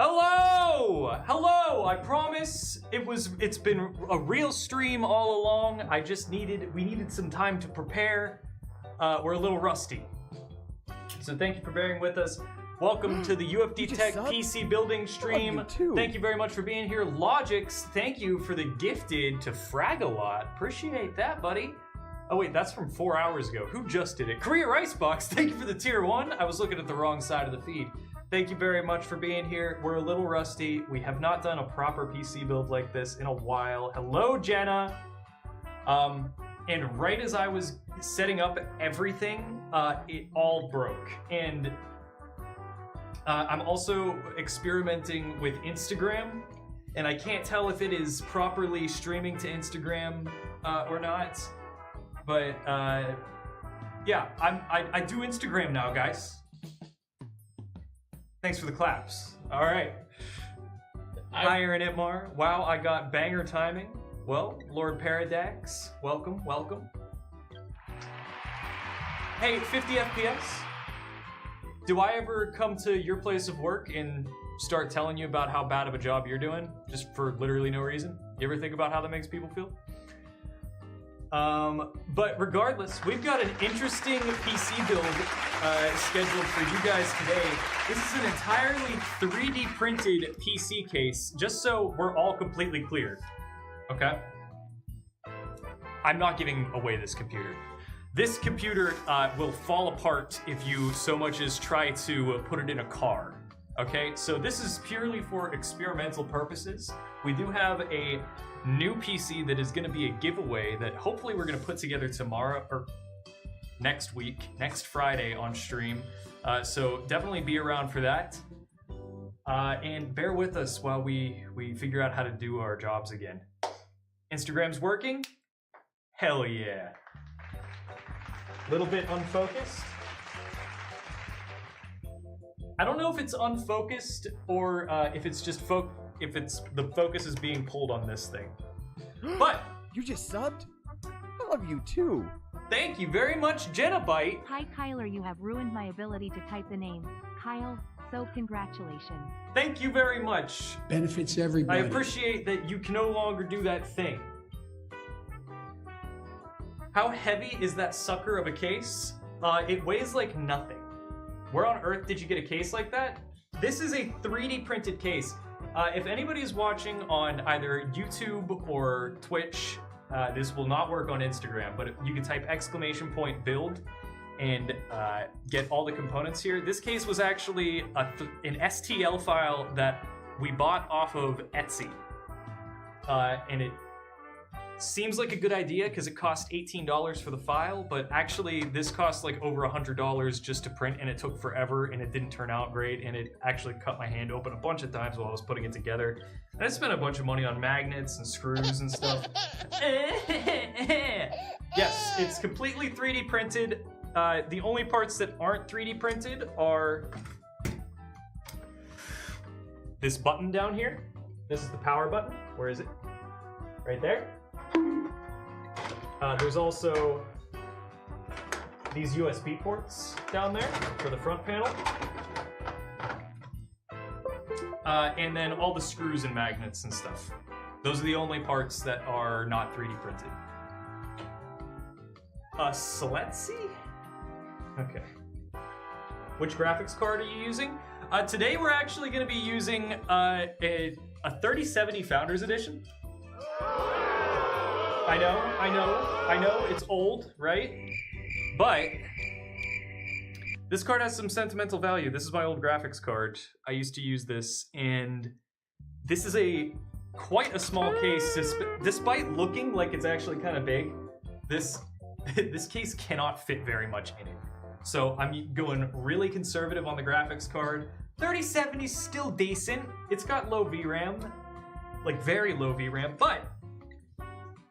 Hello! Hello! I promise it's been a real stream all along. We needed some time to prepare. We're a little rusty. So thank you for bearing with us. Welcome to the UFD Tech PC building stream. Thank you very much for being here. Logix, thank you for the gifted to Fragalot. Appreciate that, buddy. Oh wait, that's from 4 hours ago. Who just did it? Korea Ricebox, thank you for the tier 1. I was looking at the wrong side of the feed. Thank you very much for being here. We're a little rusty. We have not done a proper PC build like this in a while. Hello, Jenna. And right as I was setting up everything, it all broke. And I'm also experimenting with Instagram, and I can't tell if it is properly streaming to Instagram or not. But yeah, I do Instagram now, guys. Thanks for the claps. All right. Iron Itmar. Wow, I got banger timing. Well, Lord Paradax, welcome, welcome. Hey, 50 FPS. Do I ever come to your place of work and start telling you about how bad of a job you're doing, just for literally no reason? You ever think about how that makes people feel? But regardless, we've got an interesting PC build scheduled for you guys today. This is an entirely 3D printed PC case, just so we're all completely clear. Okay? I'm not giving away this computer. This computer will fall apart if you so much as try to put it in a car. Okay? So this is purely for experimental purposes. We do have a new PC that is going to be a giveaway that hopefully we're going to put together tomorrow or next week, next Friday on stream. So definitely be around for that. And bear with us while we figure out how to do our jobs again. Instagram's working? Hell yeah. A little bit unfocused. I don't know if it's unfocused or if it's just the focus is being pulled on this thing. But you just subbed? I love you too. Thank you very much, Jennabyte. Hi Kyler, you have ruined my ability to type the name. Kyle, so congratulations. Thank you very much. Benefits everybody. I appreciate that you can no longer do that thing. How heavy is that sucker of a case? It weighs like nothing. Where on earth did you get a case like that? This is a 3D printed case. If anybody's watching on either YouTube or Twitch, this will not work on Instagram, but you can type !build and get all the components here. This case was actually an STL file that we bought off of Etsy. And it seems like a good idea because it cost $18 for the file, but actually this cost like over $100 just to print, and it took forever and it didn't turn out great, and it actually cut my hand open a bunch of times while I was putting it together. And I spent a bunch of money on magnets and screws and stuff. Yes, it's completely 3D printed. The only parts that aren't 3D printed are this button down here. This is the power button. Where is it? Right there. There's also these USB ports down there for the front panel. And then all the screws and magnets and stuff. Those are the only parts that are not 3D printed. Celetsy? Okay. Which graphics card are you using? Today we're actually going to be using a 3070 Founders Edition. I know, it's old, right? But this card has some sentimental value. This is my old graphics card. I used to use this, and this is quite a small case. Despite looking like it's actually kind of big, this case cannot fit very much in it. So I'm going really conservative on the graphics card. 3070 is still decent. It's got low VRAM, like very low VRAM, but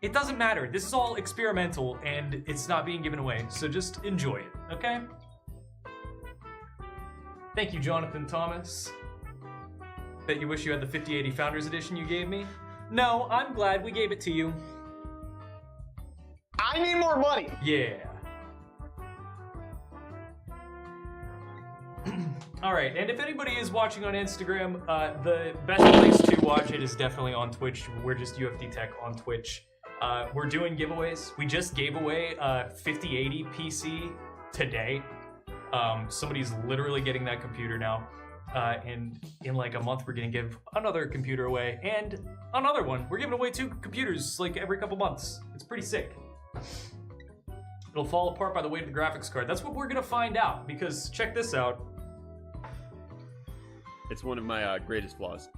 it doesn't matter. This is all experimental and it's not being given away, so just enjoy it, okay? Thank you, Jonathan Thomas. Bet you wish you had the 5080 Founders Edition you gave me. No, I'm glad we gave it to you. I need more money. Yeah. All right, and if anybody is watching on Instagram, the best place to watch it is definitely on Twitch. We're just UFD Tech on Twitch. We're doing giveaways. We just gave away a 5080 PC today. Somebody's literally getting that computer now. And in like a month, we're gonna give another computer away and another one. We're giving away 2 computers like every couple months. It's pretty sick. It'll fall apart by the weight of the graphics card. That's what we're gonna find out, because check this out. It's one of my greatest flaws.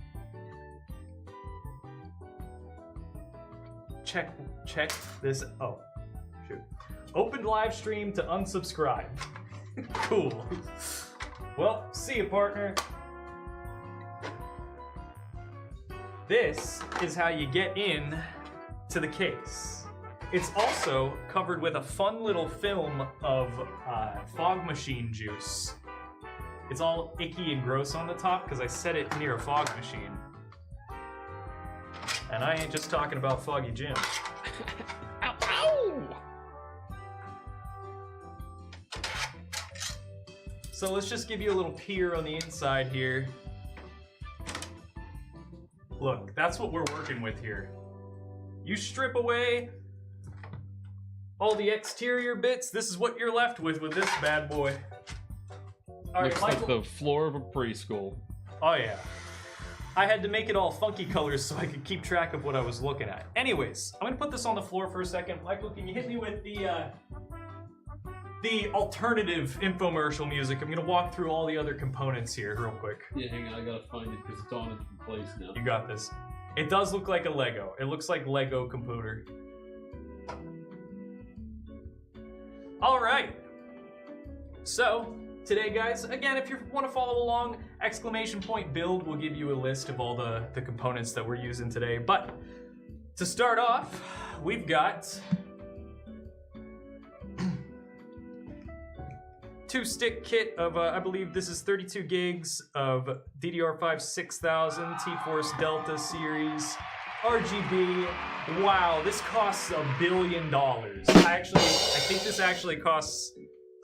Check this. Oh, shoot. Opened live stream to unsubscribe. Cool. Well, see you, partner. This is how you get in to the case. It's also covered with a fun little film of fog machine juice. It's all icky and gross on the top because I set it near a fog machine. And I ain't just talking about Foggy Jim. Ow! Ow! So let's just give you a little peer on the inside here. Look, that's what we're working with here. You strip away all the exterior bits, this is what you're left with this bad boy. All Looks right, like the floor of a preschool. Oh yeah. I had to make it all funky colors so I could keep track of what I was looking at. Anyways, I'm gonna put this on the floor for a second. Michael, can you hit me with the alternative infomercial music? I'm gonna walk through all the other components here real quick. Yeah, hang on, I gotta find it because it's on a different place now. You got this. It does look like a Lego. It looks like Lego computer. All right. So, today, guys, again, if you want to follow along, !build will give you a list of all the components that we're using today. But to start off, we've got 2-stick kit of, I believe this is 32 gigs of DDR5 6000 T-Force Delta series RGB. Wow, this costs $1 billion. I think this actually costs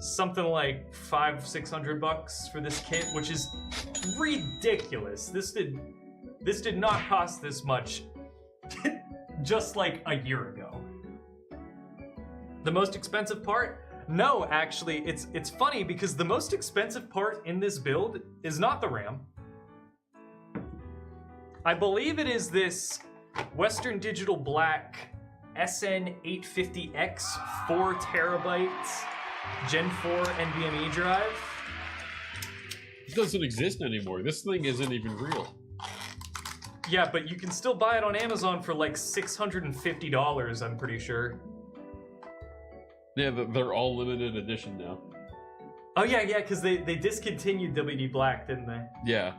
something like $500-600 for this kit, which is ridiculous. This did not cost this much just like a year ago. The most expensive part? No, actually, it's funny because the most expensive part in this build is not the RAM. I believe it is this Western Digital Black SN850X 4 terabytes Gen 4 NVMe drive. It doesn't exist anymore. This thing isn't even real. Yeah, but you can still buy it on Amazon for like $650, I'm pretty sure. Yeah, they're all limited edition now. Oh yeah, because they discontinued WD Black, didn't they? Yeah.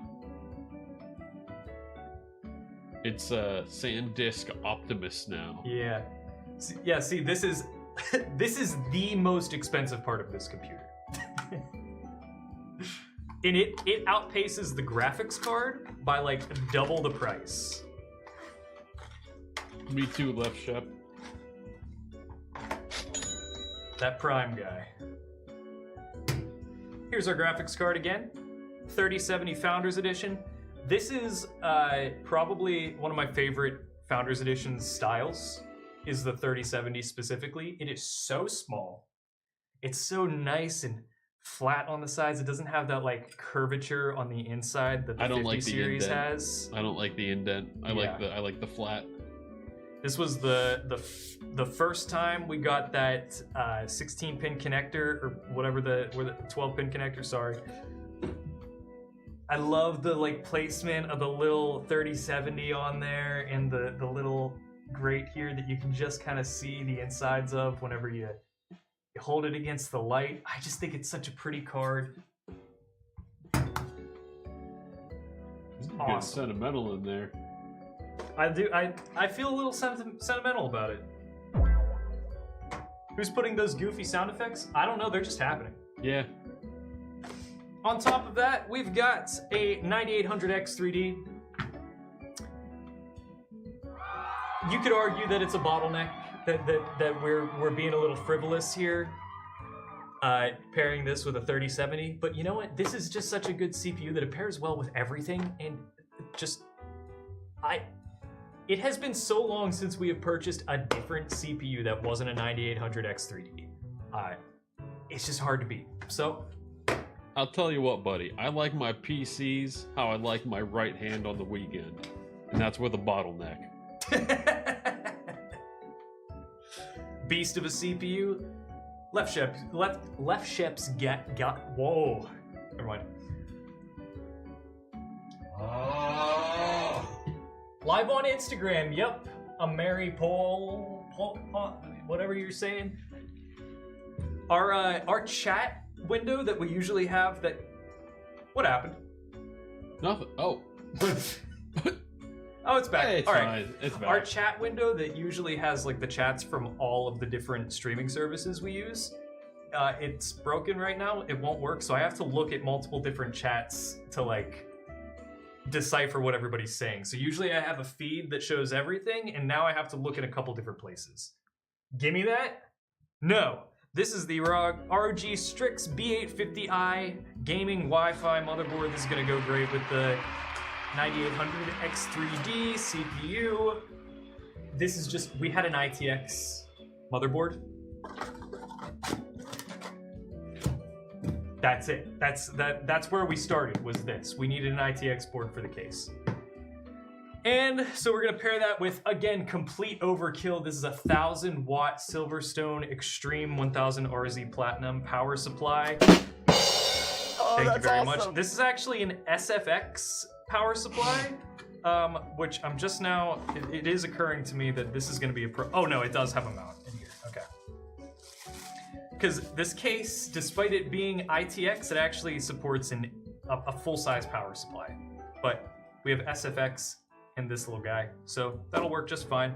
It's SanDisk Optimus now. Yeah. See, this is this is the most expensive part of this computer. And it outpaces the graphics card by like double the price. Me too, Left Shep. That Prime guy. Here's our graphics card again. 3070 Founders Edition. This is probably one of my favorite Founders Edition styles, is the 3070 specifically. It is so small. It's so nice and flat on the sides. It doesn't have that like curvature on the inside that the 50 series has. I don't like the indent. I like the flat. This was the first time we got that 16-pin connector, or whatever the 12-pin connector. Sorry. I love the like placement of the little 3070 on there, and the little grate here that you can just kind of see the insides of whenever you hold it against the light. I just think it's such a pretty card. Awesome. Good sentimental in there. I do. I feel a little sentimental about it. Who's putting those goofy sound effects? I don't know. They're just happening. Yeah. On top of that, we've got a 9800X 3D. You could argue that it's a bottleneck, that we're being a little frivolous here. pairing this with a 3070. But you know what? This is just such a good CPU that it pairs well with everything, and just it has been so long since we have purchased a different CPU that wasn't a 9800 X3D. It's just hard to beat. So I'll tell you what, buddy. I like my PCs how I like my right hand on the weekend, and that's with a bottleneck. Beast of a CPU. Left Shep's got whoa. Never mind. Live on Instagram, yep. A Mary Paul, whatever you're saying. Our chat window that we usually have that. What happened? Nothing. Oh. Oh, it's back. Hey, it's all fine. right. It's back. Our chat window that usually has like the chats from all of the different streaming services we use. It's broken right now. It won't work, so I have to look at multiple different chats to like decipher what everybody's saying. So usually I have a feed that shows everything, and now I have to look at a couple different places. Gimme that? No. This is the ROG Strix B850i gaming Wi-Fi motherboard. This is gonna go great with the 9800 X3D CPU. This is just, we had an ITX motherboard. That's it. That's where we started, was this. We needed an ITX board for the case. And so we're gonna pair that with, again, complete overkill. This is a 1000-watt Silverstone Extreme 1000 RZ Platinum power supply. Thank you very much. This is actually an SFX power supply, which I'm just now, it is occurring to me that this is gonna be a oh no, it does have a mount in here, okay. Because this case, despite it being ITX, it actually supports a full-size power supply. But we have SFX and this little guy, so that'll work just fine.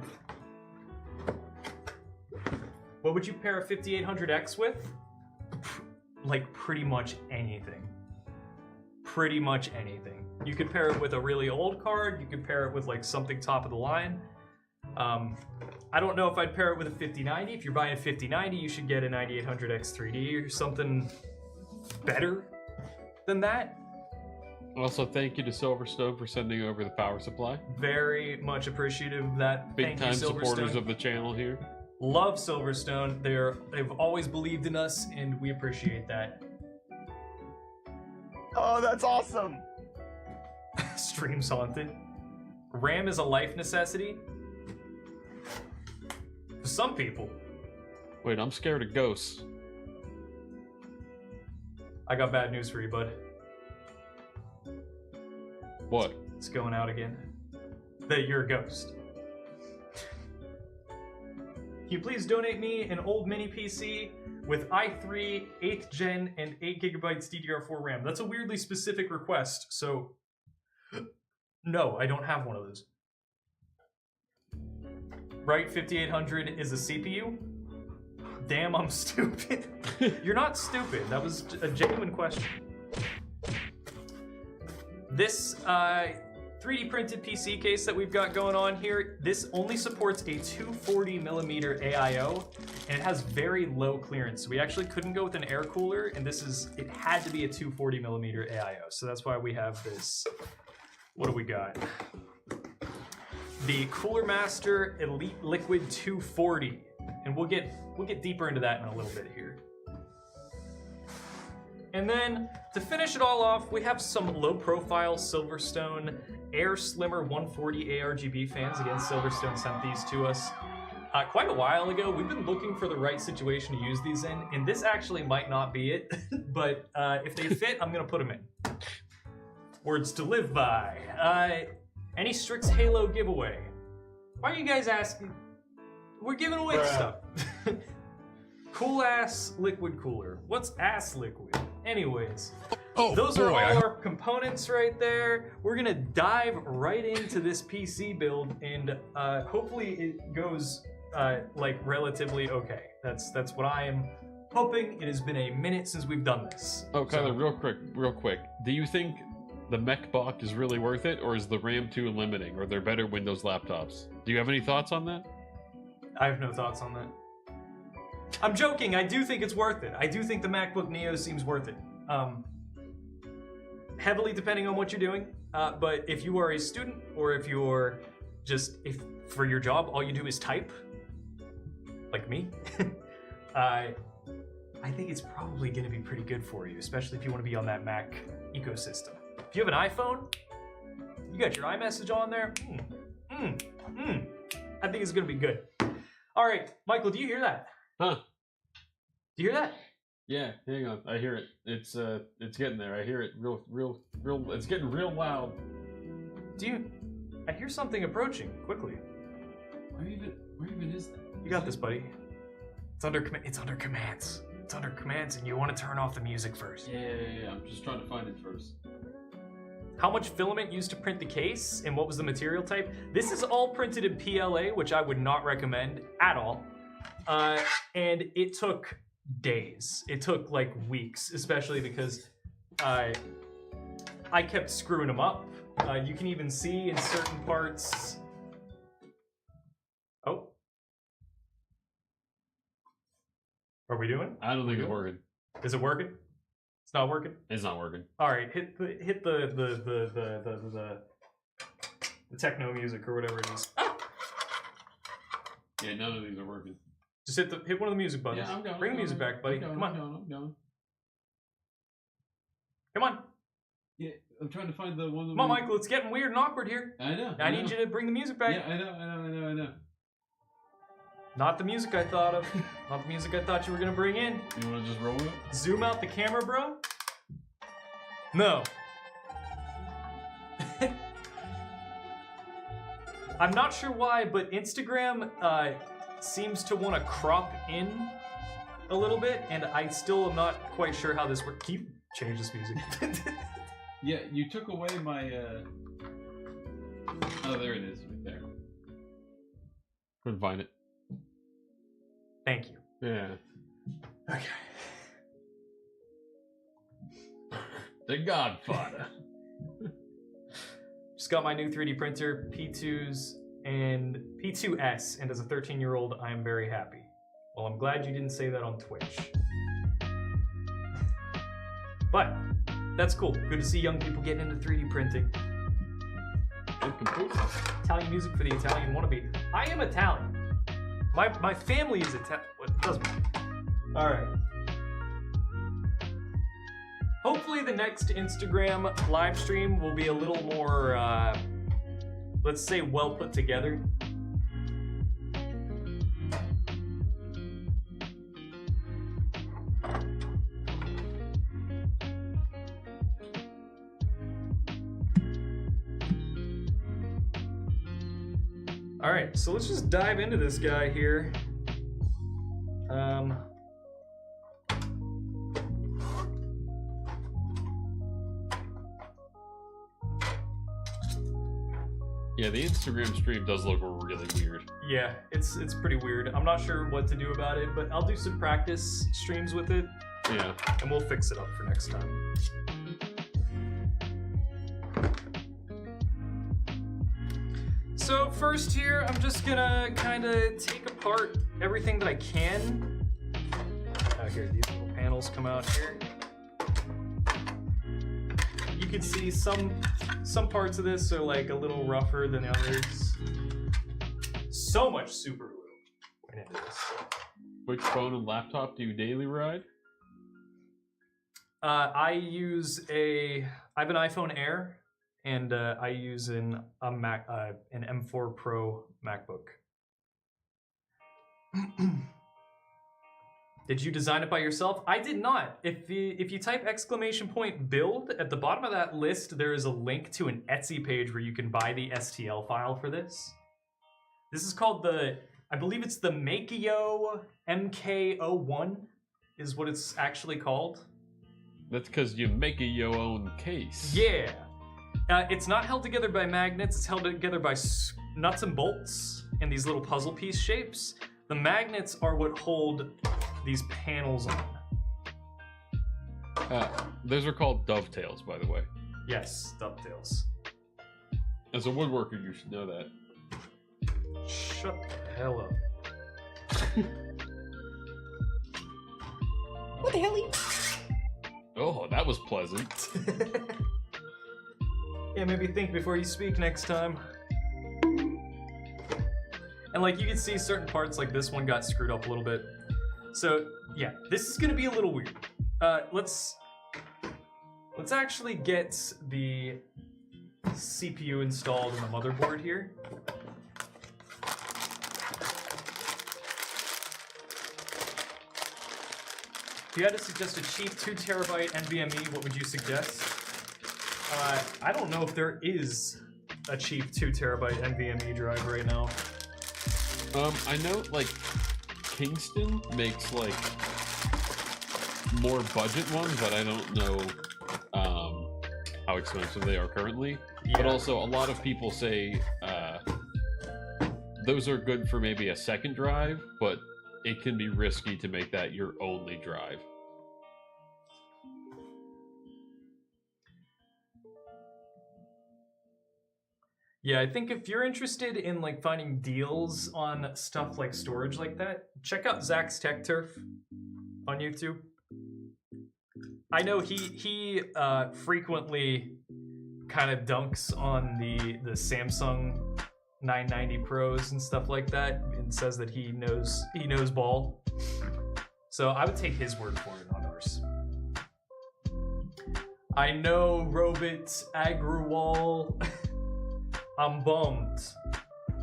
What would you pair a 5800X with? Like pretty much anything. Pretty much anything. You could pair it with a really old card, you could pair it with like something top of the line. I don't know if I'd pair it with a 5090. If you're buying a 5090, you should get a 9800 X3D or something better than that. Also, thank you to Silverstone for sending over the power supply. Very much appreciative of that. Big time supporters of the channel here. Love Silverstone. They've always believed in us, and we appreciate that. Oh, that's awesome. Streams haunted. RAM is a life necessity. For some people. Wait, I'm scared of ghosts. I got bad news for you, bud. What? It's going out again. That you're a ghost. Can you please donate me an old mini PC with i3, 8th gen, and 8GB DDR4 RAM? That's a weirdly specific request, so no, I don't have one of those. Right, 5800 is a CPU? Damn, I'm stupid. You're not stupid. That was a genuine question. This 3D printed PC case that we've got going on here, this only supports a 240mm AIO, and it has very low clearance. So we actually couldn't go with an air cooler, and it had to be a 240mm AIO. So that's why we have this. What do we got? The Cooler Master Elite Liquid 240, and we'll get deeper into that in a little bit here. And then to finish it all off, we have some low-profile Silverstone Air Slimmer 140 ARGB fans. Again, Silverstone sent these to us quite a while ago. We've been looking for the right situation to use these in, and this actually might not be it, but if they fit, I'm gonna put them in. Words to live by. Any Strix Halo giveaway? Why are you guys asking? We're giving away stuff. Cool ass liquid cooler. What's ass liquid? Anyways, those are all our components right there. We're gonna dive right into this PC build, and hopefully it goes like relatively okay. That's what I am hoping. It has been a minute since we've done this. Oh, Kyler, real quick. Do you think the mech box is really worth it, or is the RAM too limiting? Or are there better Windows laptops? Do you have any thoughts on that? I have no thoughts on that. I'm joking. I do think it's worth it. I do think the MacBook Neo seems worth it. Heavily depending on what you're doing. But if you are a student, or if you're if for your job all you do is type, like me, I think it's probably going to be pretty good for you, especially if you want to be on that Mac ecosystem. If you have an iPhone, you got your iMessage on there. I think it's going to be good. All right, Michael, do you hear that? Huh? Do you hear that? Yeah, hang on. I hear it. It's getting there. I hear it real. It's getting real loud. I hear something approaching quickly. Where even is that? You got this, buddy. It's under commands. It's under commands, and you want to turn off the music first. Yeah. I'm just trying to find it first. How much filament used to print the case, and what was the material type? This is all printed in PLA, which I would not recommend at all. And it took days. It took like weeks, especially because I kept screwing them up. You can even see in certain parts. Oh. Are we doing? I don't think it's working. Is it working? It's not working? It's not working. All right, hit the techno music or whatever it is. Ah! Yeah, none of these are working. Just hit one of the music buttons. Yeah, I'm going. Bring the music back, buddy. Come on. I'm going. Come on. Yeah, I'm trying to find the one. Come on, Michael. It's getting weird and awkward here. I know. I need you to bring the music back. Yeah, I know. Not the music I thought of. Not the music I thought you were gonna bring in. You wanna just roll it? Zoom out the camera, bro? No. I'm not sure why, but Instagram seems to want to crop in a little bit, and I still am not quite sure how this works. Keep change this music. Yeah, you took away my. Oh, there it is, right there. Couldn't find it. Thank you. Yeah. Okay. The Godfather. Just got my new 3D printer, P2s and P2S, and as a 13-year-old, I am very happy. Well, I'm glad you didn't say that on Twitch. But that's cool. Good to see young people getting into 3D printing. Italian music for the Italian wannabe. I am Italian. My family is Italian. What doesn't matter. All right. Hopefully the next Instagram live stream will be a little more, let's say, well put together. All right, so let's just dive into this guy here. Yeah, the Instagram stream does look really weird. Yeah, it's pretty weird. I'm not sure what to do about it, but I'll do some practice streams with it. Yeah. And we'll fix it up for next time. So first here, I'm just gonna kind of take apart everything that I can. Here, these little panels come out here. You can see some parts of this are like a little rougher than others. So much super glue went into this. Which phone and laptop do you daily ride? I have an iPhone Air, and I use an M4 Pro MacBook. Did you design it by yourself? I did not. If you type !build at the bottom of that list, there is a link to an Etsy page where you can buy the STL file for this. This is called I believe it's the Makio MK01 is what it's actually called. That's because you make it your own case. Yeah. It's not held together by magnets, it's held together by nuts and bolts and these little puzzle piece shapes. The magnets are what hold these panels on. Those are called dovetails, by the way. Yes, dovetails. As a woodworker, you should know that. Shut the hell up. What the hell? Oh, that was pleasant. Yeah, maybe think before you speak next time. And like you can see certain parts like this one got screwed up a little bit. So yeah, this is gonna be a little weird. Let's actually get the CPU installed in the motherboard here. If you had to suggest a cheap 2TB NVMe, what would you suggest? I don't know if there is a cheap 2TB NVMe drive right now. I know like Kingston makes like more budget ones, but I don't know how expensive they are currently. Yeah. But also a lot of people say those are good for maybe a second drive, but it can be risky to make that your only drive. Yeah, I think if you're interested in like finding deals on stuff like storage like that, check out Zach's Tech Turf on YouTube. I know he frequently kind of dunks on the Samsung 990 Pros and stuff like that, and says that he knows ball. So I would take his word for it, not ours. I know Robit Agrawal. I'm bummed.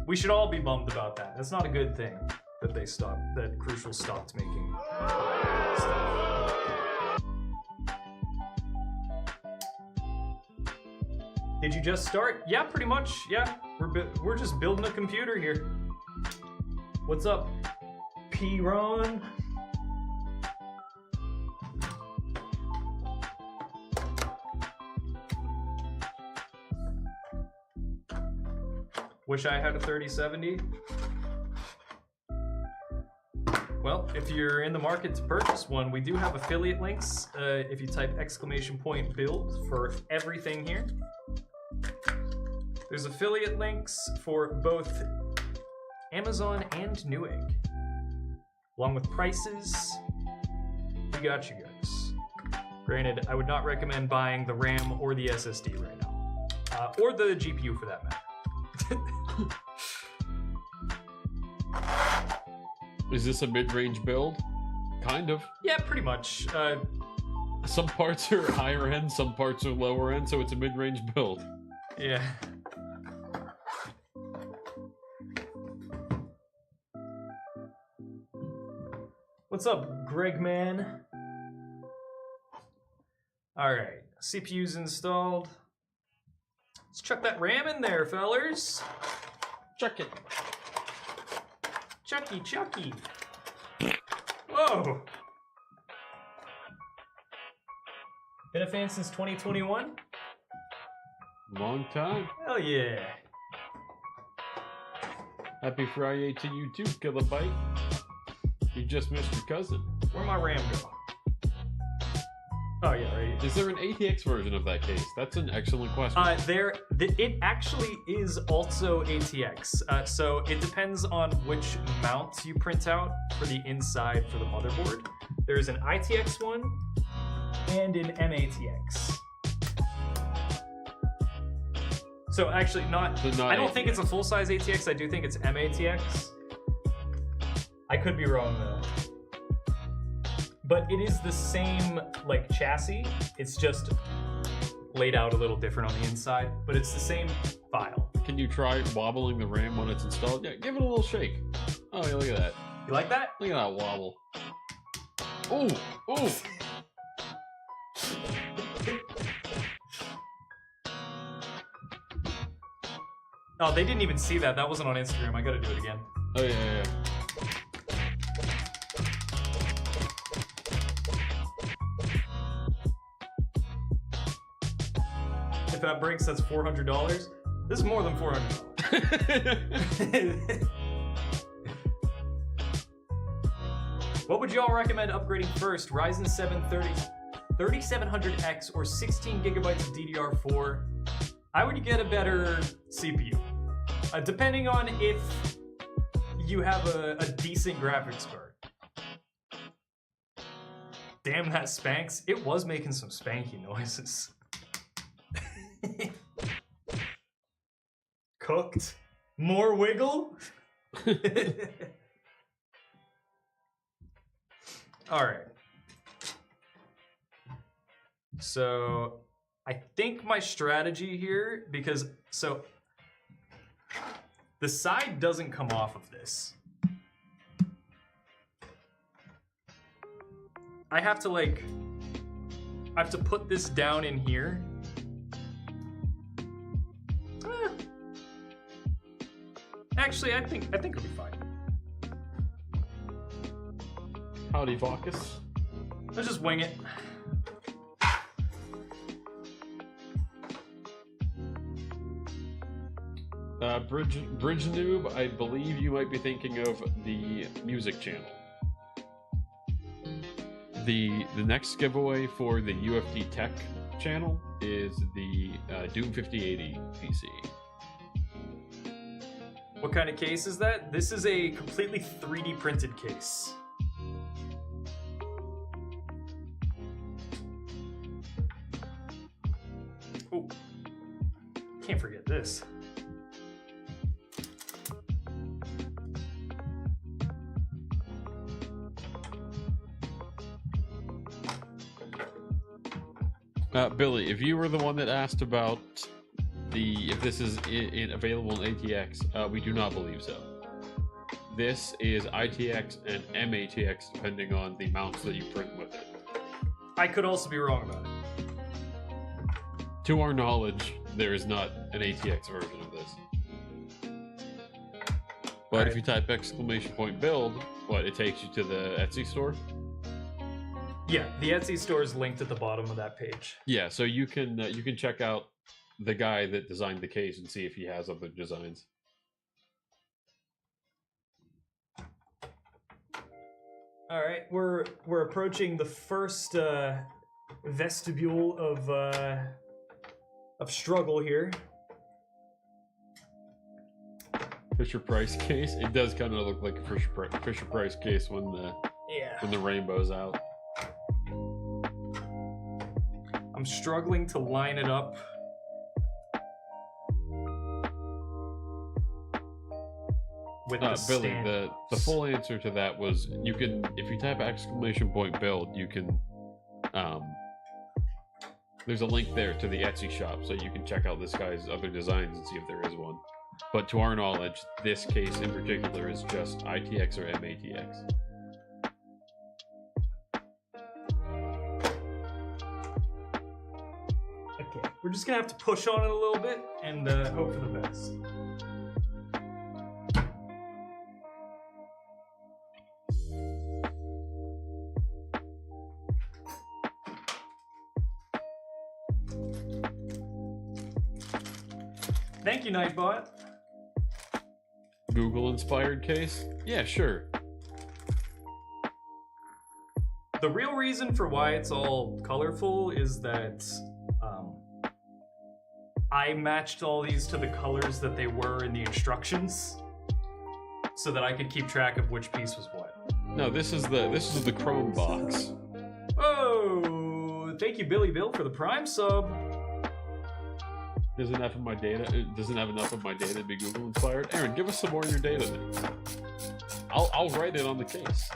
We should all be bummed about that. That's not a good thing that they stopped, that Crucial stopped making stuff. Did you just start? Yeah, pretty much. Yeah, we're just building a computer here. What's up, P-Ron? Wish I had a 3070. Well, if you're in the market to purchase one, we do have affiliate links. If you type !build for everything here. There's affiliate links for both Amazon and Newegg. Along with prices, we got you guys. Granted, I would not recommend buying the RAM or the SSD right now. Or the GPU for that matter. Is this a mid-range build? Kind of. Yeah, pretty much. Some parts are higher end, some parts are lower end, so it's a mid-range build. Yeah. What's up, Greg man? Alright, CPU's installed. Let's chuck that RAM in there, fellers. Chuck it. Chucky. Whoa. Been a fan since 2021? Long time. Hell yeah. Happy Friday to you too, Kilobyte. You just missed your cousin. Where'd my RAM go? Oh yeah, right. Is there an ATX version of that case? That's an excellent question. It actually is also ATX. So it depends on which mount you print out for the inside for the motherboard. There's an ITX one and an MATX. So actually I don't think it's a full-size ATX. I do think it's MATX. I could be wrong though. But it is the same like chassis. It's just laid out a little different on the inside, but it's the same file. Can you try wobbling the RAM when it's installed? Yeah, give it a little shake. Oh yeah, look at that. You like that? Look at that wobble. Ooh. Oh, they didn't even see that. That wasn't on Instagram. I gotta do it again. Oh yeah. If that breaks, that's $400. This is more than $400. What would y'all recommend upgrading first? Ryzen 7 3700X or 16 gigabytes of DDR4? I would get a better CPU. Depending on if you have a decent graphics card. Damn, that spanks. It was making some spanky noises. Cooked. More wiggle. All right. So I think my strategy here, because so the side doesn't come off of this. I have to put this down in here. Actually, I think it'll be fine. Howdy, Vaucus. Let's just wing it. Bridge Noob, I believe you might be thinking of the music channel. The next giveaway for the UFD Tech channel is the Doom 5080 PC. What kind of case is that? This is a completely 3D printed case. Oh, can't forget this. Billy, if you were the one that asked about if this is available in ATX, we do not believe so. This is ITX and MATX depending on the mounts that you print with it. I could also be wrong about it. To our knowledge, there is not an ATX version of this. But if you type !build, it takes you to the Etsy store? Yeah, the Etsy store is linked at the bottom of that page. Yeah, so you can check out the guy that designed the case and see if he has other designs. All right, we're approaching the first vestibule of struggle here. Fisher Price case. It does kind of look like a Fisher Price case when the rainbow's out. I'm struggling to line it up. With the Billy, stand. the full answer to that was you can, if you type !build, you can there's a link there to the Etsy shop, so you can check out this guy's other designs and see if there is one. But to our knowledge, this case in particular is just ITX or MATX. Okay, we're just gonna have to push on it a little bit and hope for the best. Thank you, Nightbot. Google-inspired case? Yeah, sure. The real reason for why it's all colorful is that I matched all these to the colors that they were in the instructions, so that I could keep track of which piece was what. No, this is the Chrome box. Oh, thank you, Billy Bill, for the Prime sub. Doesn't have enough of my data. It doesn't have enough of my data to be Google inspired. Aaron, give us some more of your data then. I'll write it on the case.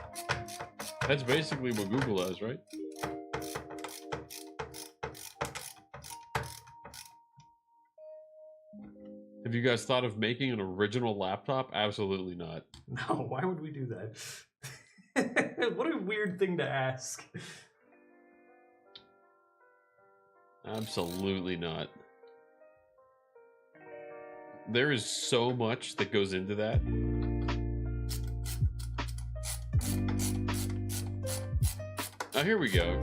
That's basically what Google does, right? Have you guys thought of making an original laptop? Absolutely not. No, why would we do that? What a weird thing to ask. Absolutely not. There is so much that goes into that. Now here we go.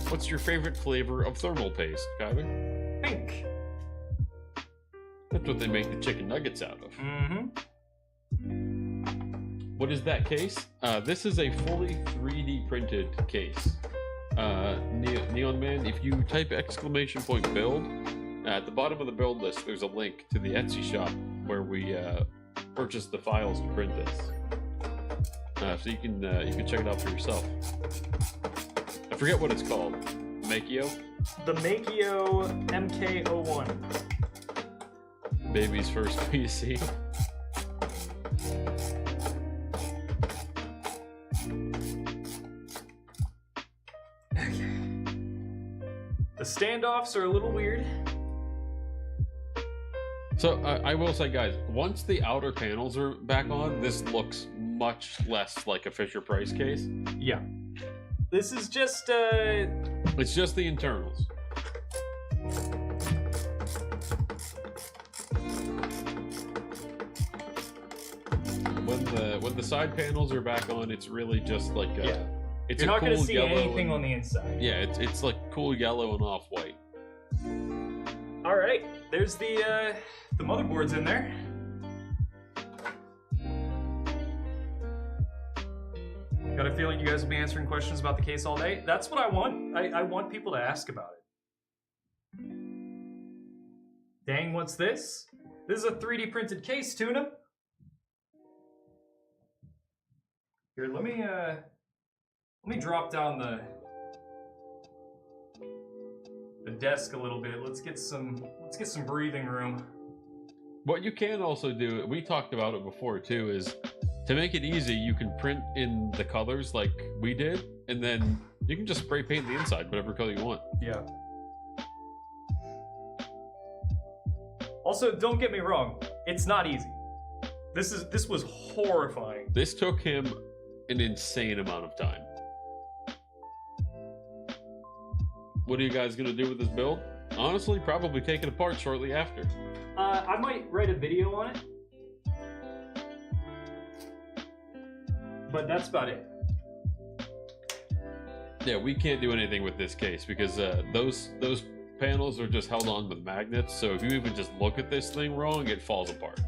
What's your favorite flavor of thermal paste, Kyler? Pink. That's what they make the chicken nuggets out of. Mm-hmm. What is that case? This is a fully 3D printed case. Neon Man, if you type !build, at the bottom of the build list, there's a link to the Etsy shop where we purchased the files to print this. So you can check it out for yourself. forget what it's called. Makio? The Makio MK01. Baby's first PC. The standoffs are a little weird. So I will say, guys, once the outer panels are back on, this looks much less like a Fisher-Price case. Yeah. This is just, It's just the internals. When the side panels are back on, it's really just like a, Yeah. it's you're a not cool going to see yellow anything and- on the inside. Yeah, it's like cool yellow and off-white. All right, there's the motherboards in there. Got a feeling you guys will be answering questions about the case all day. That's what I want. I want people to ask about it. Dang, what's this? This is a 3D printed case, Tuna. Here, let me drop down the desk a little bit. Let's get some breathing room. What you can also do, we talked about it before too, is to make it easy, you can print in the colors like we did, and then you can just spray paint the inside whatever color you want. Yeah. Also, don't get me wrong, it's not easy. This was horrifying. This took him an insane amount of time. What are you guys gonna do with this build? Honestly, probably take it apart shortly after. I might write a video on it. But that's about it. Yeah, we can't do anything with this case because those panels are just held on with magnets, so if you even just look at this thing wrong, it falls apart.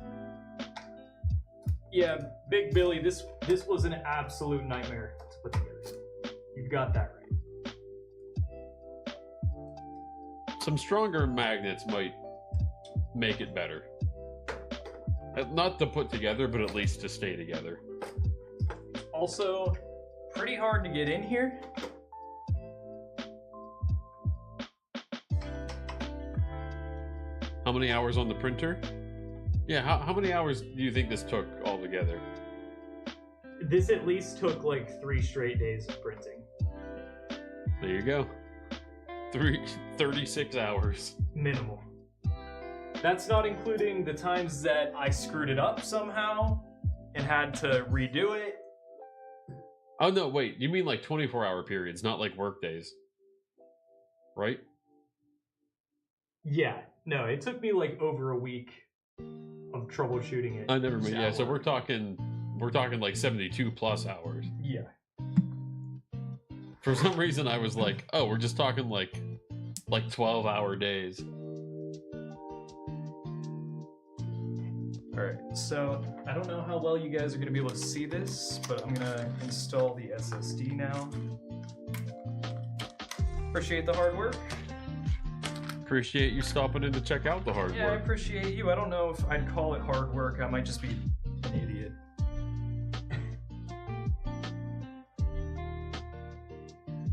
Yeah, Big Billy, this was an absolute nightmare to put together. You've got that right. Some stronger magnets might make it better. Not to put together, but at least to stay together. Also, pretty hard to get in here. How many hours on the printer? Yeah, how many hours do you think this took altogether? This at least took like 3 straight days of printing. There you go. 36 hours. Minimal. That's not including the times that I screwed it up somehow and had to redo it. Oh no, wait, you mean like 24-hour periods, not like work days. Right? Yeah, no, it took me like over a week of troubleshooting it. I never mind. Yeah, so we're talking like 72 plus hours. Yeah. For some reason I was like, oh, we're just talking like 12-hour days. Alright, so I don't know how well you guys are going to be able to see this, but I'm going to install the SSD now. Appreciate the hard work. Appreciate you stopping in to check out the hard Yeah, I work. appreciate you. I don't know if I'd call it hard work. I might just be an idiot.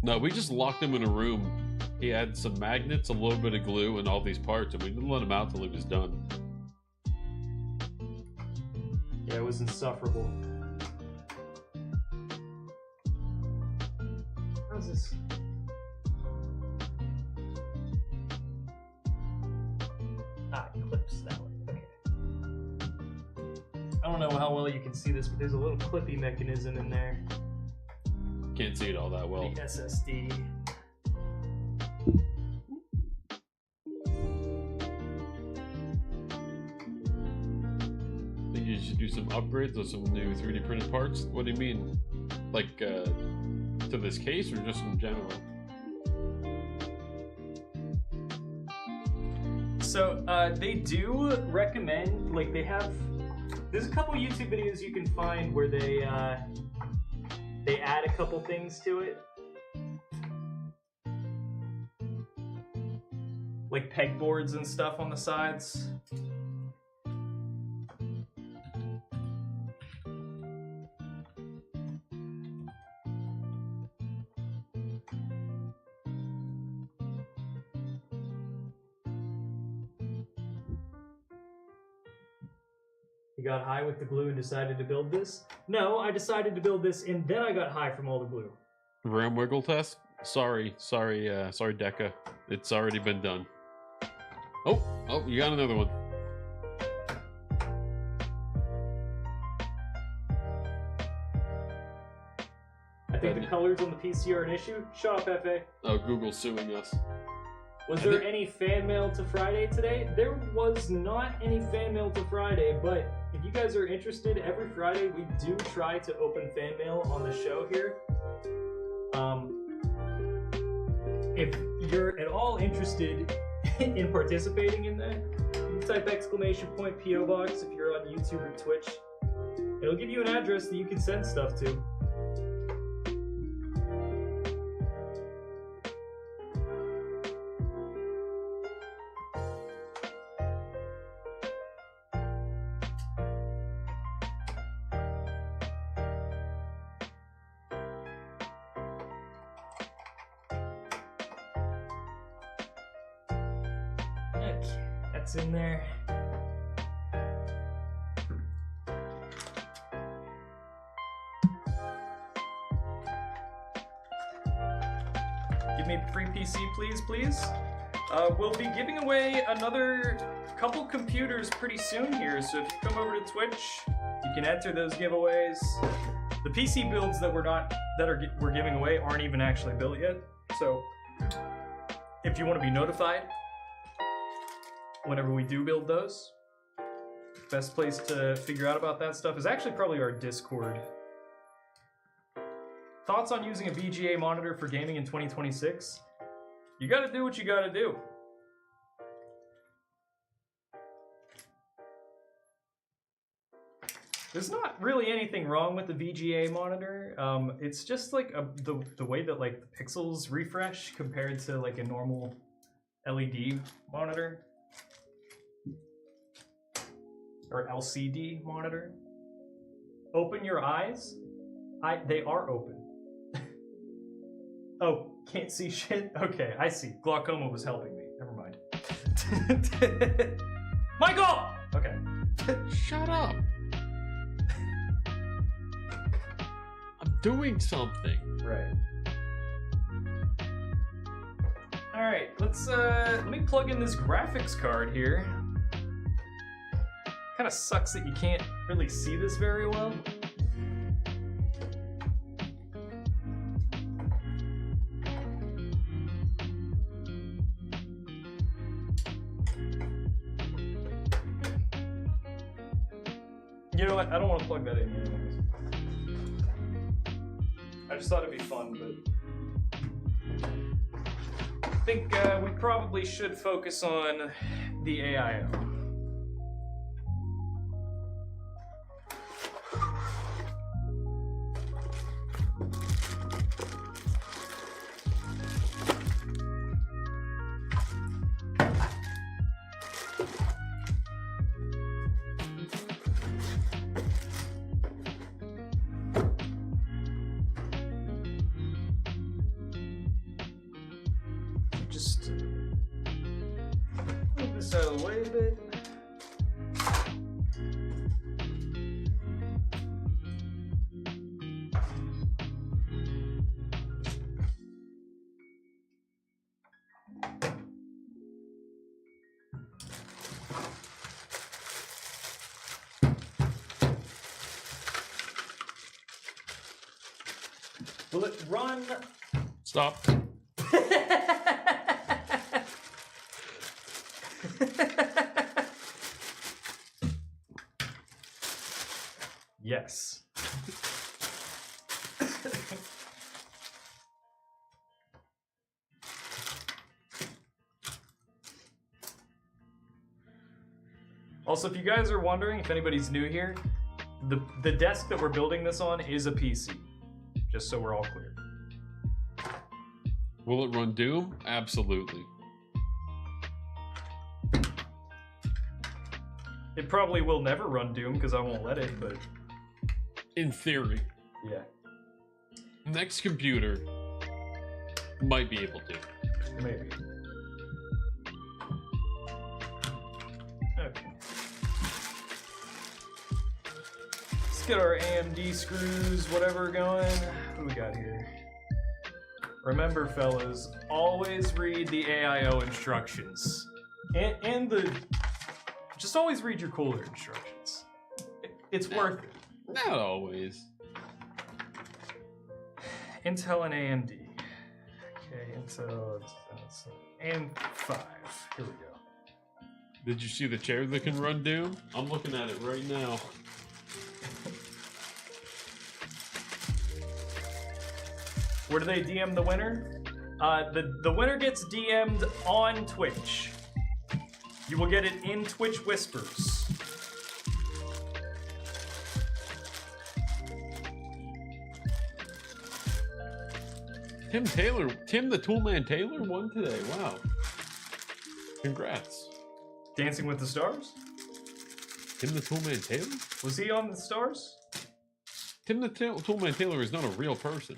No, we just locked him in a room. He had some magnets, a little bit of glue, and all these parts, and we didn't let him out till he was done. Yeah, it was insufferable. How's this? Ah, it clips that way. Okay. I don't know how well you can see this, but there's a little clippy mechanism in there. Can't see it all that well. The SSD. Think you should do some upgrades or some new 3D printed parts? What do you mean? Like, to this case or just in general? So, they do recommend, like, they have, there's a couple YouTube videos you can find where they add a couple things to it. Like pegboards and stuff on the sides. You got high with the glue and decided to build this? No, I decided to build this and then I got high from all the glue. RAM wiggle test? Sorry, Deca. It's already been done. Oh, you got another one. I think the colors on the PC are an issue. Shut up, Pepe. Oh, Google's suing us. Was there any fan mail to Friday today? There was not any fan mail to Friday, but if you guys are interested, every Friday we do try to open fan mail on the show here. If you're at all interested in participating in that, you can type !PO box if you're on YouTube or Twitch. It'll give you an address that you can send stuff to. That's in there. Give me free PC, please. We'll be giving away another couple computers pretty soon here, so if you come over to Twitch, you can enter those giveaways. The PC builds that we're giving away aren't even actually built yet, so if you want to be notified whenever we do build those, best place to figure out about that stuff is actually probably our Discord. Thoughts on using a VGA monitor for gaming in 2026? You gotta do what you gotta do. There's not really anything wrong with the VGA monitor. It's just like the way that like the pixels refresh compared to like a normal LED monitor. Or LCD monitor. Open your eyes. They are open. Oh, can't see shit? Okay, I see. Glaucoma was helping me. Never mind. Michael! Okay. Shut up. I'm doing something. Right. Alright, let me plug in this graphics card here. Kind of sucks that you can't really see this very well. You know what? I don't want to plug that in anyways. I just thought it'd be fun, but I think we probably should focus on the AIO. Just move this out of the way a bit. Will it run? Stop. Yes. Also, if you guys are wondering, if anybody's new here, the desk that we're building this on is a PC. Just so we're all clear. Will it run Doom? Absolutely. It probably will never run Doom because I won't let it, but In theory. yeah. Next computer might be able to. Maybe. Okay. get our AMD screws, whatever, going. What do we got here? Remember, fellas, always read the AIO instructions. Just always read your cooler instructions. It's worth it. Not always. Intel and AMD. Okay, Intel and 5. Here we go. Did you see the chair that can run Doom? I'm looking at it right now. Where do they DM the winner? The winner gets DM'd on Twitch. You will get it in Twitch Whispers. Tim the Toolman Taylor won today. Wow. Congrats. Dancing with the Stars? Tim the Toolman Taylor? Was he on the Stars? Tim the Toolman Taylor is not a real person.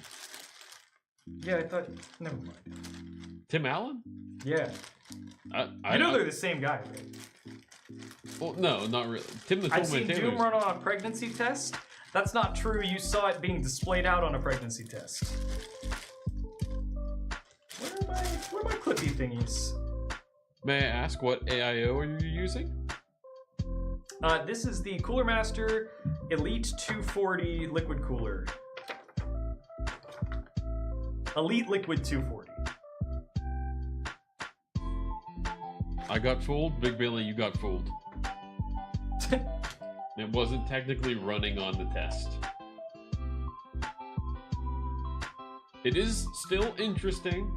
Yeah, I thought. Never mind. Tim Allen? Yeah. I know they're the same guy, right? Well, no, not really. Tim the Toolman Taylor. I've seen Doom run on a pregnancy test. That's not true. You saw it being displayed out on a pregnancy test. Where are my clippy thingies? May I ask what AIO are you using? This is the Cooler Master Elite 240 liquid cooler. Elite Liquid 240. I got fooled. Big Billy, you got fooled. It wasn't technically running on the test. It is still interesting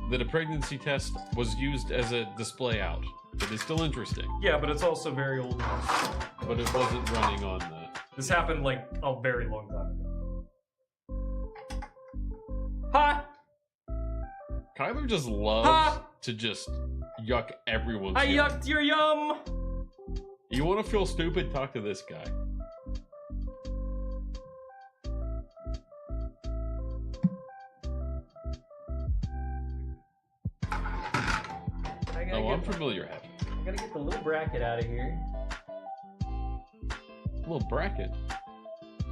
that a pregnancy test was used as a display out. It is still interesting. Yeah, but it's also very old. But it wasn't running on the... This happened like a very long time ago. Ha! Kyler just loves to just yuck everyone's I yum. yucked your yum! You want to feel stupid? Talk to this guy. Oh, I'm familiar. I gotta get the little bracket out of here. Little bracket.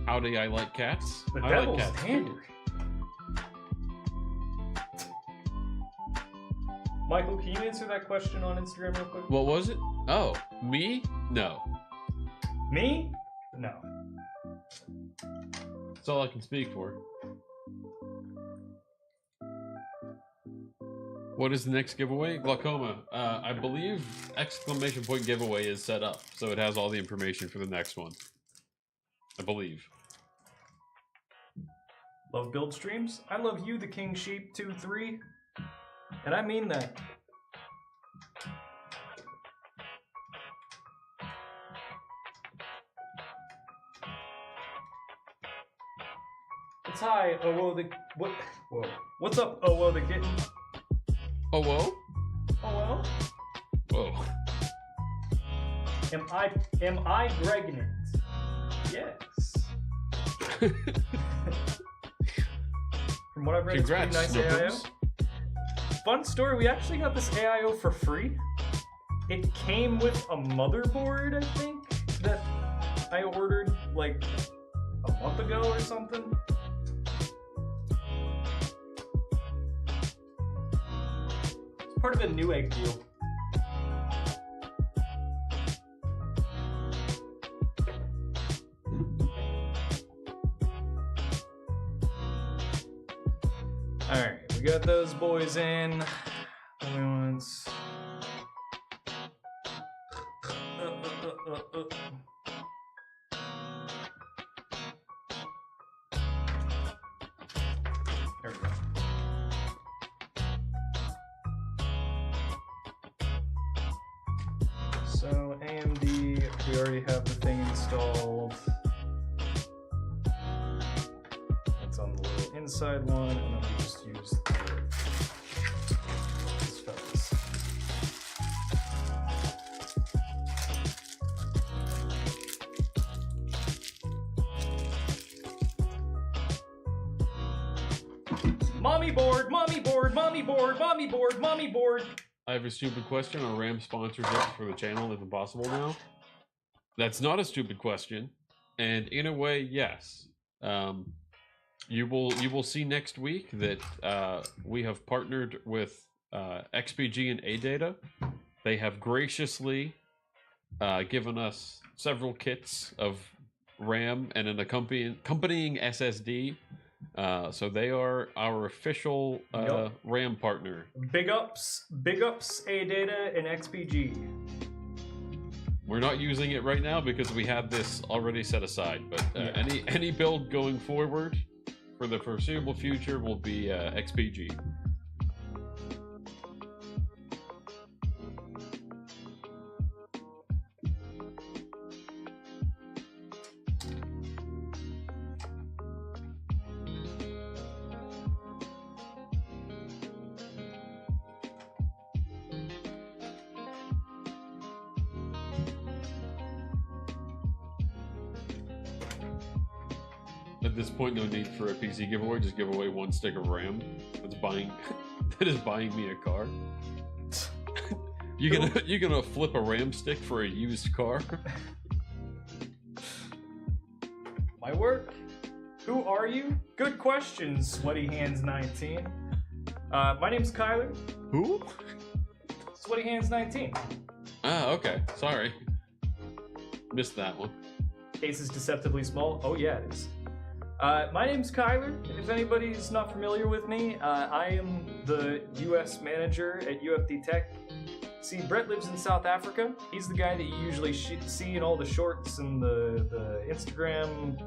Howdy, I like cats. The I devil's like cats. standard. Michael, can you answer that question on Instagram real quick? What was it? Oh, me? No. Me? No. That's all I can speak for. What is the next giveaway? Glaucoma. I believe exclamation point giveaway is set up, so it has all the information for the next one. I believe. Love build streams. I love you, the King Sheep 2-3. And I mean that. It's hi, oh whoa the what whoa. What's up, oh whoa the kitten? Oh whoa? Oh whoa? Whoa. Am I pregnant? Yes. From what I've read, Congrats, it's pretty nice AIO. Fun story, we actually got this AIO for free. It came with a motherboard, I think, that I ordered like a month ago or something. It's part of a Newegg deal. Alright, we got those boys in. Once. There we go. So AMD, we already have the thing installed. That's on the little inside one, and then we just use these fellas. Mommy board, mommy board, mommy board, mommy board, mommy board. I have a stupid question. Are RAM sponsorships for the channel even possible now? That's not a stupid question. And in a way, yes. You will see next week that we have partnered with XPG and AData. They have graciously given us several kits of RAM and an accompanying SSD. So they are our official RAM partner. Big ups, AData and XPG. We're not using it right now because we have this already set aside. But any build going forward for the foreseeable future will be XPG. At this point, no need for a PC giveaway. Just give away 1 stick of RAM. That is buying me a car. You gonna flip a RAM stick for a used car? My work. Who are you? Good question, Sweaty Hands 19. My name's Kyler. Who? Sweaty Hands 19. Ah, okay. Sorry. Missed that one. Case is deceptively small. Oh yeah, it is. My name's Kyler. If anybody's not familiar with me, I am the US manager at UFD Tech. See, Brett lives in South Africa. He's the guy that you usually see in all the shorts and the Instagram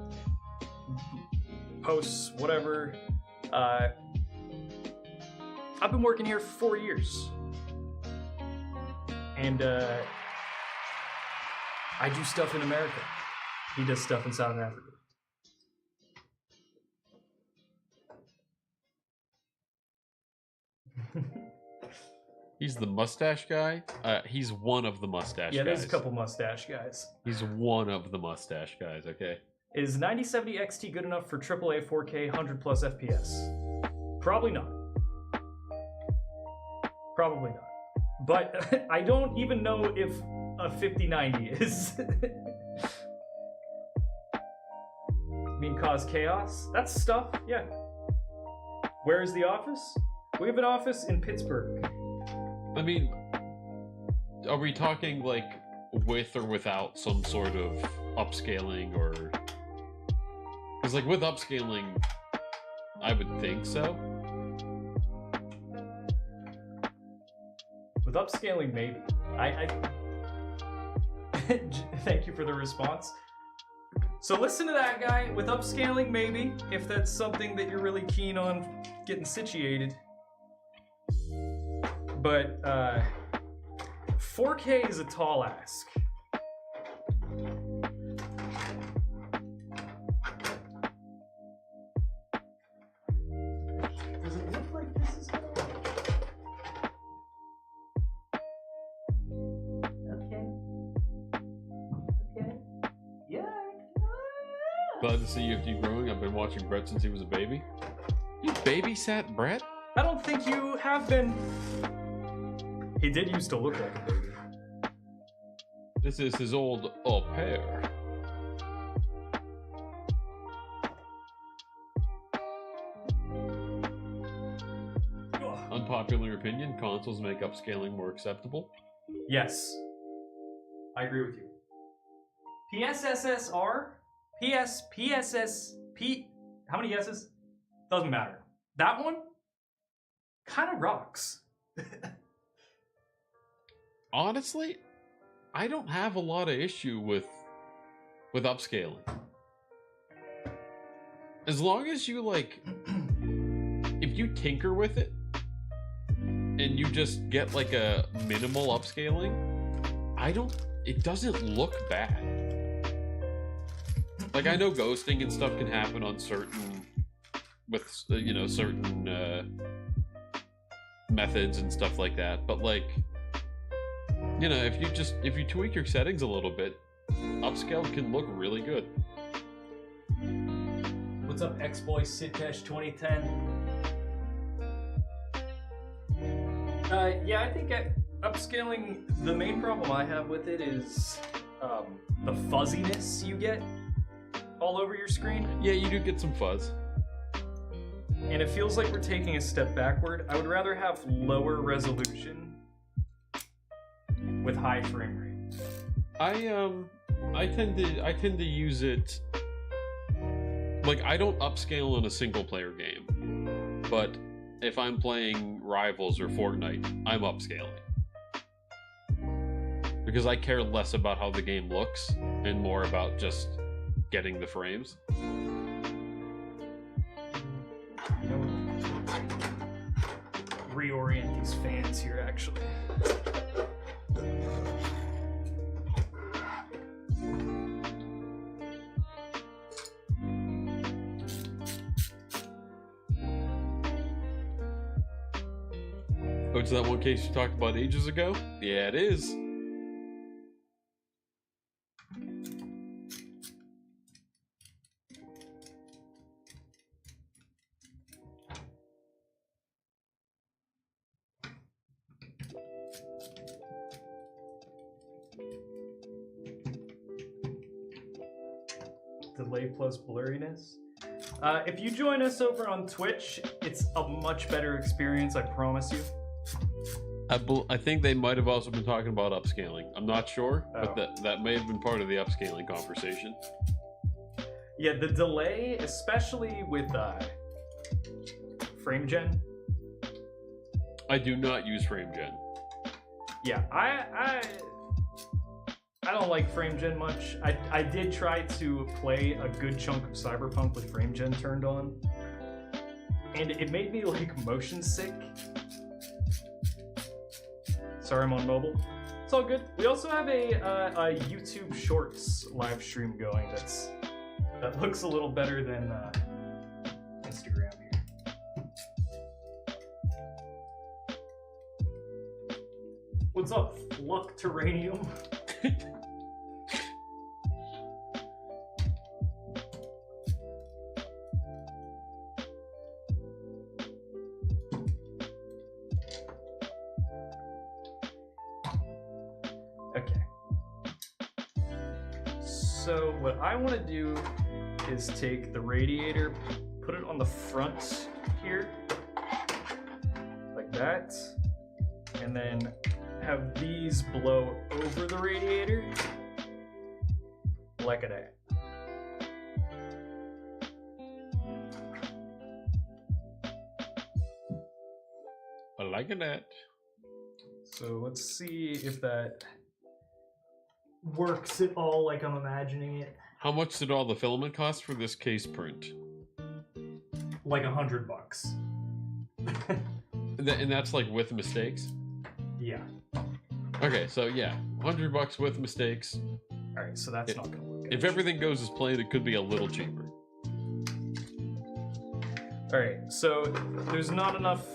posts, whatever. I've been working here for 4 years. And I do stuff in America. He does stuff in South Africa. He's the mustache guy. He's one of the mustache guys. Yeah, there's a couple mustache guys. He's one of the mustache guys. Okay. Is 9070 XT good enough for AAA 4K 100 plus FPS? Probably not. Probably not. But I don't even know if a 5090 is. I mean, cause chaos? That's stuff, yeah. Where is the office? We have an office in Pittsburgh. I mean, are we talking like with or without some sort of upscaling or? Because like with upscaling, I would think so. With upscaling, maybe. I thank you for the response. So listen to that guy. With upscaling, maybe, if that's something that you're really keen on getting situated. But 4K is a tall ask. Does it look like this is gonna work? Okay. Yeah. Glad to see UFD growing. I've been watching Brett since he was a baby. You babysat Brett? I don't think you have been. He did used to look like a baby. This is his old au pair. Unpopular opinion, consoles make upscaling more acceptable. Yes. I agree with you. PSSR? PSSP? How many S's? Doesn't matter. That one kind of rocks. Honestly, I don't have a lot of issue with upscaling. As long as you like, if you tinker with it and you just get like a minimal upscaling, it doesn't look bad. Like I know ghosting and stuff can happen on certain methods and stuff like that, but like, you know, if you tweak your settings a little bit, upscale can look really good. What's up, X-Boy Sitesh 2010? Yeah, I think upscaling, the main problem I have with it is the fuzziness you get. all over your screen. Yeah, you do get some fuzz. And it feels like we're taking a step backward. I would rather have lower resolution with high frame rate. I tend to use it like I don't upscale in a single player game, but if I'm playing Rivals or Fortnite, I'm upscaling because I care less about how the game looks and more about just getting the frames. You know, reorient these fans here actually. Oh, it's that one case you talked about ages ago? Yeah, it is. Delay plus blurriness. If you join us over on Twitch, it's a much better experience, I promise you. I think they might have also been talking about upscaling. I'm not sure, but that may have been part of the upscaling conversation. Yeah, the delay, especially with frame gen. I do not use frame gen. Yeah, I don't like frame gen much. I did try to play a good chunk of Cyberpunk with frame gen turned on, and it made me like motion sick. Sorry, I'm on mobile. It's all good. We also have a YouTube Shorts live stream going that looks a little better than Instagram here. What's up, Flucturanium? Okay. So what I want to do is take the radiator, put it on the front here, like that, and then have these blow over the radiator, like that. I like that. So let's see if that works at all like I'm imagining it. How much did all the filament cost for this case print? Like $100. And that's like with mistakes? Yeah. Okay, so yeah, $100 with mistakes. Alright, so that's not gonna work. If everything goes as planned, it could be a little cheaper. Alright, so there's not enough.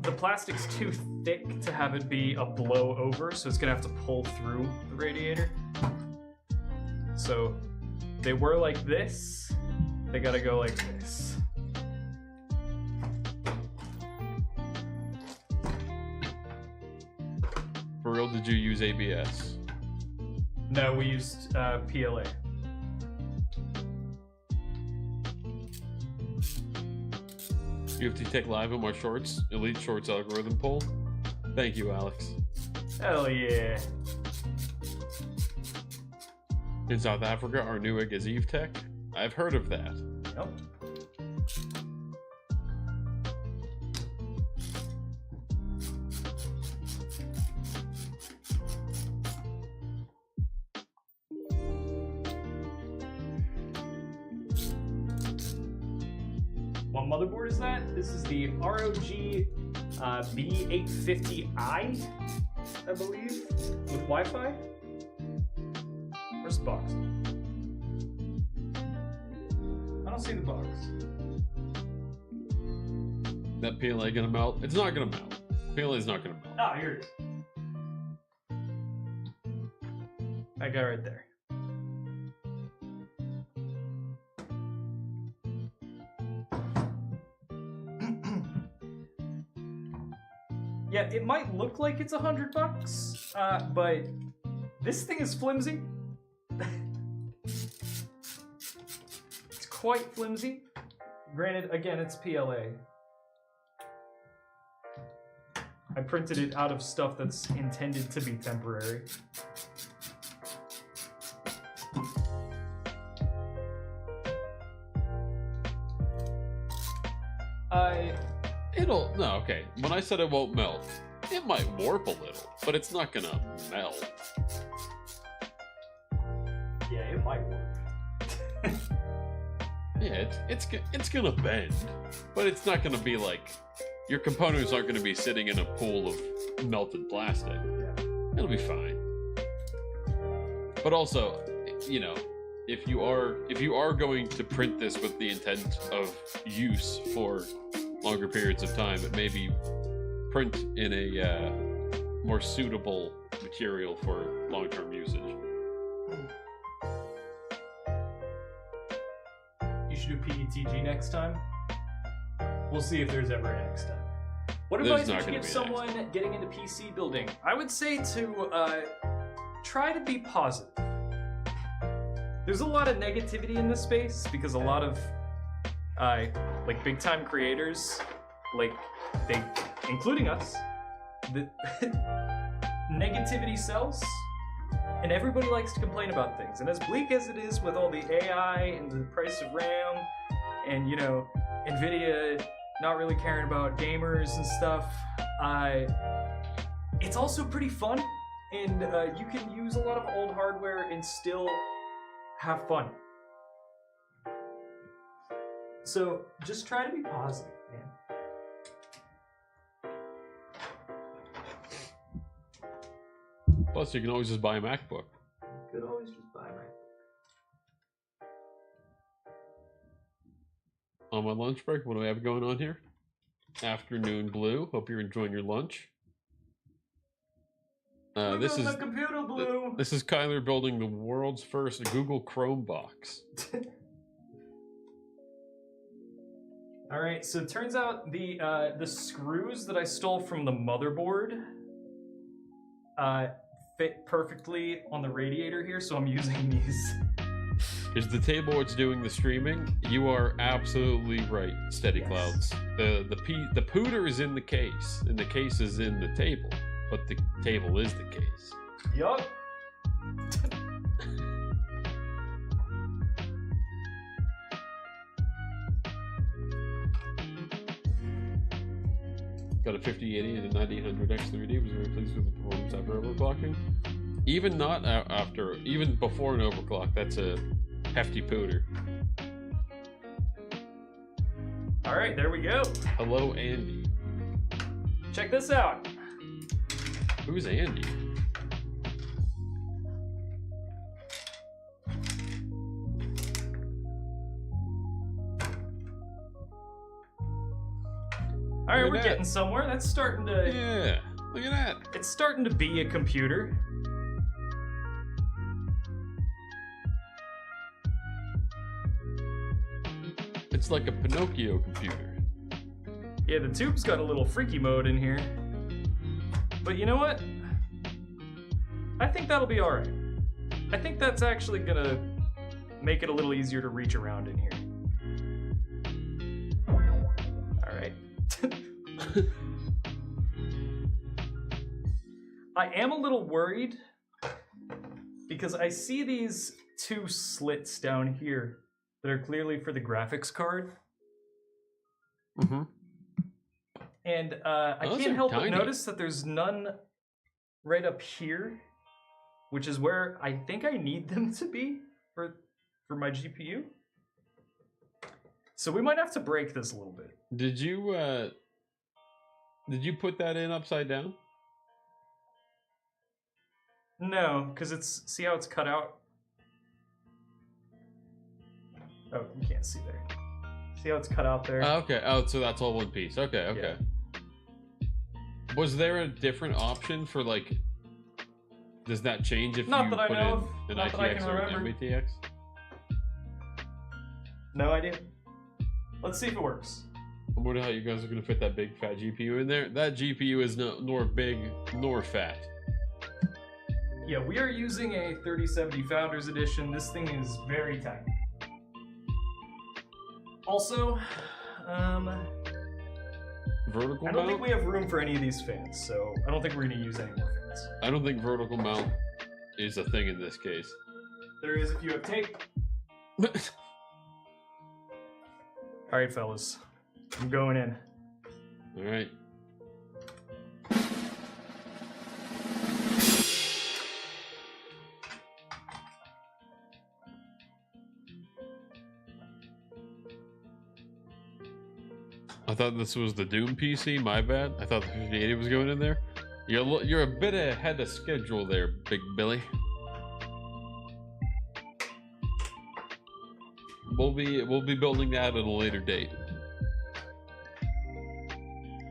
The plastic's too thick to have it be a blow over, so it's gonna have to pull through the radiator. So they were like this, they gotta go like this. For real, did you use ABS? No, we used PLA. You have to take live on my shorts, Elite Shorts algorithm poll. Thank you, Alex. Hell yeah. In South Africa, our new egg is Eve Tech. I've heard of that. Yep. What motherboard is that? This is the ROG B850i, I believe, with Wi-Fi. Where's the box? I don't see the box. That PLA gonna melt? It's not gonna melt. PLA is not gonna melt. Ah, here it is. That guy right there. Yeah, it might look like it's $100, but this thing is flimsy. quite flimsy. Granted, again, it's PLA. I printed it out of stuff that's intended to be temporary. Okay. When I said it won't melt, it might warp a little, but it's not gonna melt. Yeah, it might work. Yeah, it's gonna bend, but it's not gonna be like your components aren't gonna be sitting in a pool of melted plastic. Yeah. It'll be fine. But also, you know, if you are going to print this with the intent of use for longer periods of time, it may be print in a more suitable material for long-term usage. You should do PETG next time. We'll see if there's ever a next time. What advice would you give someone getting into PC building? I would say to try to be positive. There's a lot of negativity in this space because a lot of like big time creators, like they, including us, the negativity sells, and everybody likes to complain about things. And as bleak as it is with all the AI and the price of RAM, and you know, Nvidia not really caring about gamers and stuff, it's also pretty fun, and you can use a lot of old hardware and still have fun. So just try to be positive, man. Plus, you can always just buy a MacBook. Could always just buy a MacBook. On my lunch break, what do we have going on here? Afternoon Blue. Hope you're enjoying your lunch. This is computer blue. This is Kyler building the world's first Google Chrome box. All right, so it turns out the screws that I stole from the motherboard fit perfectly on the radiator here, so I'm using these. Is the table what's doing the streaming? You are absolutely right, Steady Yes. Clouds. The pooter is in the case, and the case is in the table, but the table is the case. Yup. Got a 5080 and a 9800 X3D. Was very pleased with the performance after overclocking. Even not after, even before an overclock, that's a hefty pooter. All right, there we go. Hello, Andy. Check this out. Who's Andy? All right, Look we're at that. getting somewhere. That's starting to. Yeah, look at that. It's starting to be a computer. It's like a Pinocchio computer. Yeah, the tube's got a little freaky mode in here. But you know what? I think that'll be alright. I think that's actually gonna make it a little easier to reach around in here. Alright. I am a little worried because I see these two slits down here that are clearly for the graphics card. Mm-hmm. And I Those can't are help but tiny. notice that there's none right up here, which is where I think I need them to be for my GPU. So we might have to break this a little bit. Did you put that in upside down? No, because it's, see how it's cut out? Oh, you can't see there. See how it's cut out there? Okay. Oh, so that's all one piece. Okay. Okay. Was there a different option for like? Does that change if Not you that I put know in of. an Not that I ITX can or an remember. MBTX? No idea. Let's see if it works. I wonder how you guys are gonna fit that big fat GPU in there. That GPU is nor big nor fat. Yeah, we are using a 3070 Founders Edition. This thing is very tiny. Also, Vertical I don't mount? think we have room for any of these fans, so I don't think we're gonna use any more fans. I don't think vertical mount is a thing in this case. There is if you have tape. Alright, fellas. I'm going in. Alright. I thought this was the Doom PC, my bad. I thought the 5080 was going in there. You're a bit ahead of schedule there, Big Billy. We'll be building that at a later date.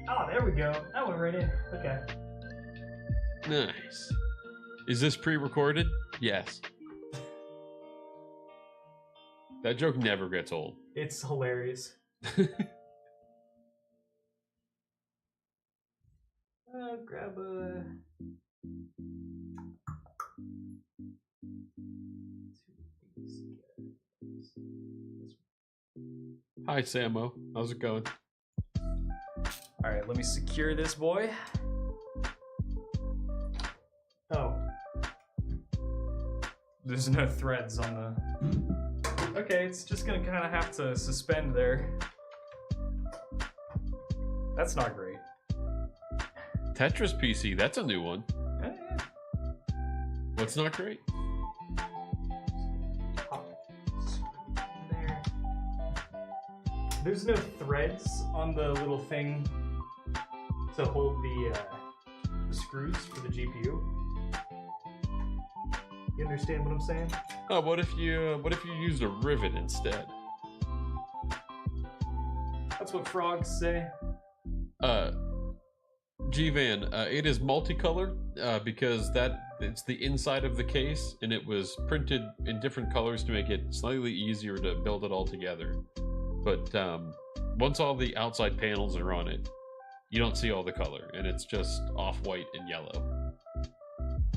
Oh, there we go. That went right in. Okay. Nice. Is this pre-recorded? Yes. That joke never gets old. It's hilarious. Grab a... Hi, Samo. How's it going? Alright, let me secure this boy. Oh. There's no threads on the... Okay, it's just gonna kind of have to suspend there. That's not great. Tetris PC, that's a new one. Yeah. What's not great? There. There's no threads on the little thing to hold the screws for the GPU. You understand what I'm saying? Oh, what if you used a rivet instead? That's what frogs say. G-Van, it is multicolored because it's the inside of the case, and it was printed in different colors to make it slightly easier to build it all together. But once all the outside panels are on it, you don't see all the color, and it's just off-white and yellow.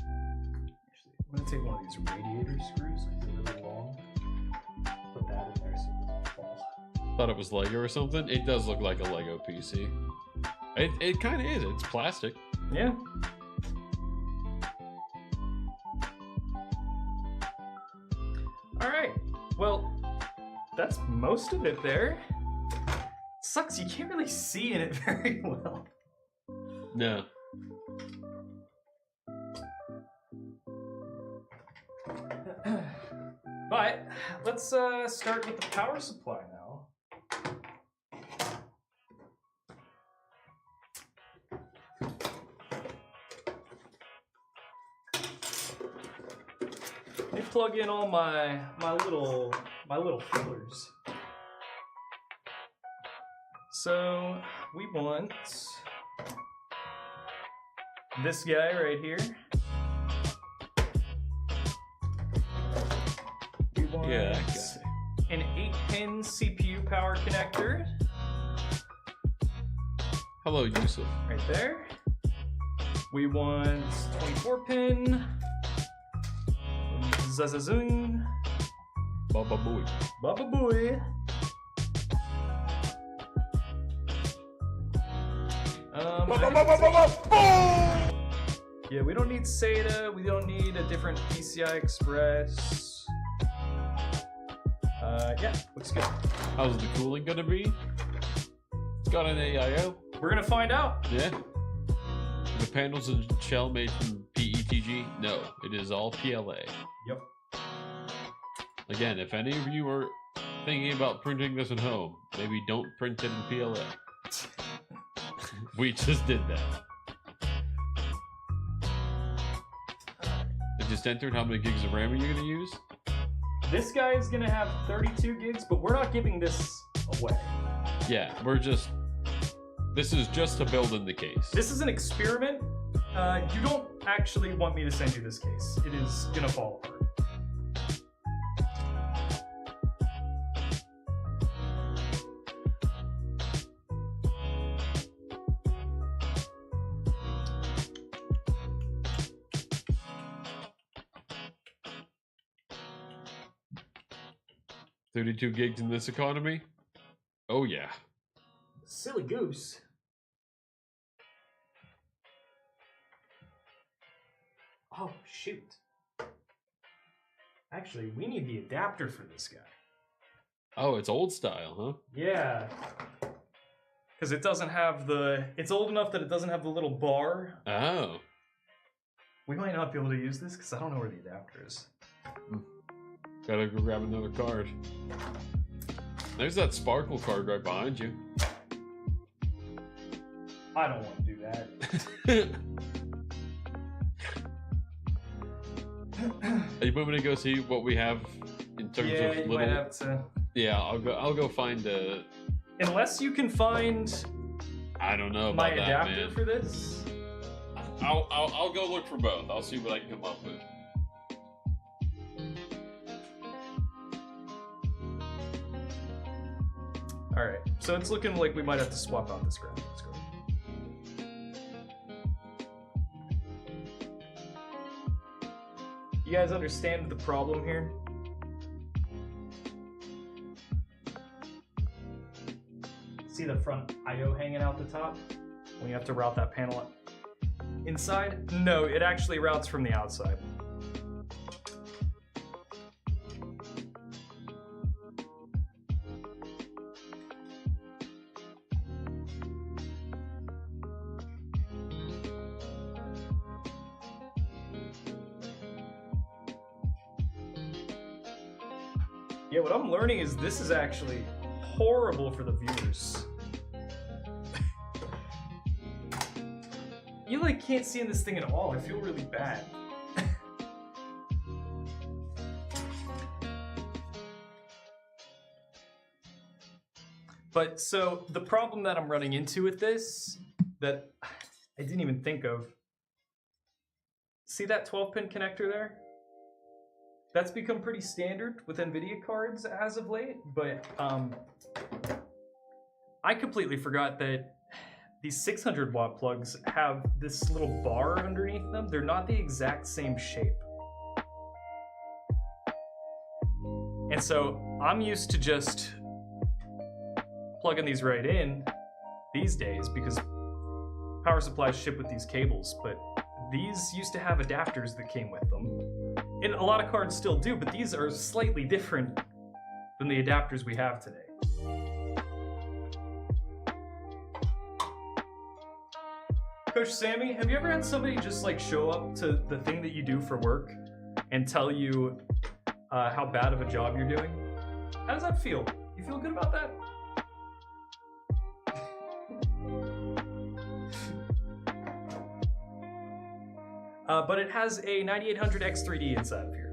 Actually, I'm gonna take one of these radiator screws because they're really long. Put that in there so it doesn't fall. Thought it was Lego or something. It does look like a Lego PC. It kind of is. It's plastic. Yeah. All right. Well, that's most of it there. Sucks. You can't really see in it very well. No. But let's start with the power supply now. Let me plug in all my little fillers. So we want this guy right here. We want Yeah, that guy. an 8-pin CPU power connector Hello, Yusuf. right there. We want 24-pin Zazazun Baba Booey. Baba Booey. Yeah, we don't need SATA. We don't need a different PCI Express. Yeah, looks good. How's the cooling gonna be? It's got an AIO. We're gonna find out. Yeah. The panels and shell made from PETG? No, it is all PLA. Yep. Again, if any of you are thinking about printing this at home, maybe don't print it in PLA. We just did that. I just entered how many gigs of RAM are you going to use? This guy is gonna have 32 gigs, but we're not giving this away. Yeah, this is just to build in the case. This is an experiment. You don't actually want me to send you this case. It is gonna fall apart. $32 gigs in this economy? Oh yeah. Silly goose. Oh, shoot. Actually, we need the adapter for this guy. Oh, it's old style, huh? Yeah. Because it doesn't have the... It's old enough that it doesn't have the little bar. Oh. We might not be able to use this because I don't know where the adapter is. Gotta go grab another card. There's that sparkle card right behind you. I don't want to do that. Are you moving to go see what we have in terms Yeah, of you little? might have to... Yeah, I'll go find a. Unless you can find I don't know my about that, adapter man. for this. I'll go look for both. I'll see what I can come up with. Alright, so it's looking like we might have to swap out this graphics card. You guys understand the problem here? See the front I/O hanging out the top? When you have to route that panel up inside? No, it actually routes from the outside. Yeah, what I'm learning is this is actually horrible for the viewers. You like can't see in this thing at all. I feel really bad. But so the problem that I'm running into with this that I didn't even think of. See that 12-pin connector there? That's become pretty standard with NVIDIA cards as of late, but I completely forgot that these 600 watt plugs have this little bar underneath them. They're not the exact same shape. And so I'm used to just plugging these right in these days because power supplies ship with these cables, but these used to have adapters that came with them. And a lot of cards still do, but these are slightly different than the adapters we have today. Coach Sammy, have you ever had somebody just like show up to the thing that you do for work and tell you how bad of a job you're doing? How does that feel? You feel good about that? But it has a 9800 X3D inside of here.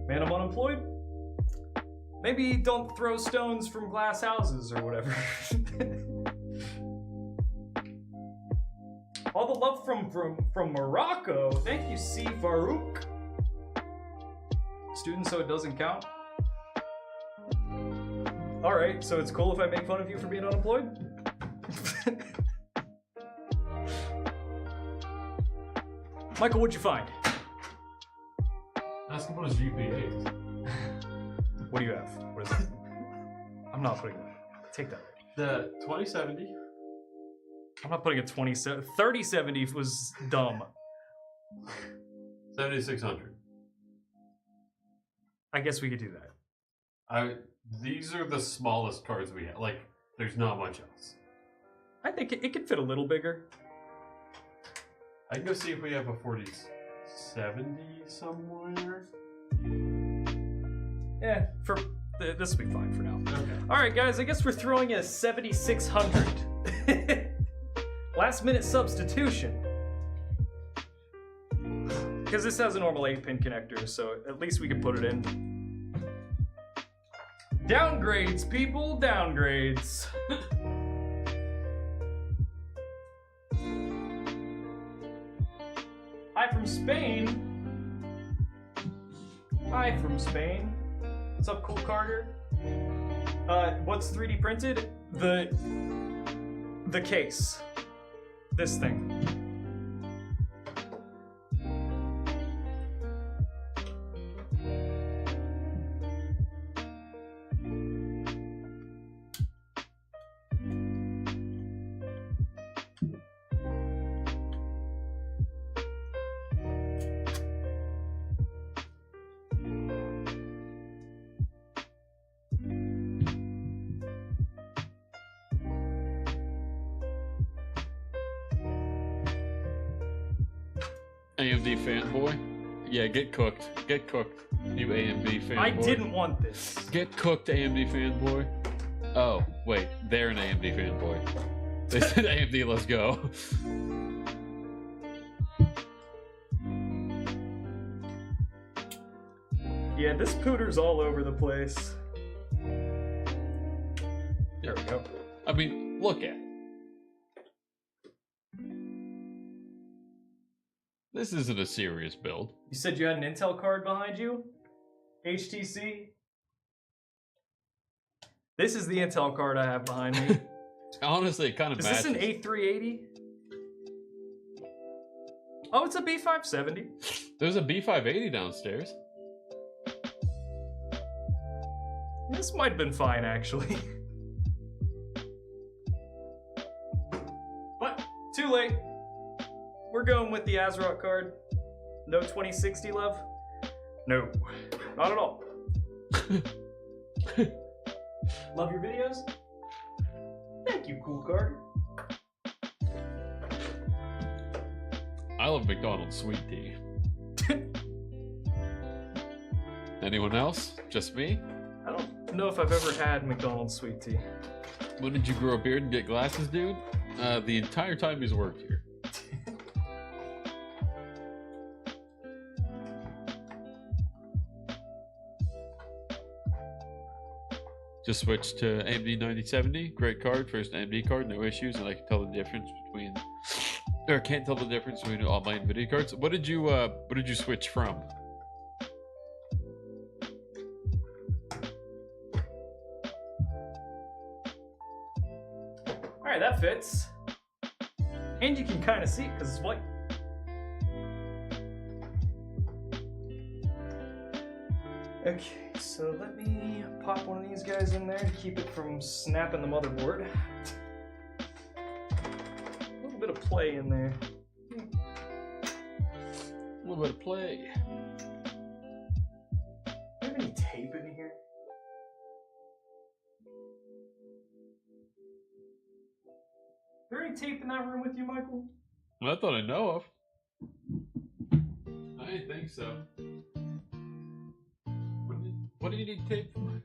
Man, I'm unemployed? Maybe don't throw stones from glass houses or whatever. All the love from Morocco. Thank you, C. Farouk. Student, so it doesn't count? Alright, so it's cool if I make fun of you for being unemployed? Michael, what'd you find? Ask him what his GPA is. What do you have? What is it? I'm not putting that. Take that. The 2070. I'm not putting a 3070 was dumb. 7600. I guess we could do that. These are the smallest cards we have. Like, there's not much else. I think it could fit a little bigger. I can go see if we have a 4070 somewhere. Yeah, this will be fine for now. Okay. All right, guys, I guess we're throwing in a 7600. Last minute substitution. Because this has a normal 8-pin connector, so at least we can put it in. Downgrades, people, downgrades. Hi from Spain. Hi from Spain. What's up, Cool Carter? What's 3D printed? The case. This thing. AMD fanboy. Yeah, get cooked. Get cooked, you AMD fanboy. I didn't want this. Get cooked, AMD fanboy. Oh, wait, they're an AMD fanboy. They said AMD, let's go. Yeah, this pooter's all over the place. There we go. I mean, look at it. This isn't a serious build. You said you had an Intel card behind you? HTC? This is the Intel card I have behind me. Honestly, it kind of matches. Is this an A380? Oh, it's a B570. There's a B580 downstairs. This might have been fine, actually. But, too late. We're going with the Azeroth card. No 2060 love? No, not at all. Love your videos? Thank you, cool card. I love McDonald's sweet tea. Anyone else? Just me? I don't know if I've ever had McDonald's sweet tea. When did you grow a beard and get glasses, dude? The entire time he's worked here. Just switched to AMD 9070. Great card, first AMD card, no issues, and I can tell the difference between, or can't tell the difference between all my NVIDIA cards. What did you switch from? All right, that fits. And you can kind of see it because it's white. Okay, so let me pop one of these guys in there to keep it from snapping the motherboard. A little bit of play in there. A little bit of play. Do you have any tape in here? Is there any tape in that room with you, Michael? Not that I know of. I didn't think so. What do you need tape for?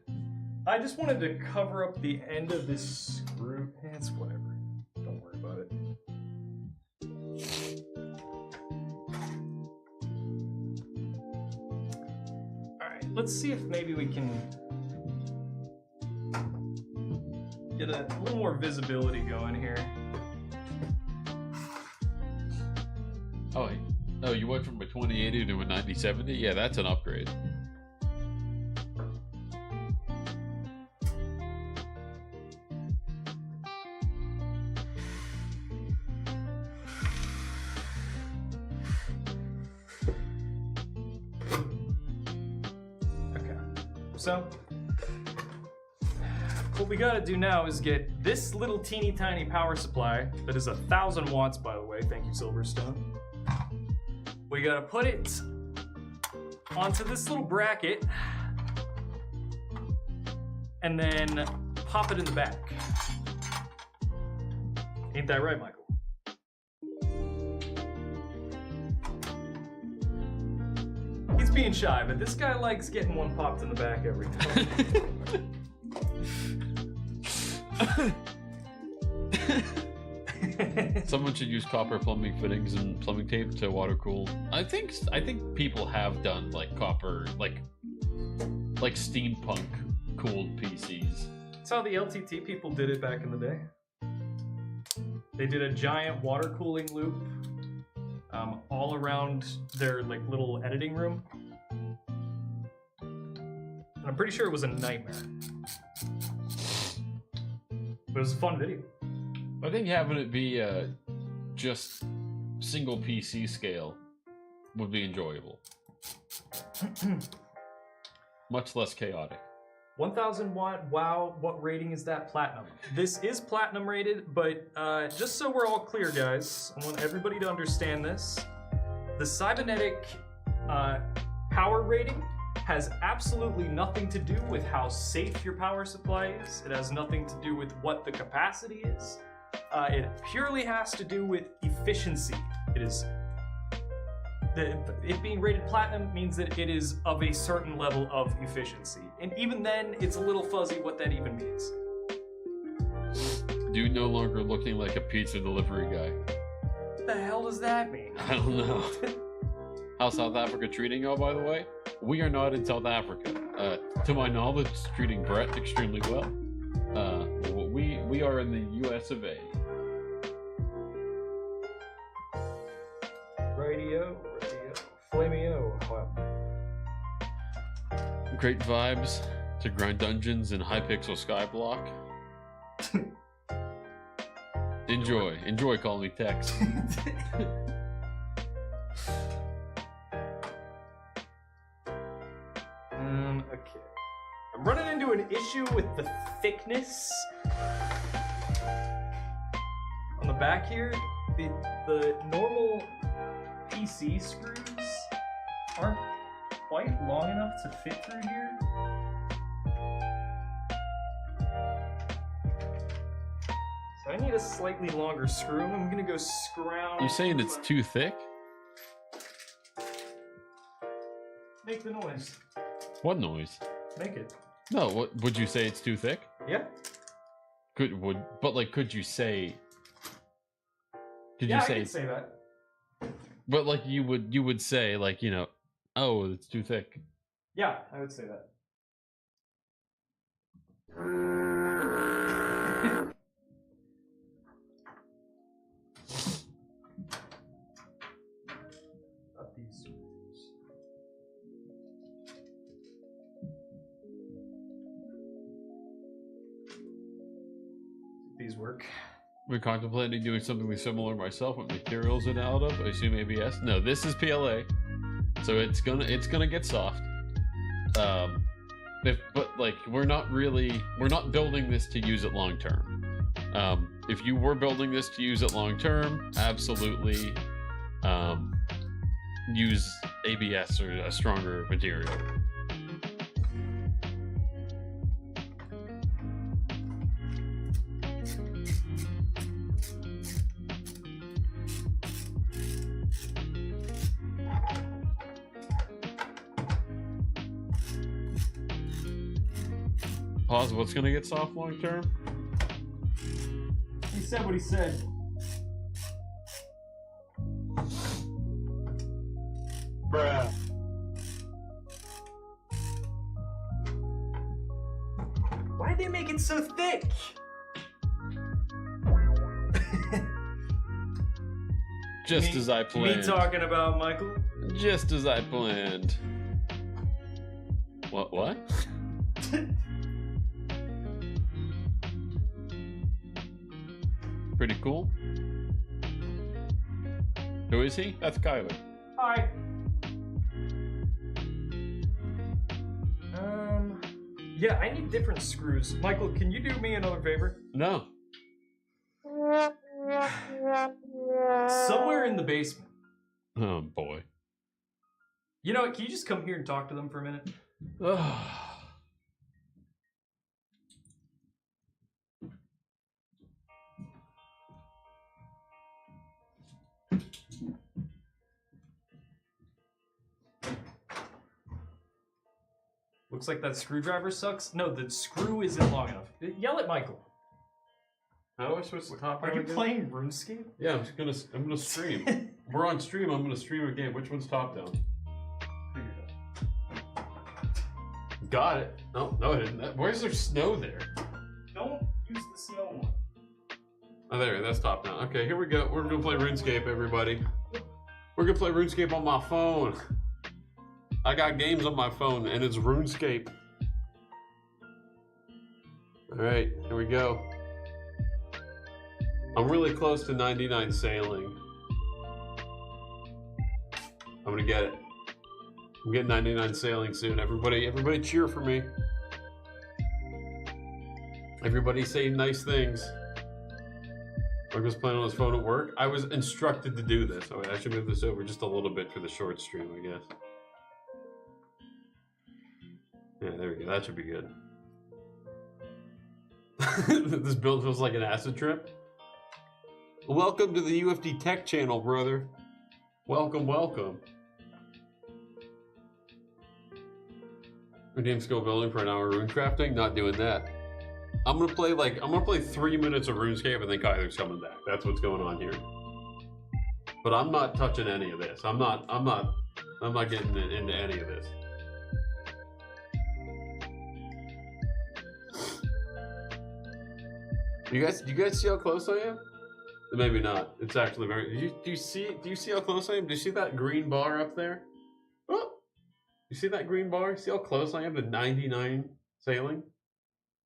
I just wanted to cover up the end of this screw. It's whatever. Don't worry about it. Alright, let's see if maybe we can get a little more visibility going here. Oh, you went from a 2080 to a 9070? Yeah, that's an upgrade. So, what we gotta do now is get this little teeny tiny power supply that is 1,000 watts, by the way. Thank you, Silverstone. We gotta put it onto this little bracket and then pop it in the back. Ain't that right, Michael? He's being shy, but this guy likes getting one popped in the back every time. Someone should use copper plumbing fittings and plumbing tape to water cool. I think people have done like copper, like steampunk cooled PCs. That's how the LTT people did it back in the day. They did a giant water cooling loop all around their like little editing room. And I'm pretty sure it was a nightmare. But it was a fun video. I think having it be just single PC scale would be enjoyable. Much less chaotic. 1,000 watt, wow, what rating is that? Platinum. This is platinum rated, but just so we're all clear, guys, I want everybody to understand this. The cybernetic power rating has absolutely nothing to do with how safe your power supply is. It has nothing to do with what the capacity is. It purely has to do with efficiency. It is it being rated platinum means that it is of a certain level of efficiency. And even then, it's a little fuzzy what that even means. Dude no longer looking like a pizza delivery guy. What the hell does that mean? I don't know. How's South Africa treating y'all, by the way? We are not in South Africa. To my knowledge, it's treating Brett extremely well. We are in the US of A. Radio, Flamio. Wow. Great vibes to grind dungeons in high-pixel skyblock. Enjoy calling me Tex. Okay. I'm running into an issue with the thickness on the back here. The normal PC screws aren't quite long enough to fit through here. So I need a slightly longer screw. I'm gonna go scrounge. You saying it's too thick? Make the noise. What noise? Make it. No, what would you say it's too thick? Yeah. Could you say? Could Yeah, you I say? can say that. But like you would say like, you know, oh, it's too thick. Yeah, I would say that. Up these screws. These work. We're contemplating doing something similar myself. What materials it out of? I assume ABS. No, this is PLA, so it's gonna get soft. But like we're not building this to use it long term. If you were building this to use it long term, absolutely use ABS or a stronger material. Pause. What's gonna get soft long term? He said what he said. Bruh. Why did they make it so thick? Just as I planned. Me talking about Michael? Just as I planned. What? Pretty cool. Who is he? That's Kyler. Hi. Yeah, I need different screws. Michael, can you do me another favor? No. Somewhere in the basement. Oh boy. You know what? Can you just come here and talk to them for a minute? Looks like that screwdriver sucks. No, the screw isn't long enough. Yell at Michael. How do I switch the top? Are you playing RuneScape? Yeah, I'm gonna stream. We're on stream. I'm gonna stream a game. Which one's top down? Got it. Oh, no, I didn't. Why is there snow there? Don't use the snow one. Oh, there. That's top down. Okay, here we go. We're gonna play RuneScape, everybody. We're gonna play RuneScape on my phone. I got games on my phone, and it's RuneScape. All right, here we go. I'm really close to 99 sailing. I'm gonna get it. I'm getting 99 sailing soon. Everybody cheer for me. Everybody say nice things. Marco's playing on his phone at work. I was instructed to do this. Oh, wait, I should move this over just a little bit for the short stream, I guess. Yeah, there we go. That should be good. This build feels like an acid trip. Welcome to the UFD Tech channel, brother. Welcome, welcome. Redeem skill building for an hour rune crafting. Not doing that. I'm gonna play 3 minutes of RuneScape and then Kyler's coming back. That's what's going on here. But I'm not touching any of this. I'm not getting into any of this. Do you guys see how close I am? Maybe not. It's actually very. Do you see how close I am? Do you see that green bar up there? Oh, you see that green bar? See how close I am to 99 sailing?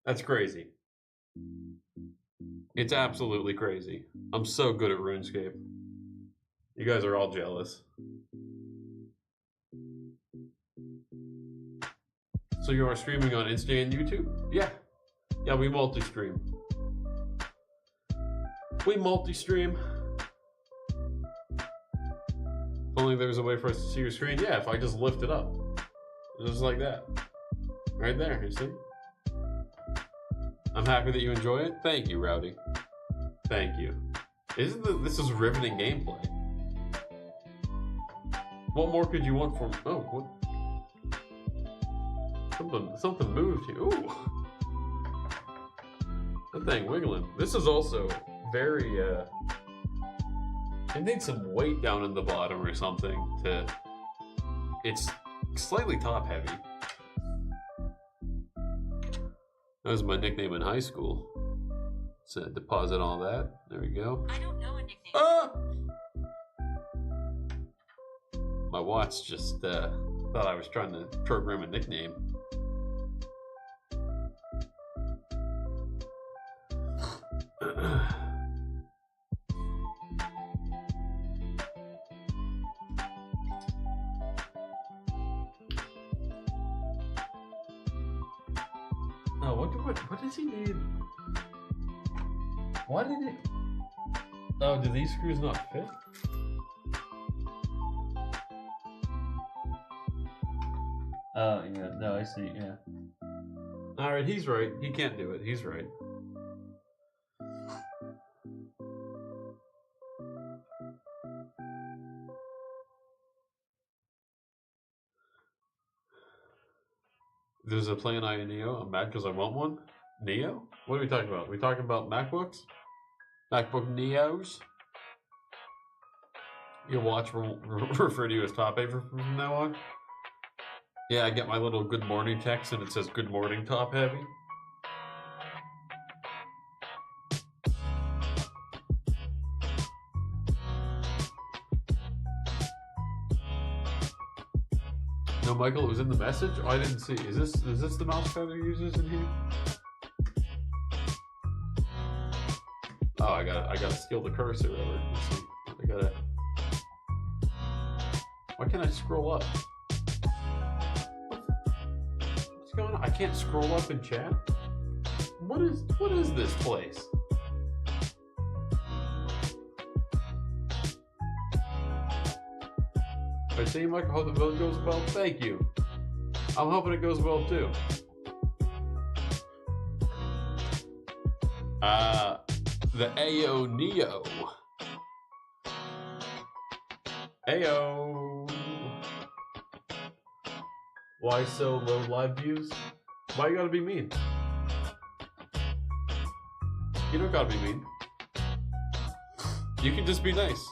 That's crazy. It's absolutely crazy. I'm so good at RuneScape. You guys are all jealous. So you are streaming on Insta and YouTube? Yeah. Yeah, we multi-stream. We multi-stream. If only there was a way for us to see your screen. Yeah, if I just lift it up. Just like that. Right there, you see? I'm happy that you enjoy it. Thank you, Rowdy. Thank you. This is riveting gameplay. What more could you want from... Oh, what? Something moved here. Ooh. That thing wiggling. This is also very, it needs some weight down in the bottom or something to... It's slightly top heavy. That was my nickname in high school. So deposit all that. There we go. I don't know a nickname. Ah! My watch just thought I was trying to program a nickname. Oh, what does he need? Why did it? Oh, do these screws not fit? Oh, yeah. No, I see. Yeah. Alright, he's right. He can't do it. He's right. There's a plan I Neo. I'm mad because I want one. Neo? What are we talking about? We talking about MacBooks? MacBook Neos? Your watch will refer to you as top 8 from now on? Yeah, I get my little good morning text and it says good morning top heavy. No, Michael, it was in the message? Oh, I didn't see. Is this the mouse pad users in here? Oh, I gotta steal the cursor over. Let's see. I gotta. Why can't I scroll up? What's going on? I can't scroll up in chat. What is this place? I see, Michael. Hope the build goes well. Thank you. I'm hoping it goes well too. The AO Neo. Ayo. Why so low live views? Why you gotta be mean? You don't gotta be mean. You can just be nice.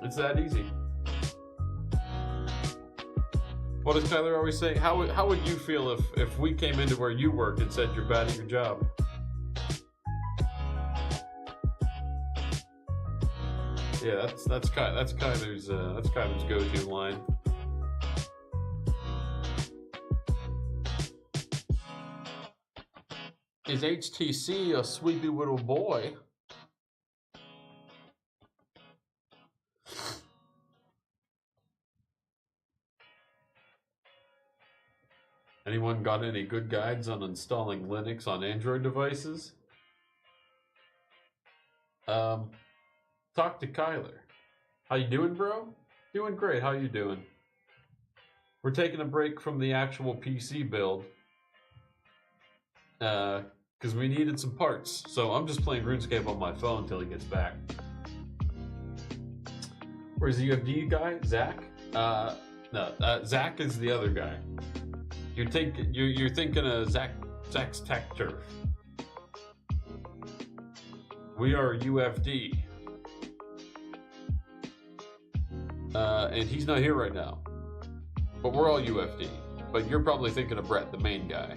It's that easy. What does Tyler always say? How would you feel if we came into where you work and said you're bad at your job? Yeah, that's Kyler's go-to line. Is HTC a sleepy little boy? Anyone got any good guides on installing Linux on Android devices? Talk to Kyler. How you doing, bro? Doing great. How you doing? We're taking a break from the actual PC build because we needed some parts. So I'm just playing RuneScape on my phone until he gets back. Where's the UFD guy? Zach? No, Zach is the other guy. You're thinking of Zach's Tech Turf. We are UFD. And he's not here right now. But we're all UFD. But you're probably thinking of Brett, the main guy.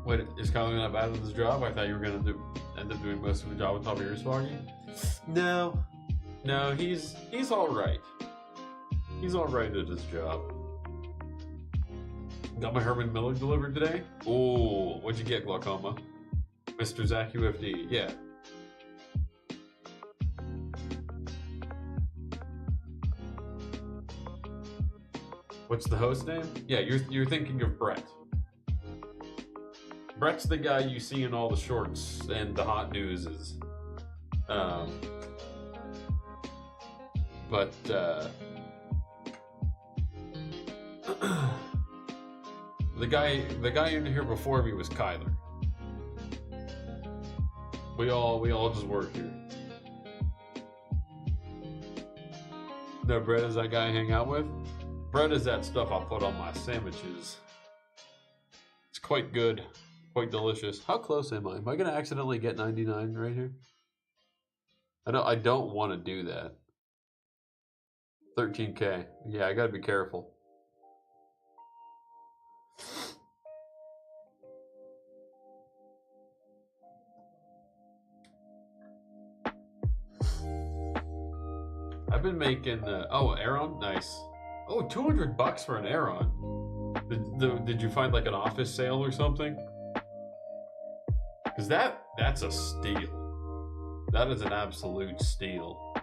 What, is Kyler not bad at his job? I thought you were gonna end up doing most of the job on top of your Swaggy. No, he's all right. He's all right at his job. Got my Herman Miller delivered today. Oh, what'd you get, glaucoma? Mr. Zach UFD, yeah. What's the host name? Yeah, you're thinking of Brett. Brett's the guy you see in all the shorts and the hot newses. But the guy in here before me was Kyler. We all just work here. No, Brett is that guy I hang out with? Bread is that stuff I'll put on my sandwiches. It's quite good, quite delicious. How close am I? Am I gonna accidentally get 99 right here? I don't want to do that. 13K. Yeah, I gotta be careful. I've been making oh, Aeron, nice. Oh, $200 for an Aeron. Did you find like an office sale or something? Because that's a steal. That is an absolute steal.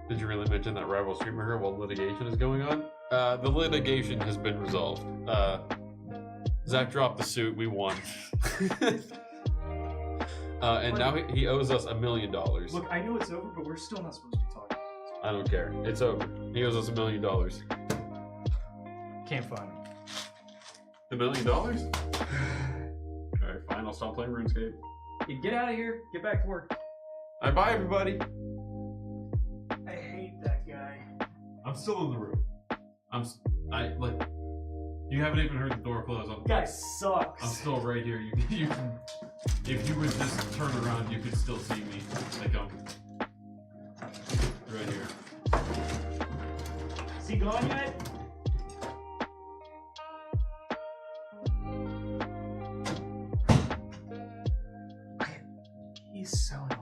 Did you really mention that rival streamer here while litigation is going on? The litigation has been resolved. Zach dropped the suit, we won. And now he owes us $1 million. Look, I know it's over, but we're still not supposed to be talking. I don't care. It's over. He owes us $1 million. Can't find him. $1 million? Alright, fine. I'll stop playing RuneScape. You get out of here. Get back to work. Alright, bye everybody. I hate that guy. I'm still in the room. You haven't even heard the door close. Guy sucks. I'm still right here. You can, if you would just turn around, you could still see me. Like I'm right here. Is he gone yet? He's so annoying.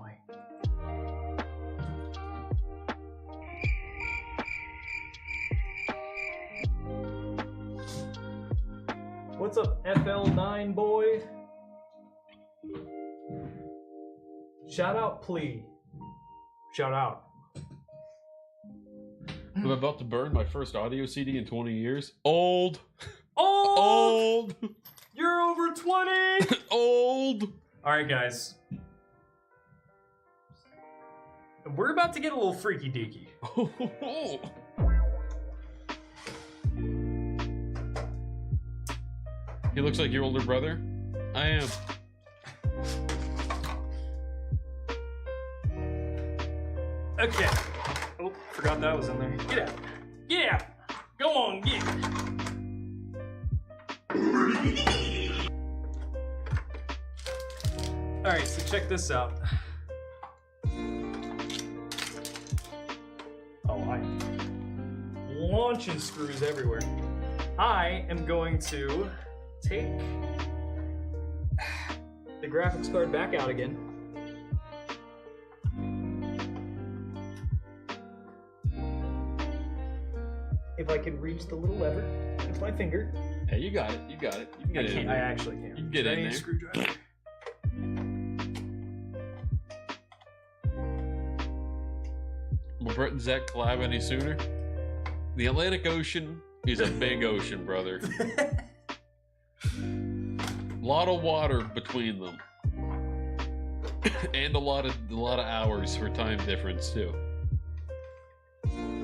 What's up, FL9 boy? Shout out, plea. Shout out. I'm about to burn my first audio CD in 20 years. Old. Old. You're over 20. Old. All right, guys. We're about to get a little freaky deaky. He looks like your older brother. I am. Okay. Oh, forgot that was in there. Get out. Get out. Go on, get. All right, so check this out. Oh, I'm launching screws everywhere. I am going to take the graphics card back out again. If I can reach the little lever with my finger. Hey, you got it. You got it. You can get in. I actually can't. You can get in there. I need a screwdriver. Will Brett and Zach collab any sooner? The Atlantic Ocean is a big ocean, brother. Lot of water between them, and a lot of hours for time difference too.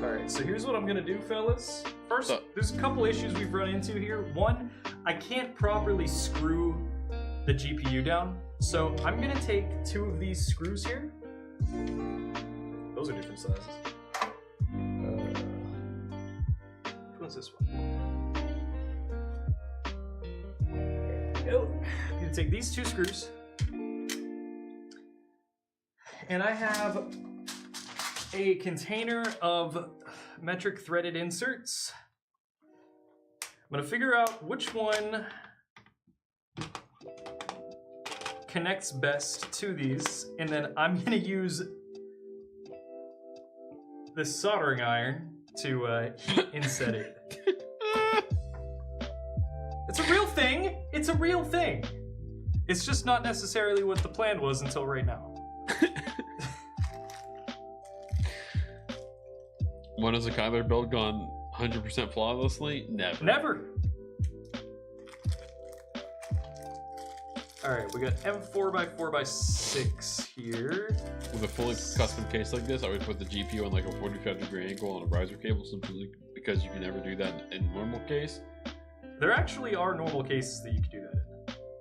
Alright, so here's what I'm gonna do, fellas. First, there's a couple issues we've run into here. One, I can't properly screw the GPU down. So I'm gonna take 2 of these screws here. Those are different sizes. Which one's this one? There we go. I'm gonna take these 2 screws. And I have a container of metric threaded inserts. I'm gonna figure out which one connects best to these, and then I'm gonna use this soldering iron to heat inset it. It's a real thing. It's a real thing. It's just not necessarily what the plan was until right now. When has a Kyler build gone 100% flawlessly? Never. Never. All right, we got M4x4x6 here. With a fully custom case like this, I would put the GPU on like a 45-degree angle on a riser cable simply because you can never do that in normal case. There actually are normal cases that you can do that in.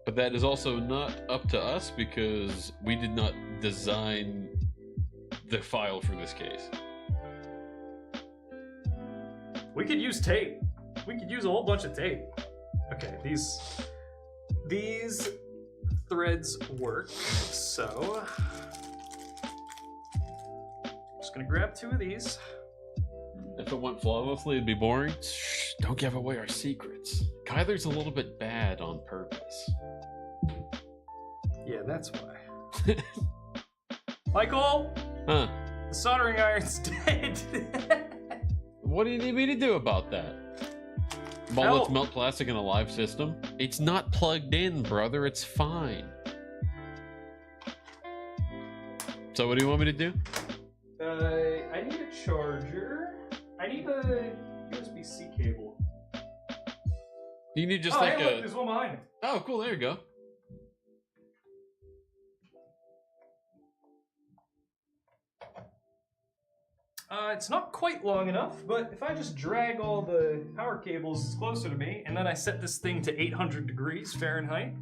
But that is also not up to us because we did not design the file for this case. We could use tape. We could use a whole bunch of tape. Okay, these threads work, so I'm just gonna grab 2 of these. If it went flawlessly, it'd be boring. Shh, don't give away our secrets. Kyler's a little bit bad on purpose. Yeah, that's why. Michael! Huh? The soldering iron's dead. What do you need me to do about that? Well, let's melt plastic in a live system. It's not plugged in, brother. It's fine. So what do you want me to do? I need a charger. I need a USB-C cable. You need just like hey, a... look, there's one behind me. Oh, cool. There you go. It's not quite long enough, but if I just drag all the power cables closer to me, and then I set this thing to 800 degrees Fahrenheit,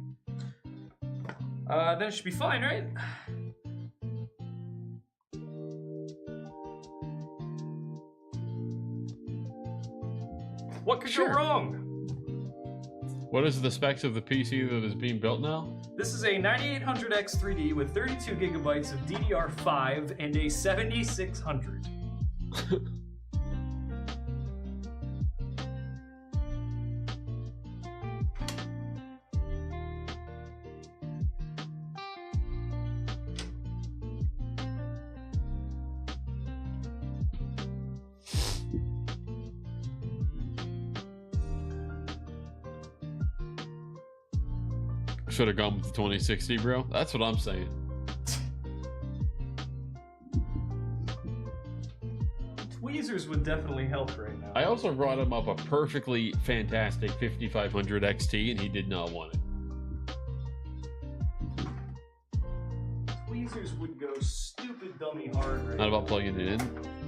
then it should be fine, right? What could go wrong? What is the specs of the PC that is being built now? This is a 9800X 3D with 32 gigabytes of DDR5 and a 7600. Should have gone with the 2060, bro. That's what I'm saying. Tweezers would definitely help right now. I also brought him up a perfectly fantastic 5500 XT, and he did not want it. Tweezers would go stupid dummy hard right Not about plugging it in.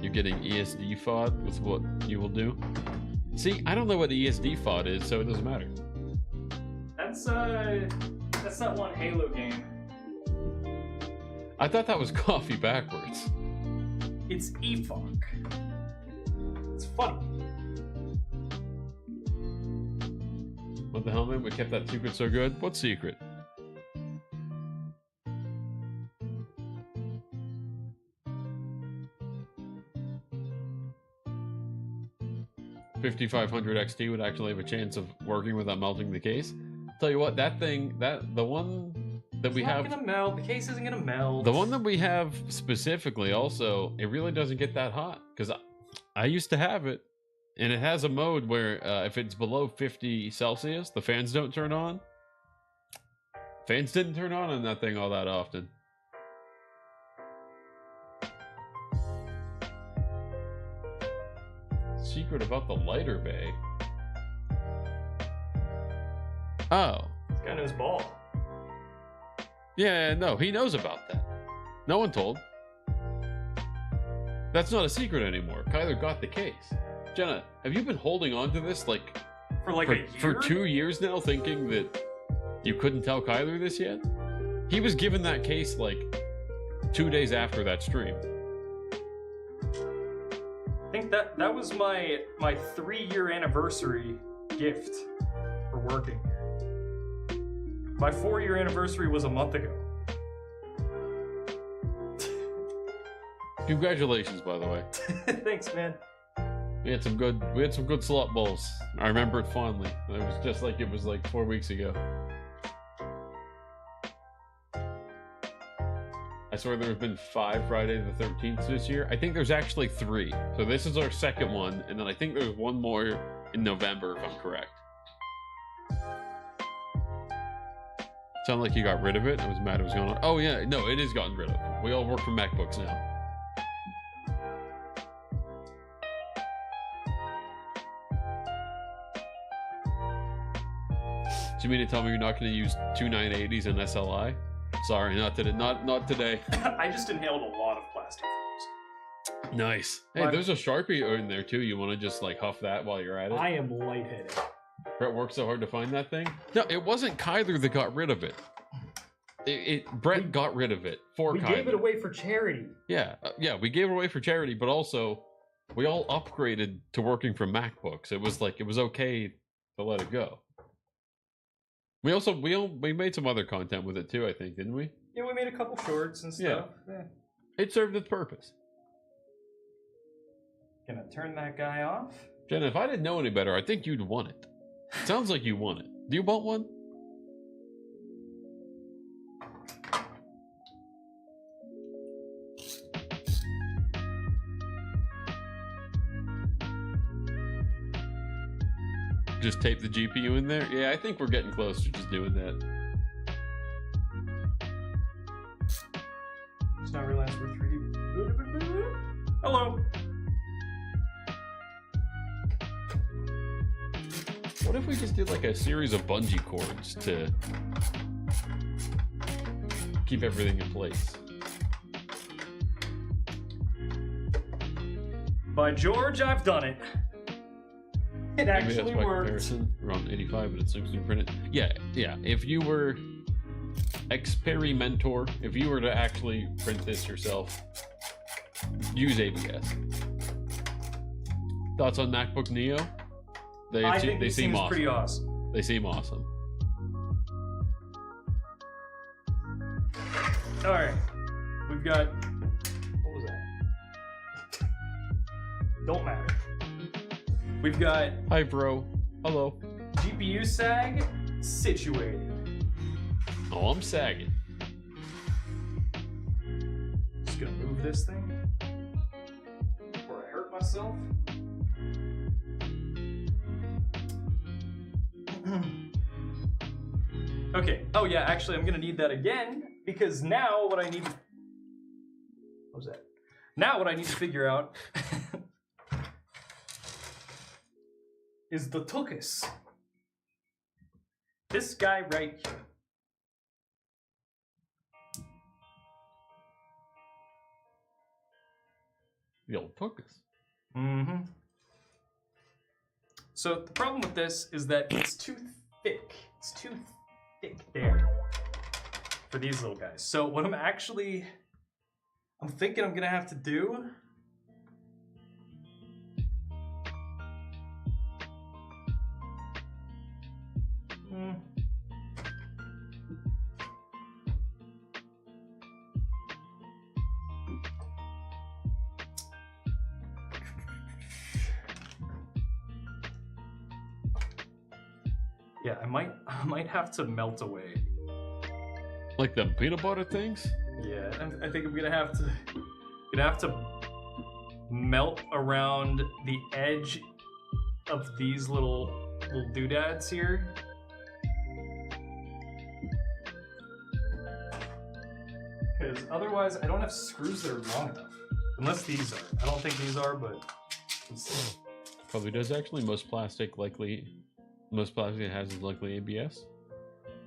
You're getting ESD FOD with what you will do. See, I don't know what ESD FOD is, so it doesn't matter. That's that one Halo game. I thought that was coffee backwards. It's EFOC. It's funny. What the hell, man? We kept that secret so good? What secret? $5,500 XT would actually have a chance of working without melting the case. Tell you what, the one that we have, it's not gonna melt. The case isn't gonna melt. the one that we have specifically, also, it really doesn't get that hot because I used to have it, and it has a mode where if it's below 50 Celsius, the fans don't turn on. Fans didn't turn on that thing all that often. Secret about the lighter bay. Oh. This guy knows ball. Yeah, no, he knows about that. No one told. That's not a secret anymore. Kyler got the case. Jenna, have you been holding on to this like For like a year? for 2 years now, thinking that you couldn't tell Kyler this yet? He was given that case like 2 days after that stream. I think that was my 3-year anniversary gift for working here. My 4-year anniversary was a month ago. Congratulations, by the way. Thanks, man. We had some good slot bowls. I remember it fondly. It was just like it was like 4 weeks ago. I swear there's been 5 Friday the 13th this year. I think there's actually 3. So this is our second one, and then I think there's one more in November, if I'm correct. Sounded like you got rid of it. I was mad it was going on. Oh yeah, no, it is gotten rid of. We all work from MacBooks now. Do you mean to tell me you're not going to use 2 980s and SLI? Sorry, not today. Not today. I just inhaled a lot of plastic fumes. Nice. Hey, there's a Sharpie in there too. You want to just like huff that while you're at it? I am lightheaded. Brett worked so hard to find that thing. No, it wasn't Kyler that got rid of it. Brett got rid of it for Kyler. We gave it away for charity. Yeah, yeah, we gave it away for charity, but also we all upgraded to working from MacBooks. It was like it was okay to let it go. We made some other content with it too, I think, didn't we? Yeah, we made a couple shorts and stuff. Yeah. It served its purpose. Gonna turn that guy off? Jenna, if I didn't know any better, I think you'd want it. Sounds like you want it. Do you want one? Just tape the GPU in there? Yeah, I think we're getting close to just doing that. Just not realize we're 3D. Hello. What if we just did like a series of bungee cords to keep everything in place? By George, I've done it. It Maybe actually that's by worked. comparison. Around 85, but it's 16 printed. Yeah, yeah. If you were experimentor, if you were to actually print this yourself, use ABS. Thoughts on MacBook Neo? I think they it seem seems awesome. pretty awesome. They seem awesome. All right, we've got. What was that? Don't matter. We've got Hi, bro. Hello. GPU sag situated. Oh, I'm sagging. Just gonna move this thing before I hurt myself. Okay. Oh yeah, actually, I'm gonna need that again because now what I need. What was that? Now what I need to figure out is the tuchus. This guy right here. The old Tuckus. Mm-hmm. So the problem with this is that it's too thick. It's too thick there for these little guys. So what I'm thinking I'm gonna have to do. Yeah, I might have to melt away. Like the peanut butter things? Yeah, I think I'm gonna have to melt around the edge of these little doodads here. Because otherwise, I don't have screws that are long enough. Unless these are. I don't think these are, but let's see. Probably does actually. Most plastic it has is likely ABS.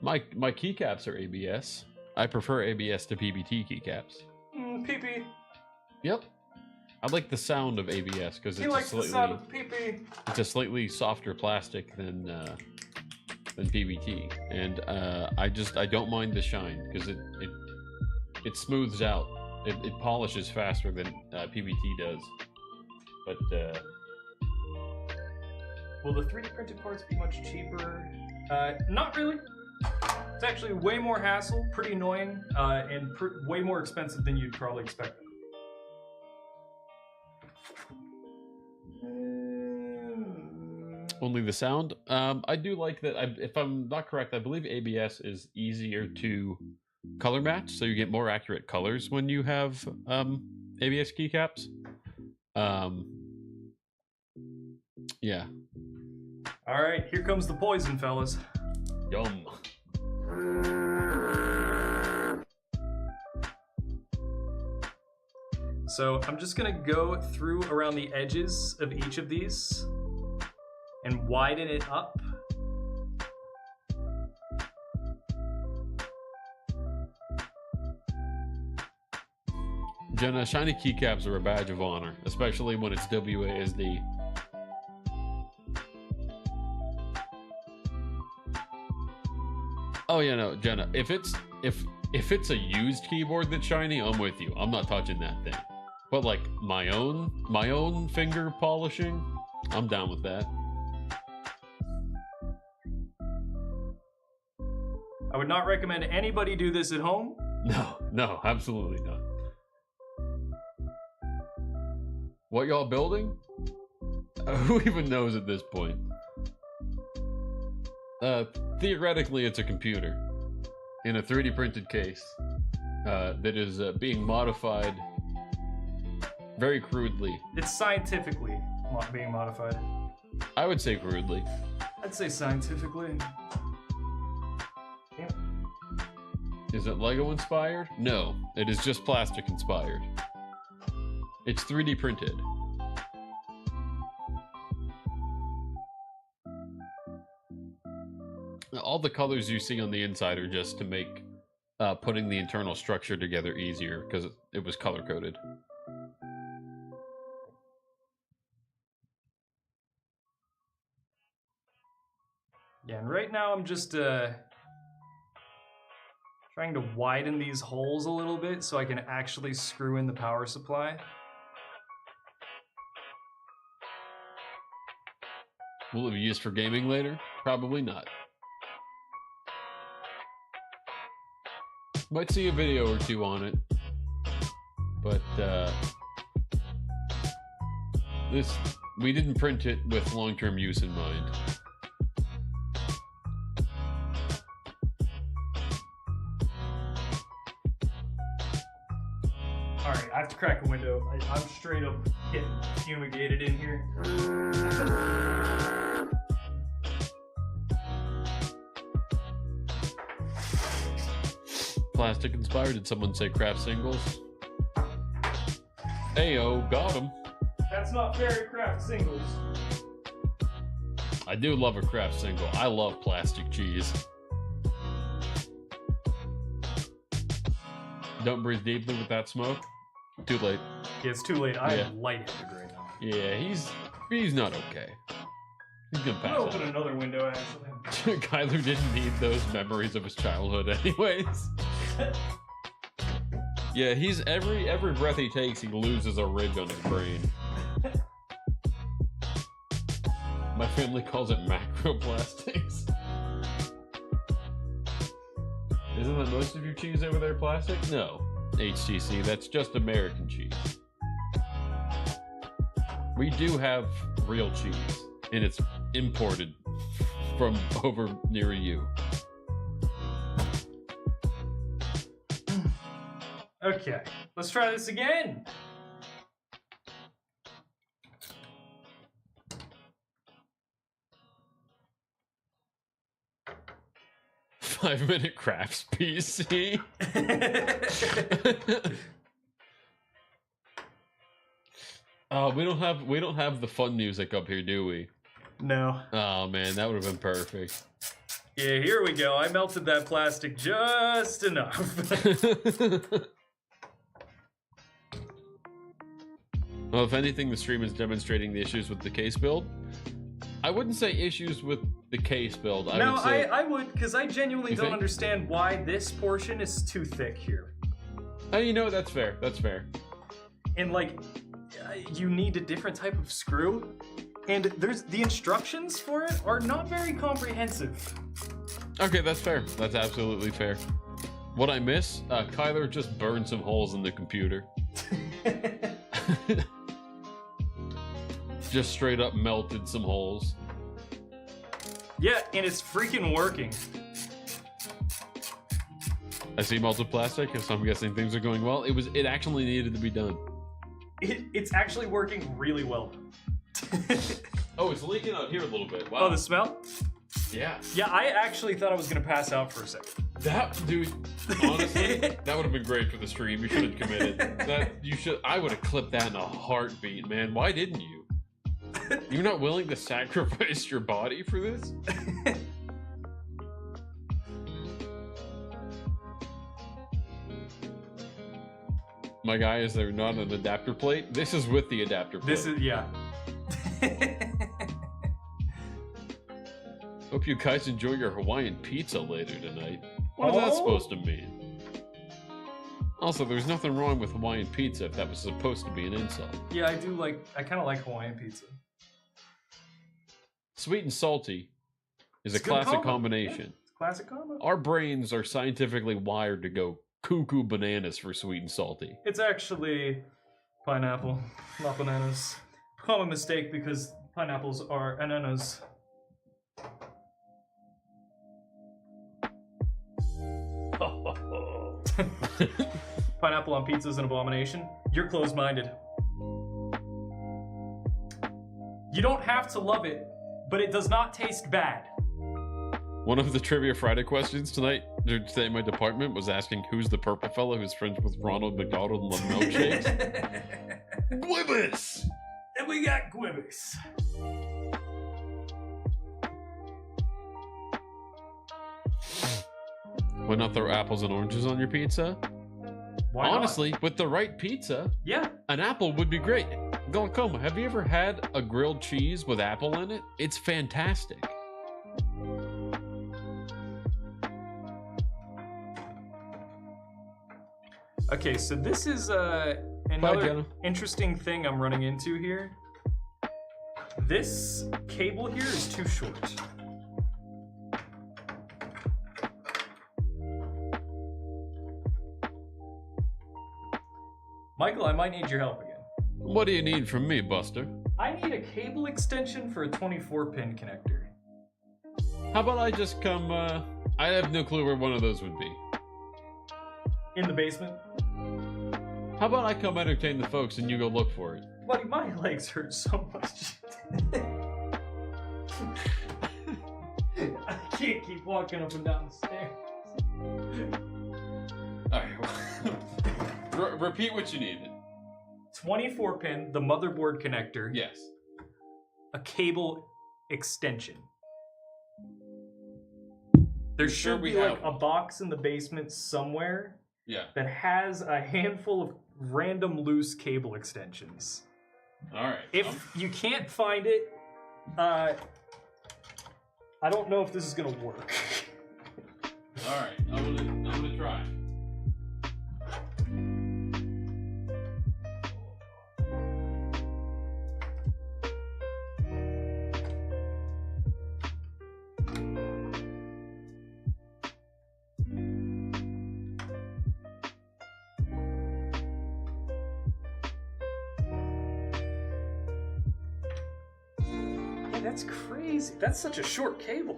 My keycaps are ABS. I prefer ABS to PBT keycaps. PP. Yep. I like the sound of ABS because He it's likes the sound of pee-pee. it's a slightly softer plastic than PBT, and I don't mind the shine because it smooths out. It polishes faster than PBT does. But will the 3D printed parts be much cheaper? Not really. It's actually way more hassle, pretty annoying, and way more expensive than you'd probably expect. only the sound. I do like that. If I'm not correct, I believe ABS is easier to color match, so you get more accurate colors when you have ABS keycaps. Yeah. All right, here comes the poison, fellas. Yum. So I'm just gonna go through around the edges of each of these and widen it up. Jenna, shiny keycaps are a badge of honor, especially when it's WASD. Oh yeah, no, Jenna, if it's a used keyboard that's shiny, I'm with you. I'm not touching that thing. But like my own finger polishing, I'm down with that. I would not recommend anybody do this at home. No, absolutely not. What y'all building? Who even knows at this point? Theoretically, it's a computer in a 3D printed case that is being modified very crudely. It's scientifically being modified. I would say crudely. I'd say scientifically. Yeah. Is it Lego inspired? No, it is just plastic inspired. It's 3D printed. All the colors you see on the inside are just to make putting the internal structure together easier because it was color coded. Yeah, and right now I'm just trying to widen these holes a little bit so I can actually screw in the power supply. Will it be used for gaming later? Probably not. Might see a video or two on it, but we didn't print it with long-term use in mind. All right, I have to crack a window. I'm straight up getting fumigated in here. Plastic inspired? Did someone say craft singles? Ayo, got him. That's not fair, craft singles. I do love a craft single. I love plastic cheese. Don't breathe deeply with that smoke. Too late. Yeah, it's too late. I am lightheaded right now. Yeah, he's not okay. He's gonna pass I'll out. open another window, actually. Kyler didn't need those memories of his childhood anyways. Yeah, he's every breath he takes, he loses a ridge on his brain. My family calls it macroplastics. Isn't that most of your cheese over there plastic? No, HTC, that's just American cheese. We do have real cheese, and it's imported from over near you. Okay, let's try this again. Five-minute crafts PC. We don't have the fun music up here, do we? No. Oh man, that would have been perfect. Yeah, here we go. I melted that plastic just enough. Well, if anything, the stream is demonstrating the issues with the case build. I wouldn't say issues with the case build. I would, because I genuinely You don't think? understand why this portion is too thick here. You know, that's fair. That's fair. And like, you need a different type of screw, and the instructions for it are not very comprehensive. Okay, that's fair. That's absolutely fair. What I miss, Kyler just burned some holes in the computer. Just straight up melted some holes. Yeah, and it's freaking working. I see melted plastic, so I'm guessing things are going well. It actually needed to be done. It's actually working really well. Oh, it's leaking out here a little bit. Wow. Oh, the smell? Yeah. Yeah, I actually thought I was gonna pass out for a second. That dude, honestly, that would have been great for the stream. You should have committed. I would have clipped that in a heartbeat, man. Why didn't you? You're not willing to sacrifice your body for this? My guy, is there not an adapter plate? This is with the adapter plate. This is, yeah. Hope you guys enjoy your Hawaiian pizza later tonight. What is that supposed to mean? Also, there's nothing wrong with Hawaiian pizza if that was supposed to be an insult. Yeah, I kind of like Hawaiian pizza. Sweet and salty is It's a a good classic combo. combination. It's a classic combo. Our brains are scientifically wired to go cuckoo bananas for sweet and salty. It's actually pineapple, not bananas. Common mistake because pineapples are ananas. Pineapple on pizza is an abomination. You're closed-minded. You don't have to love it, but it does not taste bad. One of the Trivia Friday questions today in my department was asking who's the purple fellow who's friends with Ronald McDonald and love milkshakes. Gwibus! And we got Gwibus. Why not throw apples and oranges on your pizza? Why not? Honestly, with the right pizza, Yeah. an apple would be great. Glaucoma, have you ever had a grilled cheese with apple in it? It's fantastic. Okay, so this is Bye, another Jenna. interesting thing I'm running into here. This cable here is too short. Michael, I might need your help again. What do you need from me, Buster? I need a cable extension for a 24-pin connector. How about I just come, I have no clue where one of those would be. In the basement? How about I come entertain the folks and you go look for it? Buddy, my legs hurt so much. I can't keep walking up and down the stairs. Alright, repeat what you needed. 24-pin, the motherboard connector. Yes. A cable extension. There Sure should we be like have a box in the basement somewhere Yeah. that has a handful of random loose cable extensions. Alright. If you can't find it, I don't know if this is gonna work. Alright, I'm gonna try. Yeah, that's crazy. That's such a short cable.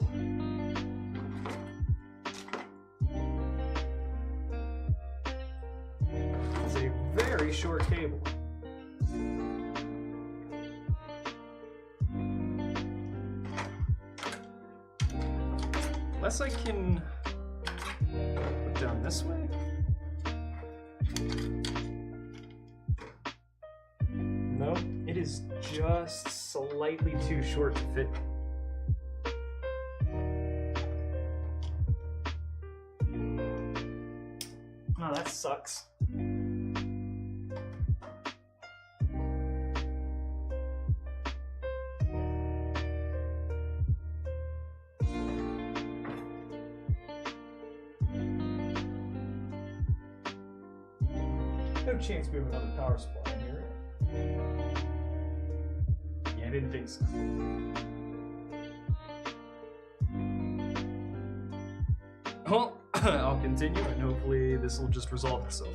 It's a very short cable. Unless I can put down this way. No, it is just slightly too short to fit. Oh, that sucks. No chance we have another power supply in here. Yeah, I didn't think so. Well, I'll continue and hopefully this will just resolve itself.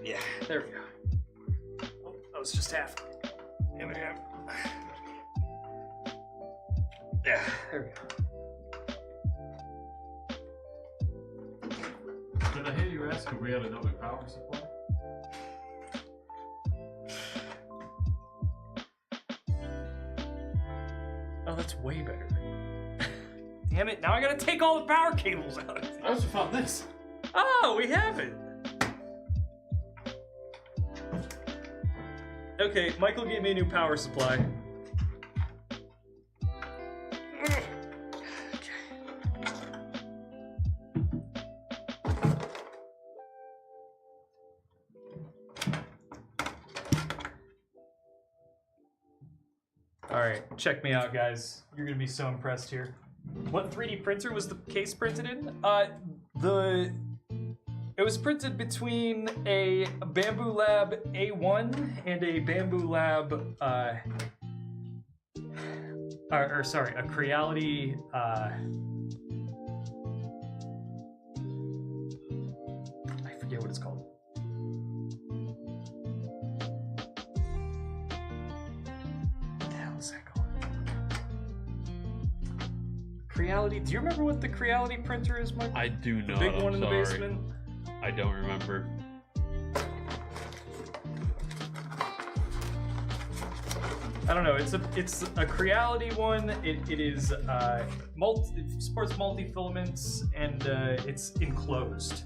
Yeah, there we go. Oh, that was just half. There we go. Yeah, there we go. Did I hear you ask if we had another power supply? Oh, that's way better. Damn it, now I gotta take all the power cables out. I also found this. Oh, we have it. Okay, Michael gave me a new power supply. Alright, check me out, guys. You're gonna be so impressed here. What 3D printer was the case printed in? It was printed between a Bamboo Lab A1 and a Bamboo Lab, a Creality, I forget what it's called. What the hell is that called? Creality, do you remember what the Creality printer is, Mike? I do not. The big one in the sorry. basement? I don't remember. I don't know. It's a Creality one. It is it supports multi-filaments and it's enclosed.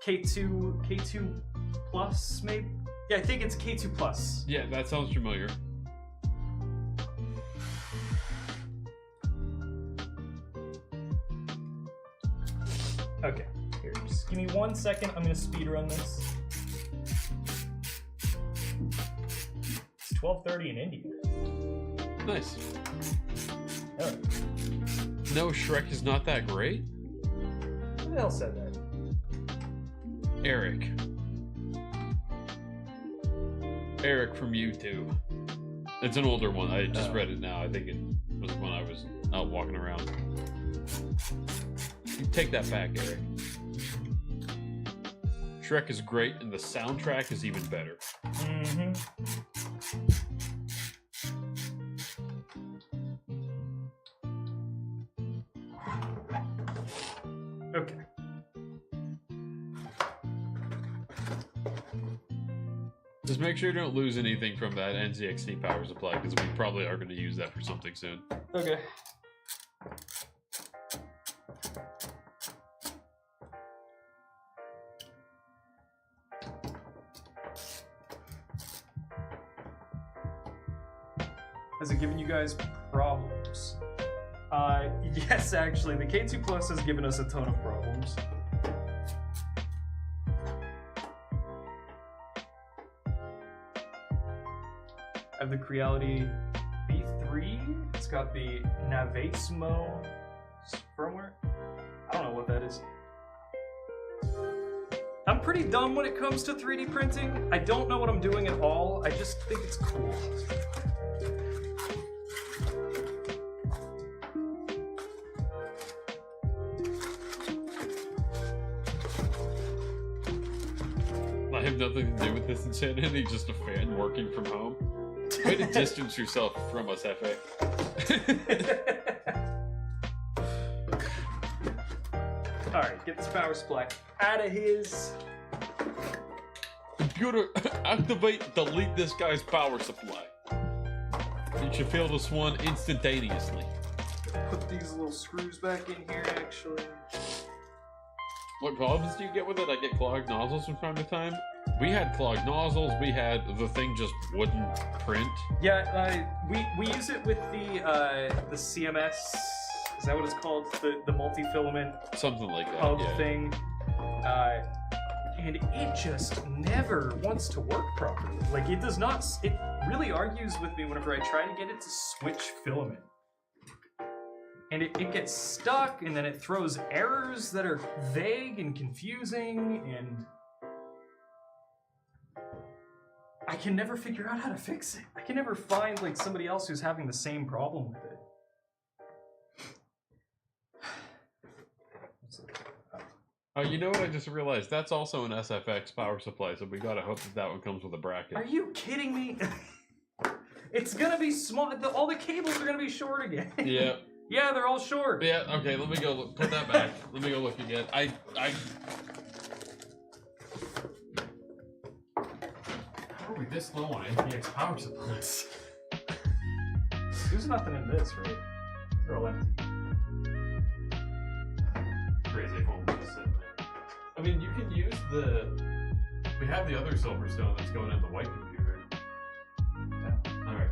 K2 plus maybe. Yeah, I think it's K2 plus. Yeah, that sounds familiar. Okay. Here, just give me 1 second. I'm gonna speed run this. It's 12:30 in India. Nice. Oh, No, Shrek is not that great. who the hell said that? Eric. Eric from YouTube. It's an older one. I just read it now. I think it was when I was out walking around. You take that back, Eric. Shrek is great, and the soundtrack is even better. Mm-hmm. Okay. Just make sure you don't lose anything from that NZXT power supply, because we probably are going to use that for something soon. Okay. Has it given you guys problems? Yes, actually, the K2 Plus has given us a ton of problems. I have the Creality B3. It's got the Navatesmo firmware. I don't know what that is. I'm pretty dumb when it comes to 3D printing. I don't know what I'm doing at all. I just think it's cool. I have nothing to do with this insanity, just a fan working from home. Way to distance yourself from us, FA. Alright, get this power supply out of his. Computer, activate, delete this guy's power supply. You should fail this one instantaneously. Put these little screws back in here, actually. What problems do you get with it? I get clogged nozzles from time to time. We had clogged nozzles. We had the thing just wouldn't print. Yeah, we use it with the CMS. Is that what it's called? The multi-filament Something like that. hub Yeah. thing. And it just never wants to work properly. Like it does not. It really argues with me whenever I try to get it to switch filament. And it gets stuck, and then it throws errors that are vague and confusing, and I can never figure out how to fix it. I can never find like somebody else who's having the same problem with it. Oh, you know what I just realized? That's also an SFX power supply, so we gotta hope that one comes with a bracket. Are you kidding me? It's gonna be small. All the cables are gonna be short again. Yeah. Yeah, they're all short. Yeah, okay, let me go look. Put that back. Let me go look again. How are we this low on NPX power supplies? There's nothing in this, right? They're all empty. Crazy phone just sitting there. I mean, you can use the... We have the other Silverstone that's going in the white computer. Yeah. Alright.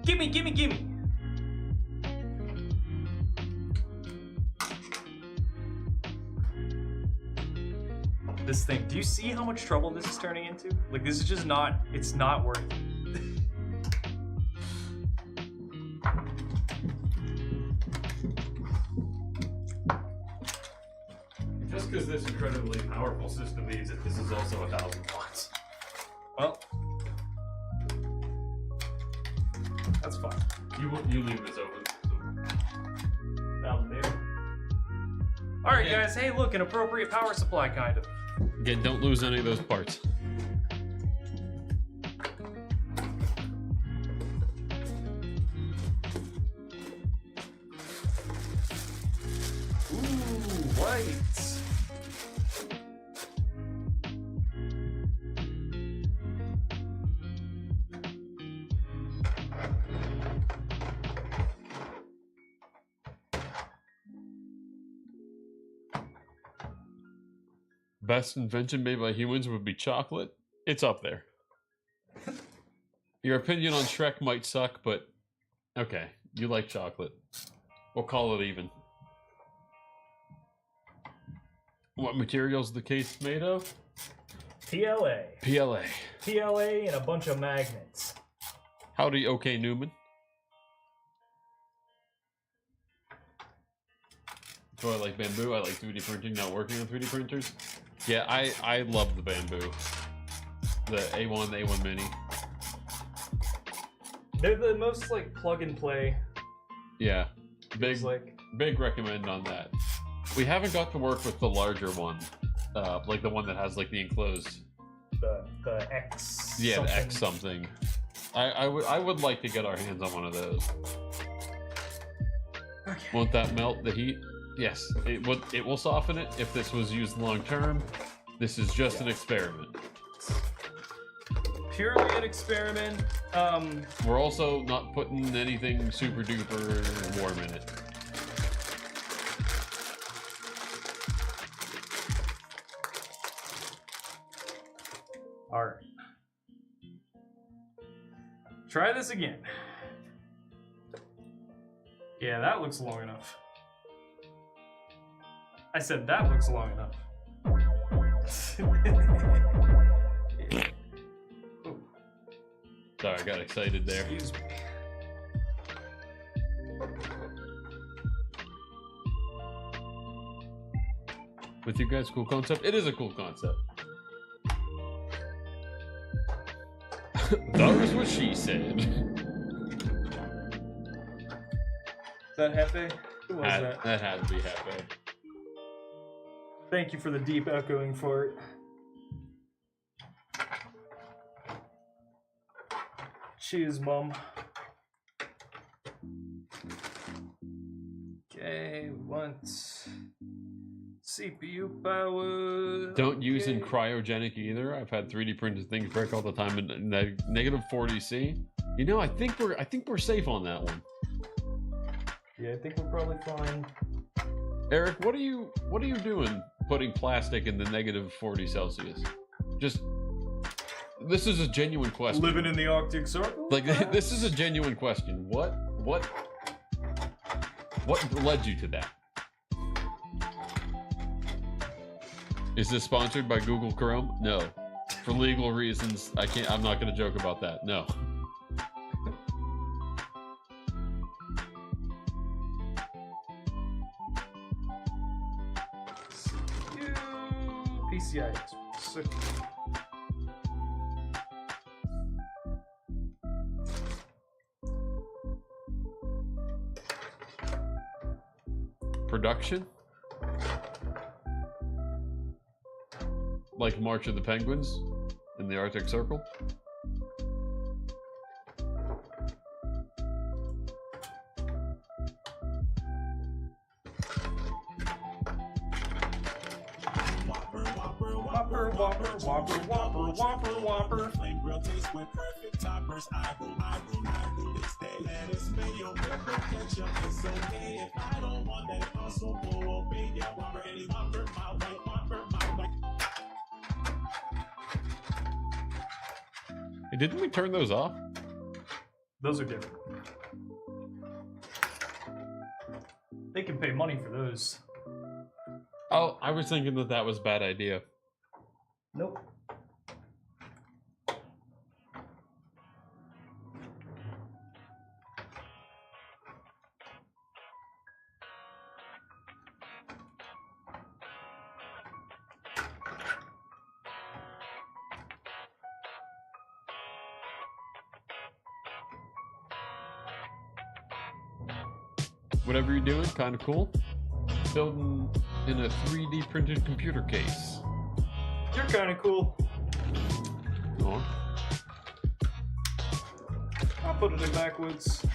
Gimme! This thing, do you see how much trouble this is turning into? Like, this is just not, it's not working. Just because this incredibly powerful system means that this is also 1,000 watts. Well, that's fine. You leave this open. So. Down there. Alright, guys, hey, look, an appropriate power supply, kind of. Again, don't lose any of those parts. Ooh, white. Best invention made by humans would be chocolate. It's up there. Your opinion on Shrek might suck, but okay, you like chocolate. We'll call it even. What materials is the case made of? PLA. PLA. PLA and a bunch of magnets. Howdy, okay, Newman. So I like bamboo. I like 3D printing. Not working on 3D printers. Yeah, I love the bamboo. The A1, A1 Mini. They're the most like plug and play. Yeah, big Like big recommend on that. We haven't got to work with the larger one, like the one that has like the enclosed. the X. Yeah, something. the X something. I would like to get our hands on one of those. Okay. Won't that melt the heat? Yes, it will soften it if this was used long term. This is just an experiment. Purely an experiment. We're also not putting anything super duper warm in it. All right. Try this again. Yeah, that looks long enough. I said that looks long enough. Sorry, I got excited there. Excuse me. with you guys. Cool concept. It is a cool concept. That was what she said. Is that Hefe? Who was that? That had to be Hefe. Thank you for the deep echoing for it. Cheers, Mom. Okay, we want CPU power. Don't use in cryogenic either. I've had 3D printed things break all the time in negative 40°C. You know, I think we're safe on that one. Yeah, I think we're probably fine. Eric, what are you doing putting plastic in the negative 40 Celsius? Just this is a genuine question. Living in the Arctic Circle? Like this is a genuine question. What led you to that? Is this sponsored by Google Chrome? No. For legal reasons, I'm not gonna joke about that. No. PCI. Production? Like March of the Penguins in the Arctic Circle? Whopper. Flame grill taste with perfect toppers. I will this day. Lettuce, mayo, pepper, ketchup. It's okay if I don't want that. Also, go obey ya. Whopper, any whopper, my way, whopper, my way. Hey, didn't we turn those off? Those are different. They can pay money for those. Oh, I was thinking that was a bad idea. Nope. Whatever you're doing, kind of cool. Building in a 3D printed computer case. You're kind of cool. Oh. I'll put it in backwards.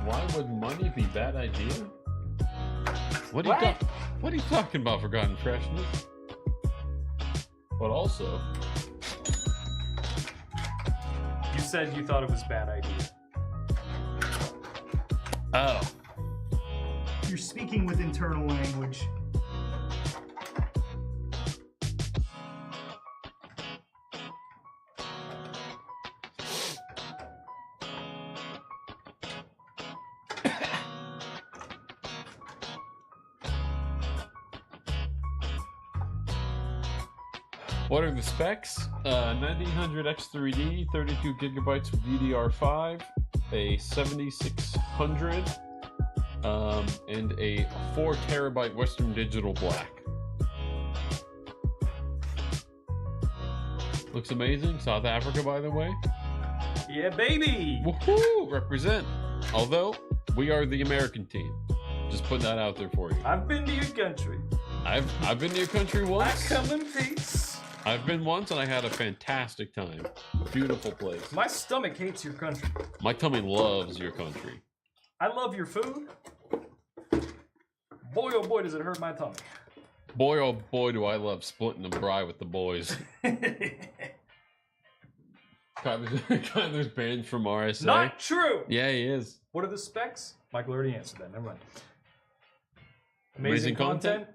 Why would money be a bad idea? What are you talking about, Forgotten Freshness? But also, You said you thought it was a bad idea. oh, You're speaking with internal language. what are the specs? 1900X3D, 32 gigabytes of DDR5, a 7600, and a 4 terabyte Western Digital Black. Looks amazing. South Africa, by the way. Yeah, baby! Woohoo! Represent. Although, we are the American team. Just put that out there for you. I've been to your country. I've been to your country I once. come in peace. I've been once and I had a fantastic time. Beautiful place. My stomach hates your country. My tummy loves your country. I love your food. Boy, oh boy, does it hurt my tummy. Boy, oh boy, do I love splitting the bri with the boys. Kyler's banned from RSA. Not true! Yeah, he is. What are the specs? Michael already answered that. Never mind. Amazing content?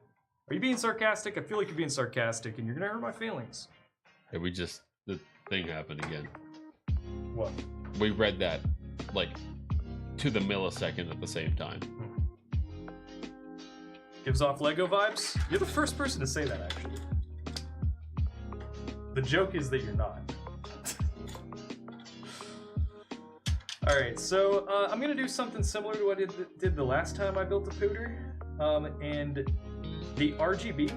Are you being sarcastic? I feel like you're being sarcastic, and you're gonna hurt my feelings. Hey, the thing happened again. What? We read that, like, to the millisecond at the same time. Gives off Lego vibes? You're the first person to say that, actually. The joke is that you're not. All right, so I'm gonna do something similar to what I did the last time I built a pooter, and the RGB,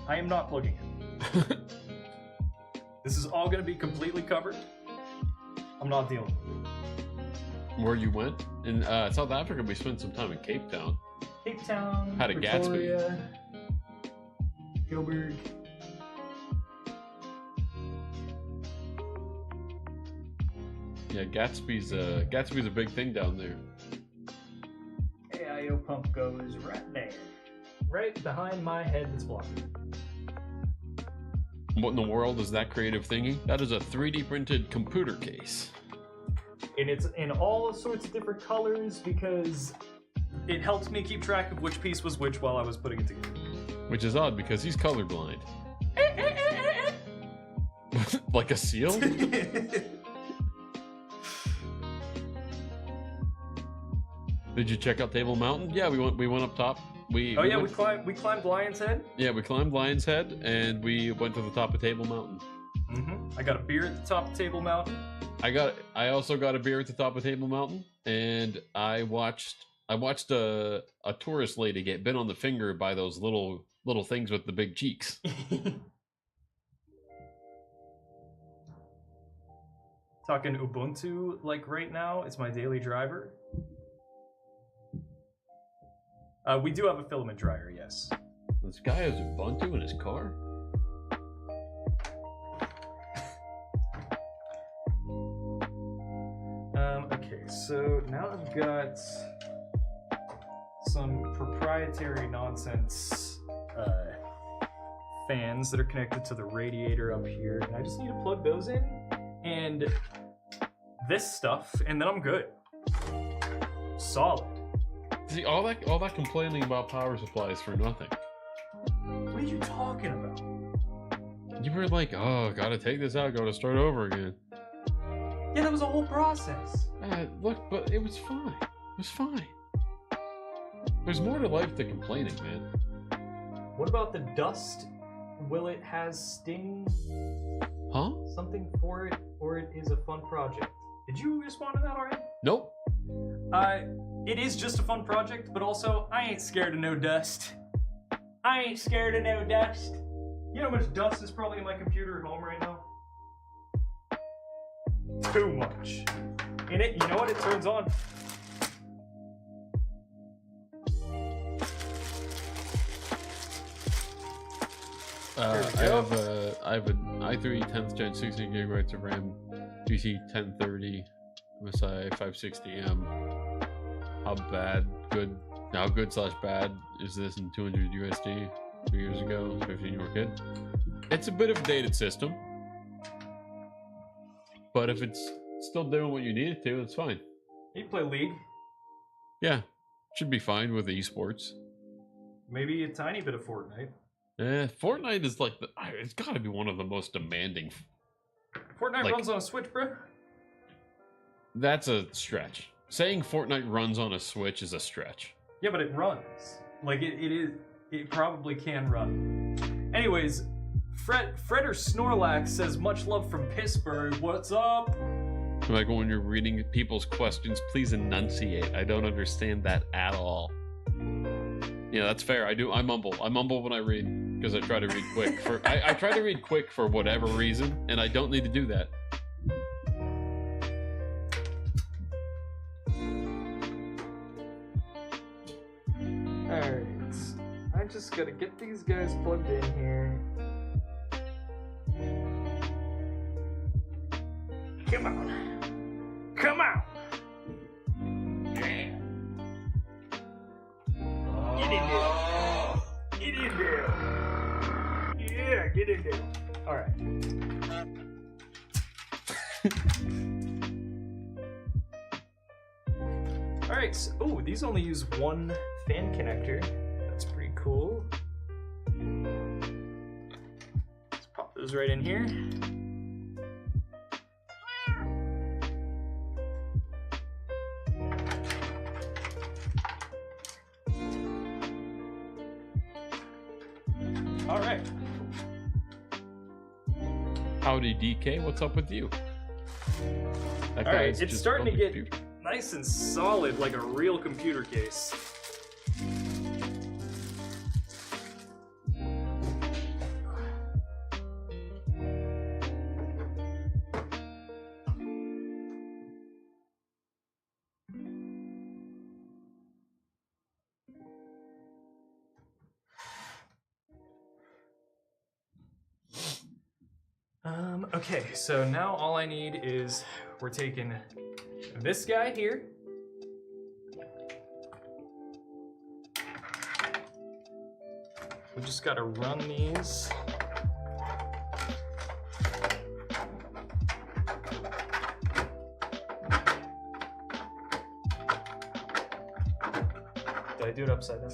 I am not plugging it. This is all gonna be completely covered. I'm not dealing with it. Where you went? In South Africa, we spent some time in Cape Town. Cape Town, Had a Pretoria, Gilbert. Yeah, Gatsby's a big thing down there. AIO pump goes right there. Right behind my head that's blocking. What in the world is that creative thingy? That is a 3D printed computer case. And it's in all sorts of different colors because it helps me keep track of which piece was which while I was putting it together. Which is odd because he's colorblind. Like a seal? Did you check out Table Mountain? Yeah, we went up top. We climbed Lion's Head. Yeah, we climbed Lion's Head and we went to the top of Table Mountain. I got a beer at the top of Table Mountain. I also got a beer at the top of Table Mountain, and I watched a tourist lady get bit on the finger by those little things with the big cheeks. Talking Ubuntu like right now, it's my daily driver. We do have a filament dryer, yes. This guy has Ubuntu in his car? Okay, so now I've got some proprietary nonsense fans that are connected to the radiator up here, and I just need to plug those in, and this stuff, and then I'm good. Solid. See, all that complaining about power supplies for nothing. What are you talking about? You were like, oh, gotta take this out, gotta start over again. Yeah, that was a whole process. Look, but it was fine. It was fine. There's more to life than complaining, man. What about the dust? Will it has sting? Huh? Something for it, or it is a fun project? Did you respond to that already? Nope. It is just a fun project, but also, I ain't scared of no dust. I ain't scared of no dust. You know how much dust is probably in my computer at home right now? Too much. And it, you know what? It turns on. I have an i3 10th gen 16 gigabytes of RAM, PC 1030, MSI 560M. How good / bad is this in 200 USD 2 years ago, 15-year-old kid? It's a bit of a dated system, but if it's still doing what you need it to, it's fine. You play League? Yeah, should be fine with esports. Maybe a tiny bit of Fortnite. Fortnite is like it's got to be one of the most demanding. Fortnite runs on a Switch, bro. That's a stretch. Saying Fortnite runs on a Switch is a stretch. Yeah, but it runs. Like it probably can run. Anyways, Fredder Snorlax says much love from Pittsburgh. What's up? Like when you're reading people's questions, please enunciate. I don't understand that at all. Yeah, that's fair. I mumble. I mumble when I read because I try to read quick. I try to read quick for whatever reason, and I don't need to do that. Alright. I just gotta get these guys plugged in here. Come on. Come on! Yeah. Get in there. Get in there. Yeah, get in there. Alright. Alright, so, ooh, these only use one fan connector. That's pretty cool. Let's pop those right in here. Alright. Howdy DK, what's up with you? That All right, guy's it's just starting to built a get computer. nice and solid like a real computer case. Okay, so now all I need is we're taking this guy here. We just gotta run these. Did I do it upside down?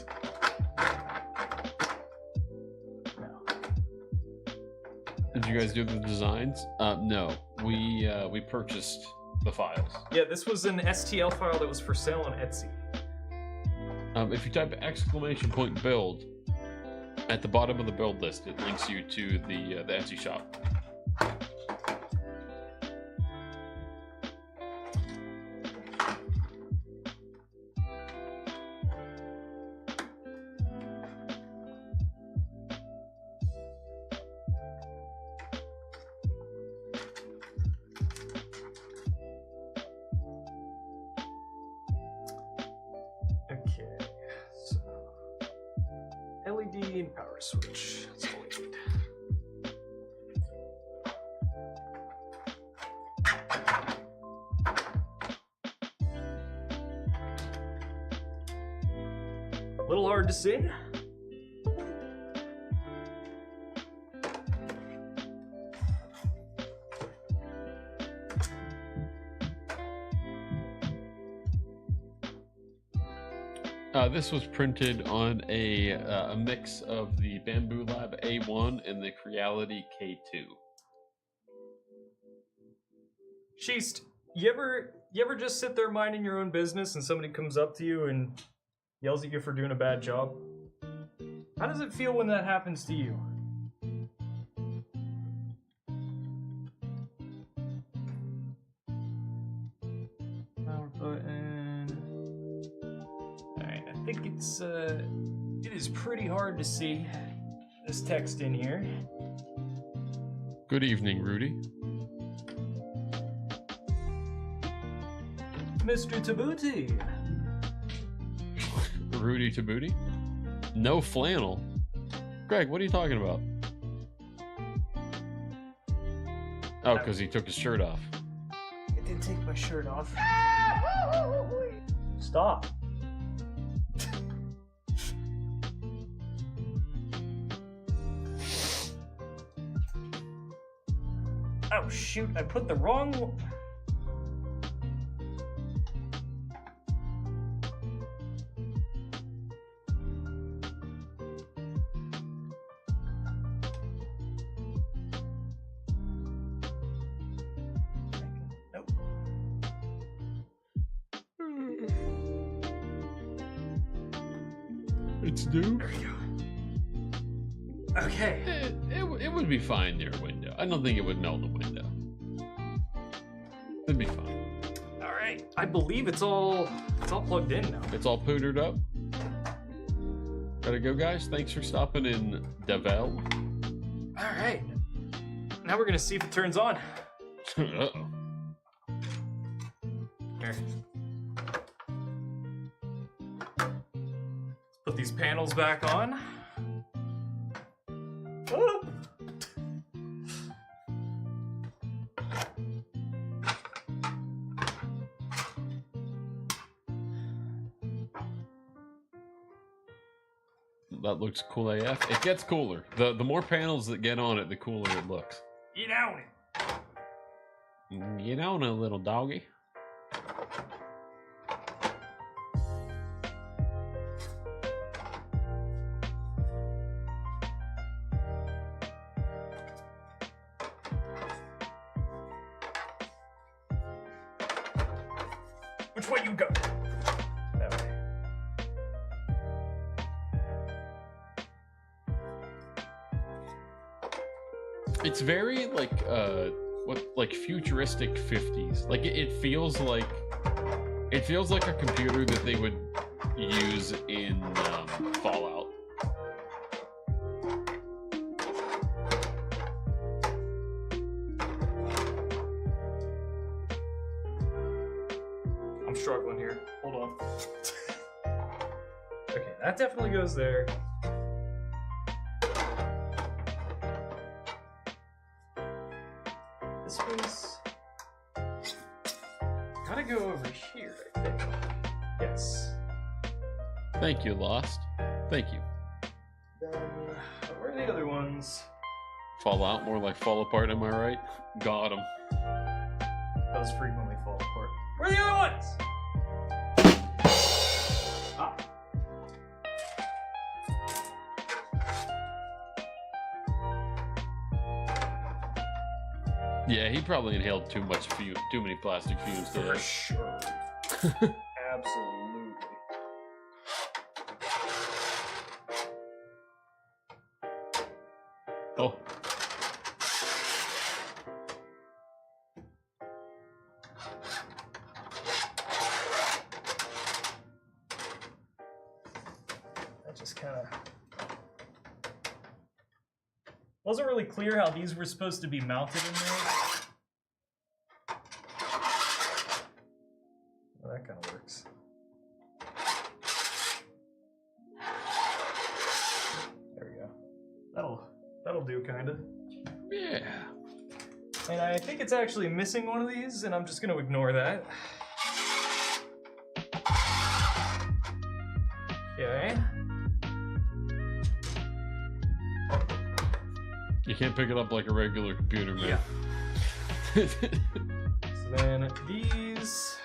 Did you guys do the designs? No, we purchased the files. Yeah, this was an STL file that was for sale on Etsy. If you type !build at the bottom of the build list, it links you to the Etsy shop. Okay, so LED and power switch. That's all we need. A little hard to see. This was printed on a mix of the Bamboo Lab A1 and the Creality K2. Sheest, you ever just sit there minding your own business and somebody comes up to you and yells at you for doing a bad job? How does it feel when that happens to you? Power button. Alright, I think it is pretty hard to see this text in here. Good evening, Rudy. Mr. Tabuti. Rudy to booty? No flannel. Greg, what are you talking about? Oh, because he took his shirt off. I did take my shirt off. Stop. Oh shoot, I put the wrong one. Nope. It's due. There we go. Okay. It would be fine near a window. I don't think it would melt the window. It'd be fine. All right. I believe it's all plugged in now. It's all pootered up. Gotta go, guys. Thanks for stopping in, Devel. All right. Now we're gonna see if it turns on. Uh-oh. Here. Let's put these panels back on. Oh. That looks cool AF. It gets cooler. The more panels that get on it, the cooler it looks. Get on it. Get on it, little doggy. Which way you go? That way. It's very like what like futuristic 50s. Like it feels like a computer that they would use in Fallout. I'm struggling here. Hold on. Okay, that definitely goes there. This was gotta go over here, I think. Yes. Thank you, Lost. Thank you. Then where are the other ones? Fallout, more like fall apart, am I right? Got 'em. Those frequently fall apart. Where are the other ones? Ah. Yeah, he probably inhaled too many plastic fumes For today. sure. Absolutely. Oh. That just kind of wasn't really clear how these were supposed to be mounted in there. Well, that kind of works. There we go. That'll do, kind of. Yeah. And I think it's actually missing one of these, and I'm just going to ignore that. Okay. You can't pick it up like a regular computer, man. Yeah. So then these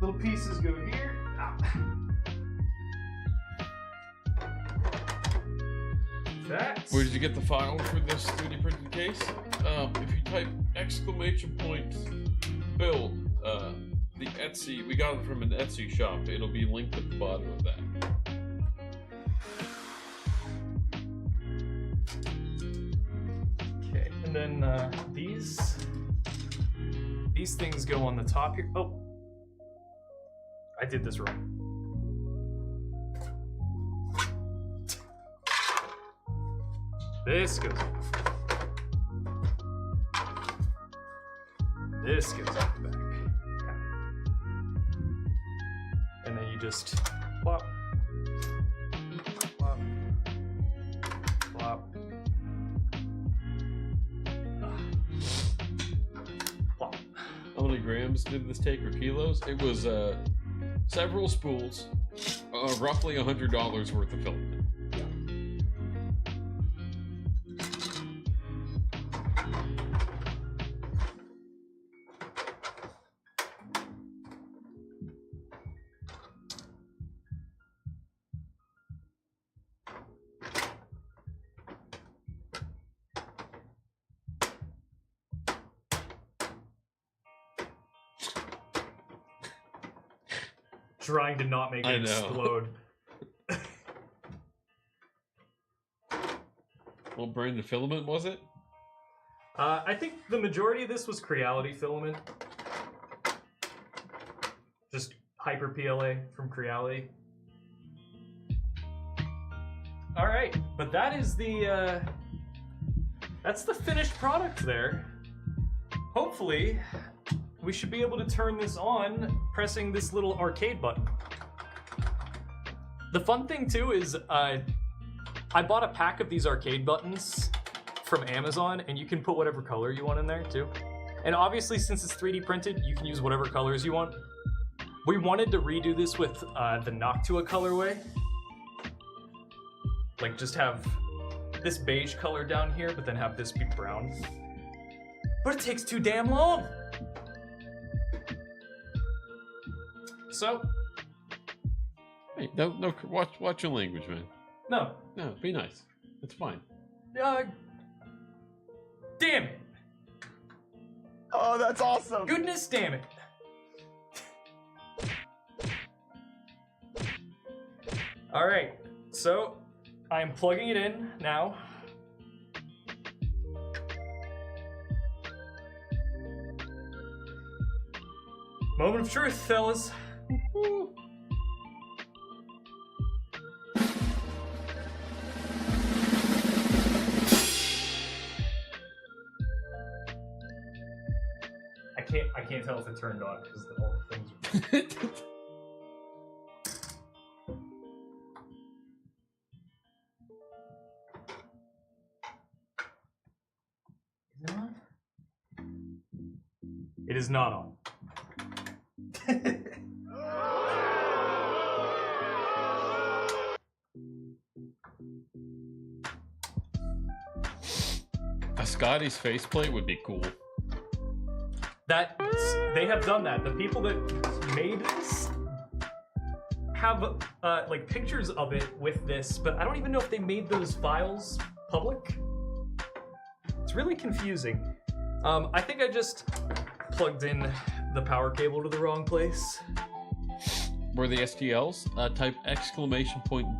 little pieces go here. Ah. That. Where did you get the file for this 3D printed case? If you type !build, the Etsy, we got it from an Etsy shop. It'll be linked at the bottom of that. Okay, and then these things go on the top here. Oh, I did this wrong. This goes on. This goes on the back. Yeah. And then you just plop, plop, plop. Plop. How many grams did this take, or kilos? It was several spools, roughly $100 worth of filament. Trying to not make I it know. explode. What brand of filament was it? I think the majority of this was Creality filament. Just Hyper PLA from Creality. All right, but that is that's the finished product there. Hopefully, we should be able to turn this on pressing this little arcade button. The fun thing too is I bought a pack of these arcade buttons from Amazon, and you can put whatever color you want in there too. And obviously, since it's 3D printed, you can use whatever colors you want. We wanted to redo this with the Noctua colorway. Like just have this beige color down here, but then have this be brown. But it takes too damn long. So, Hey, no, watch your language, man. no. No, be nice. It's fine. Damn it. Oh, that's awesome. Goodness damn it. All right, so I'm plugging it in now. Moment of truth, fellas. I can't tell if it turned on because all the things are... Is it on? It is not on. A Scotty's faceplate would be cool. They have done that. The people that made this have like pictures of it with this, but I don't even know if they made those files public. It's really confusing. I think I just plugged in the power cable to the wrong place. Were the STLs? Type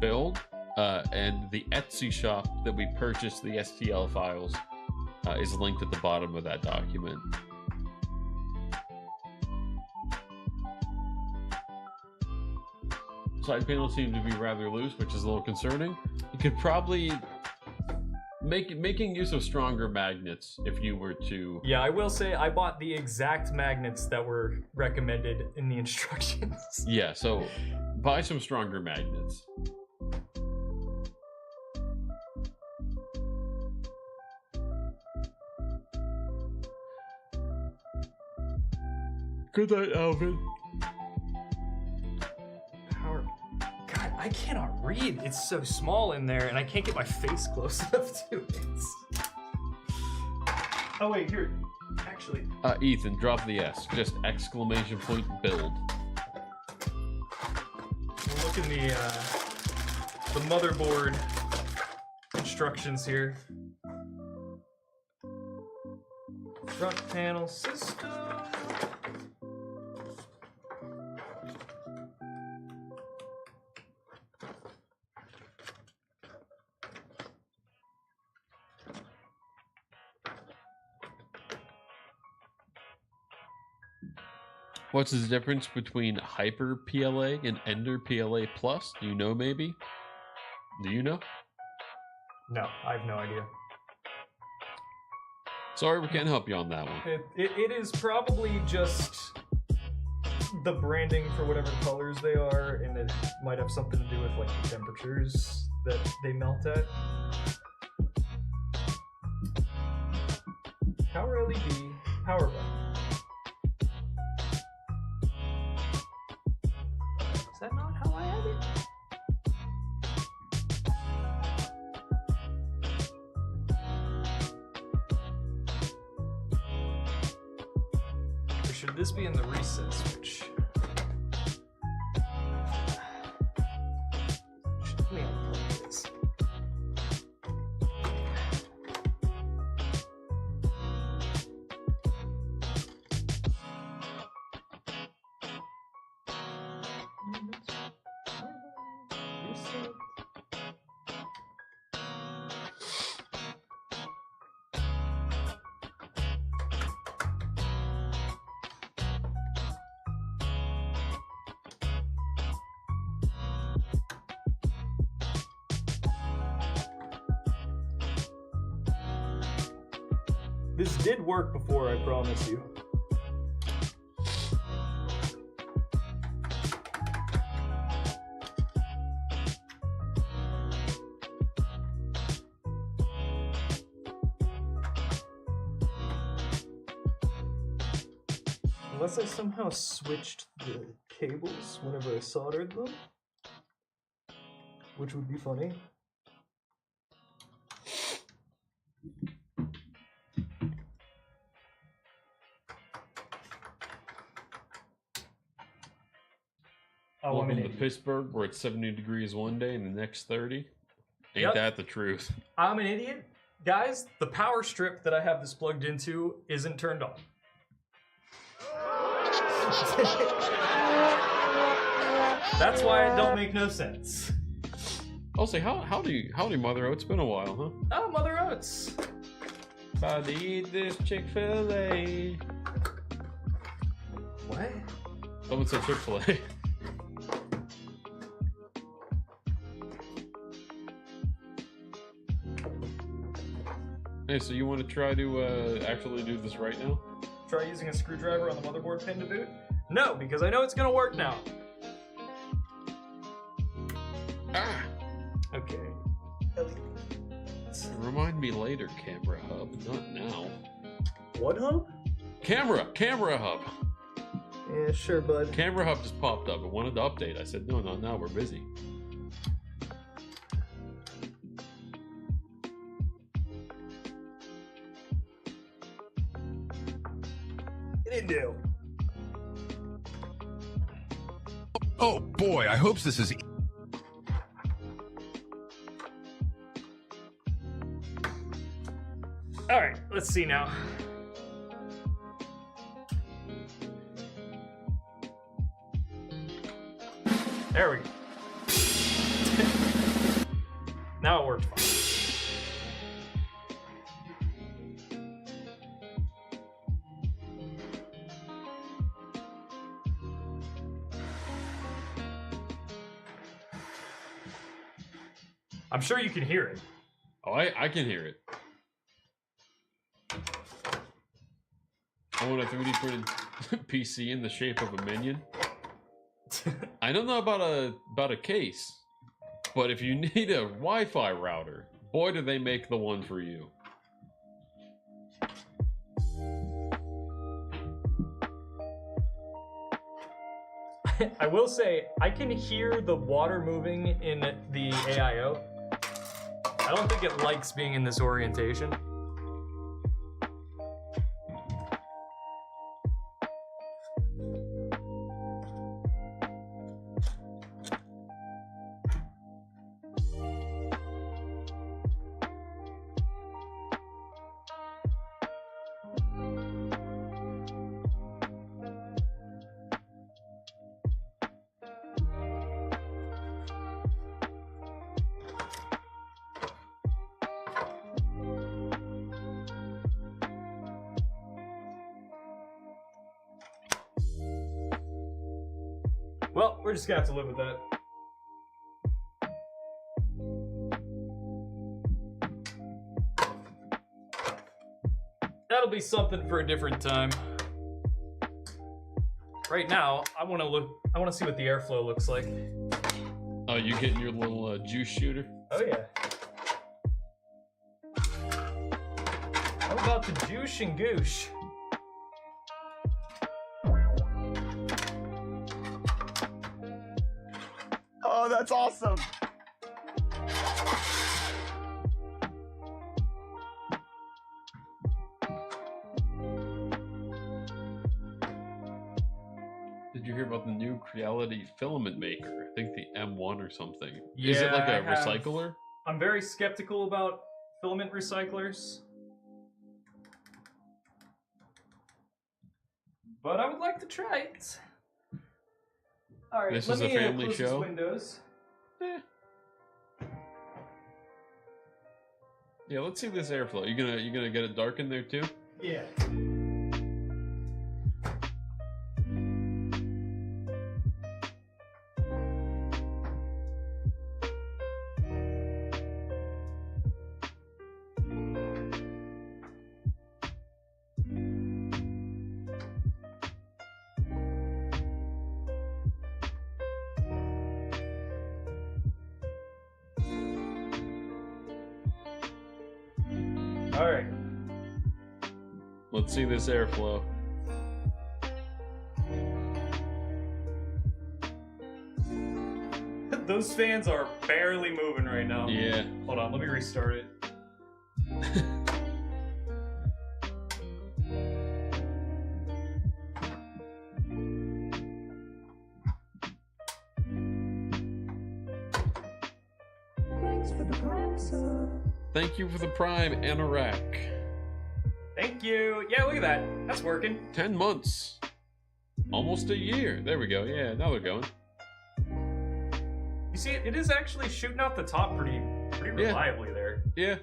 !build, and the Etsy shop that we purchased the STL files is linked at the bottom of that document. Side panels seem to be rather loose, which is a little concerning. You could probably making use of stronger magnets if you were to. Yeah, I will say I bought the exact magnets that were recommended in the instructions. Yeah, so buy some stronger magnets. Good night, Alvin. Power. God, I cannot read. It's so small in there, and I can't get my face close enough to it. Oh wait, here. Actually. Ethan, drop the S. Just !build. We'll look in the motherboard instructions here. Front panel system. What's the difference between Hyper PLA and Ender PLA Plus? Do you know, maybe? Do you know? No, I have no idea. Sorry, we can't help you on that one. It is probably just the branding for whatever colors they are, and it might have something to do with like the temperatures that they melt at. Power LED, power button. Is that not how I had it? Or should this be in the reset switch? Let me unplug this. Reset. This did work before, I promise you. Unless I somehow switched the cables whenever I soldered them, which would be funny. Oh, I'm an Welcome to idiot. Pittsburgh, where it's 70 degrees one day and the next 30. Ain't Yep. that the truth? I'm an idiot. Guys, the power strip that I have this plugged into isn't turned on. That's why it don't make no sense. I'll say, howdy, Mother Oats. Been a while, huh? Oh, Mother Oats. About to eat this Chick-fil-A. What? Someone said Chick-fil-A. Hey, so you want to try to actually do this right now? Try using a screwdriver on the motherboard pin to boot? No, because I know it's gonna work now. Ah! Okay. Remind me later, camera hub. Not now. What hub? Camera hub. Yeah, sure, bud. Camera hub just popped up. It wanted to update. I said, no, not now. We're busy. It didn't do. Oh boy, I hope this is. All right, let's see now. There we go. Now it worked fine. I'm sure you can hear it. Oh, I can hear it. I want a 3D printed PC in the shape of a minion. I don't know about a case, but if you need a Wi-Fi router, boy, do they make the one for you. I will say, I can hear the water moving in the AIO. I don't think it likes being in this orientation. Well, we're just gonna have to live with that. That'll be something for a different time. Right now, I want to see what the airflow looks like. Oh, you getting your little juice shooter? Oh yeah. How about the juice and goosh? Oh, that's awesome. Did you hear about the new Creality filament maker? I think the M1 or something. Yeah, Is it like I a have. recycler? I'm very skeptical about filament recyclers. But I would like to try it. All right, This let is a me family close show? These windows. Yeah, let's see this airflow. You gonna get it dark in there too? Yeah. All right. Let's see this airflow. Those fans are barely moving right now. Yeah. Hold on, let me restart it. Thank you for the Prime, Anorak. Thank you. Yeah, look at that. That's working. 10 months. Almost a year. There we go. Yeah, now they're going. You see, it is actually shooting out the top pretty Yeah. reliably there. Yeah.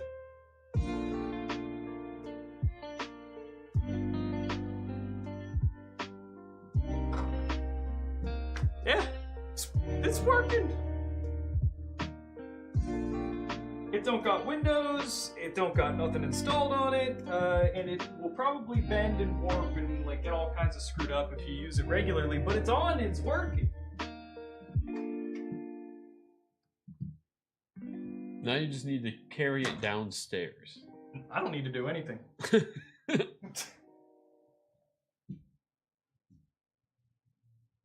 It's working. It don't got Windows, it don't got nothing installed on it, and it will probably bend and warp and like get all kinds of screwed up if you use it regularly, but it's on, it's working. Now you just need to carry it downstairs. I don't need to do anything.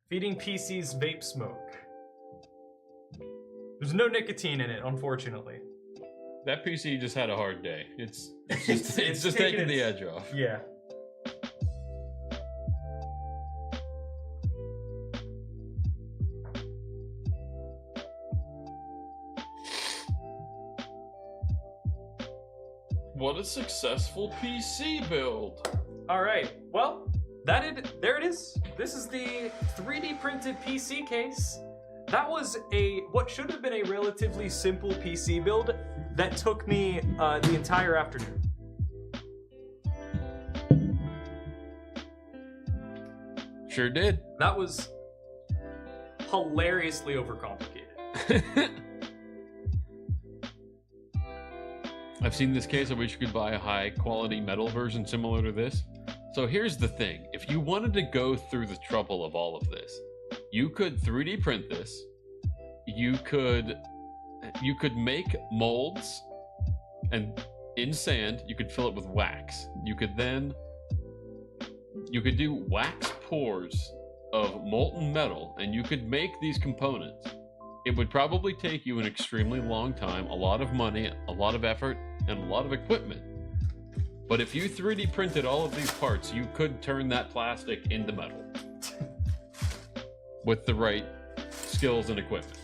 Feeding PCs vape smoke. There's no nicotine in it, unfortunately. That PC just had a hard day. It's just taking the edge off. Yeah. What a successful PC build. All right. Well, there it is. This is the 3D printed PC case. That was what should have been a relatively simple PC build that took me the entire afternoon. Sure did. That was hilariously overcomplicated. I've seen this case. I wish you could buy a high quality metal version similar to this. So here's the thing. If you wanted to go through the trouble of all of this, you could 3D print this. You could make molds, and in sand, you could fill it with wax. You could do wax pours of molten metal, and you could make these components. It would probably take you an extremely long time, a lot of money, a lot of effort, and a lot of equipment. But if you 3D printed all of these parts, you could turn that plastic into metal. With the right skills and equipment.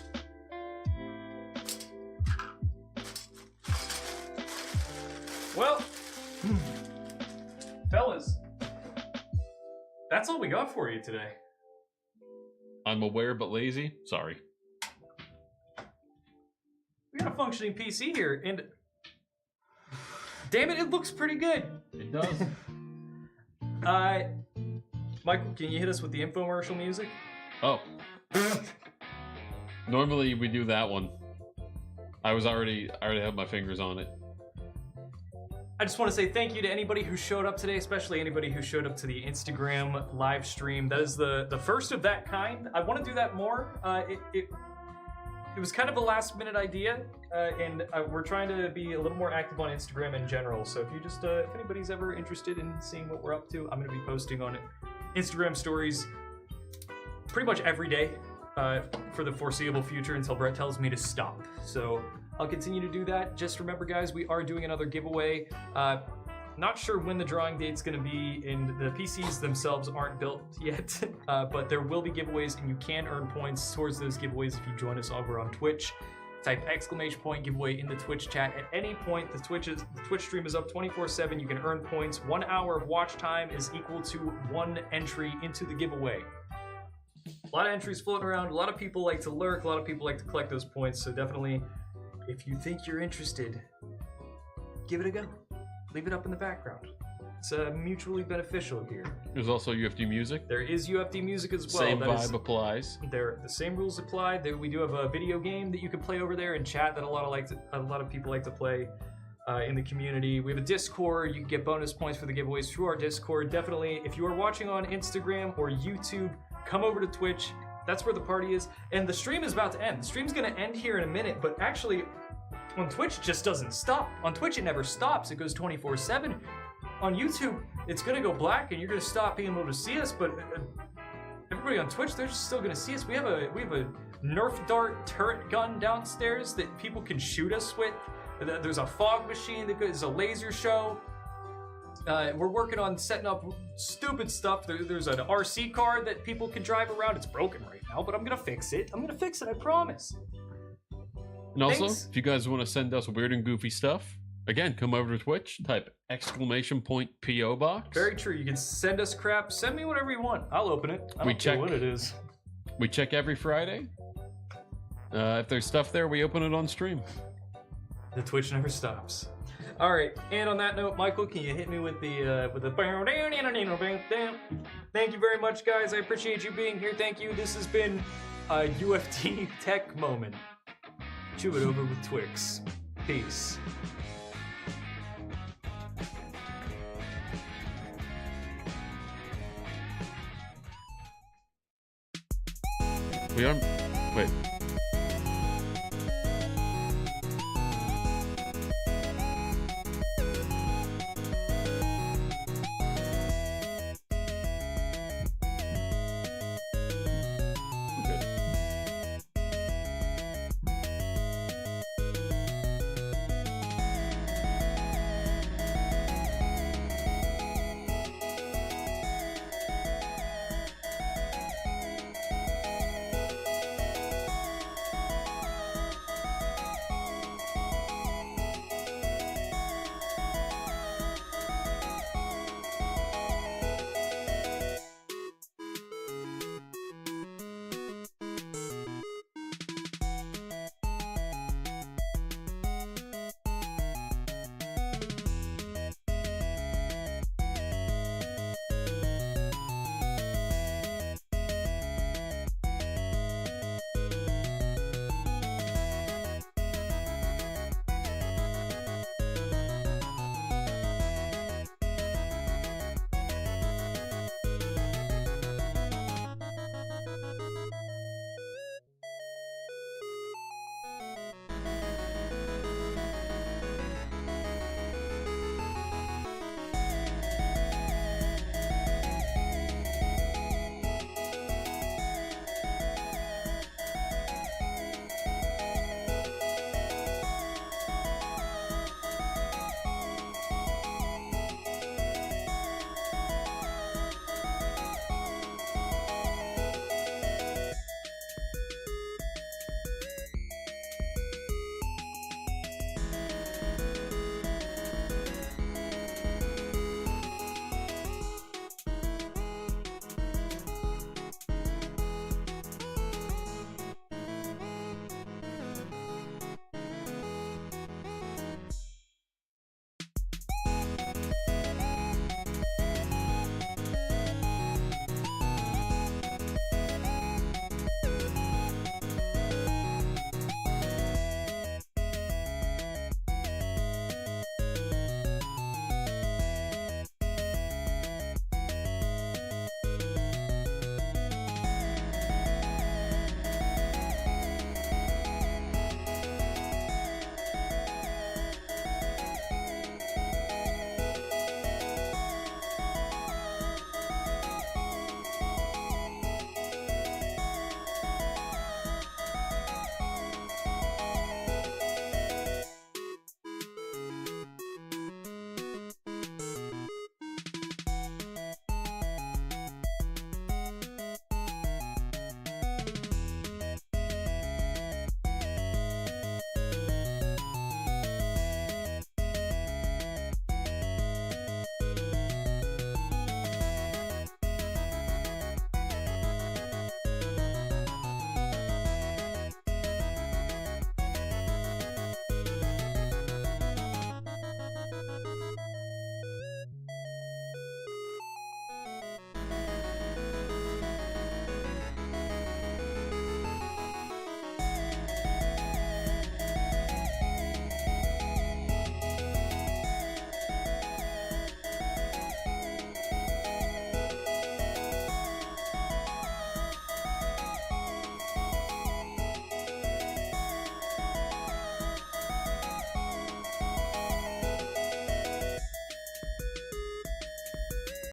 Well, fellas, that's all we got for you today. I'm aware but lazy. Sorry. We got a functioning PC here, and damn it, it looks pretty good. It does. Michael, can you hit us with the infomercial music? Oh. Normally we do that one. I already have my fingers on it. I just want to say thank you to anybody who showed up today, especially anybody who showed up to the Instagram live stream. That is the first of that kind. I want to do that more. It was kind of a last minute idea, and we're trying to be a little more active on Instagram in general. So if anybody's ever interested in seeing what we're up to, I'm going to be posting on Instagram stories pretty much every day for the foreseeable future until Brett tells me to stop. So I'll continue to do that. Just remember, guys, we are doing another giveaway. Not sure when the drawing date's going to be, and the PCs themselves aren't built yet, but there will be giveaways, and you can earn points towards those giveaways if you join us over on Twitch. Type ! giveaway in the Twitch chat at any point. The Twitch stream is up 24/7. You can earn points. 1 hour of watch time is equal to 1 entry into the giveaway. A lot of entries floating around. A lot of people like to lurk. A lot of people like to collect those points. So definitely, if you think you're interested, give it a go. Leave it up in the background. It's mutually beneficial here. There's also UFD music. There is UFD music as well. Same vibe applies. The same rules apply. We do have a video game that you can play over there in chat that a lot of people like to play in the community. We have a Discord. You can get bonus points for the giveaways through our Discord. Definitely, if you are watching on Instagram or YouTube, come over to Twitch. That's where the party is. And the stream is about to end. The stream's going to end here in a minute, but actually, on Twitch, it just doesn't stop. On Twitch, it never stops. It goes 24/7. On YouTube, it's going to go black, and you're going to stop being able to see us, but everybody on Twitch, they're just still going to see us. We have a Nerf dart turret gun downstairs that people can shoot us with. There's a fog machine that is a laser show. We're working on setting up stupid stuff. There's an RC car that people can drive around. It's broken right now, but I'm going to fix it. I promise. And also, Thanks. if you guys want to send us weird and goofy stuff, again, come over to Twitch, type !PO box. Very true. You can send us crap. Send me whatever you want. I'll open it. I don't care what it is. We check every Friday. If there's stuff there, we open it on stream. The Twitch never stops. All right, and on that note, Michael, can you hit me with the Thank you very much, guys. I appreciate you being here. Thank you. This has been UFT tech moment. Chew it over with Twix. Peace. We are. Wait.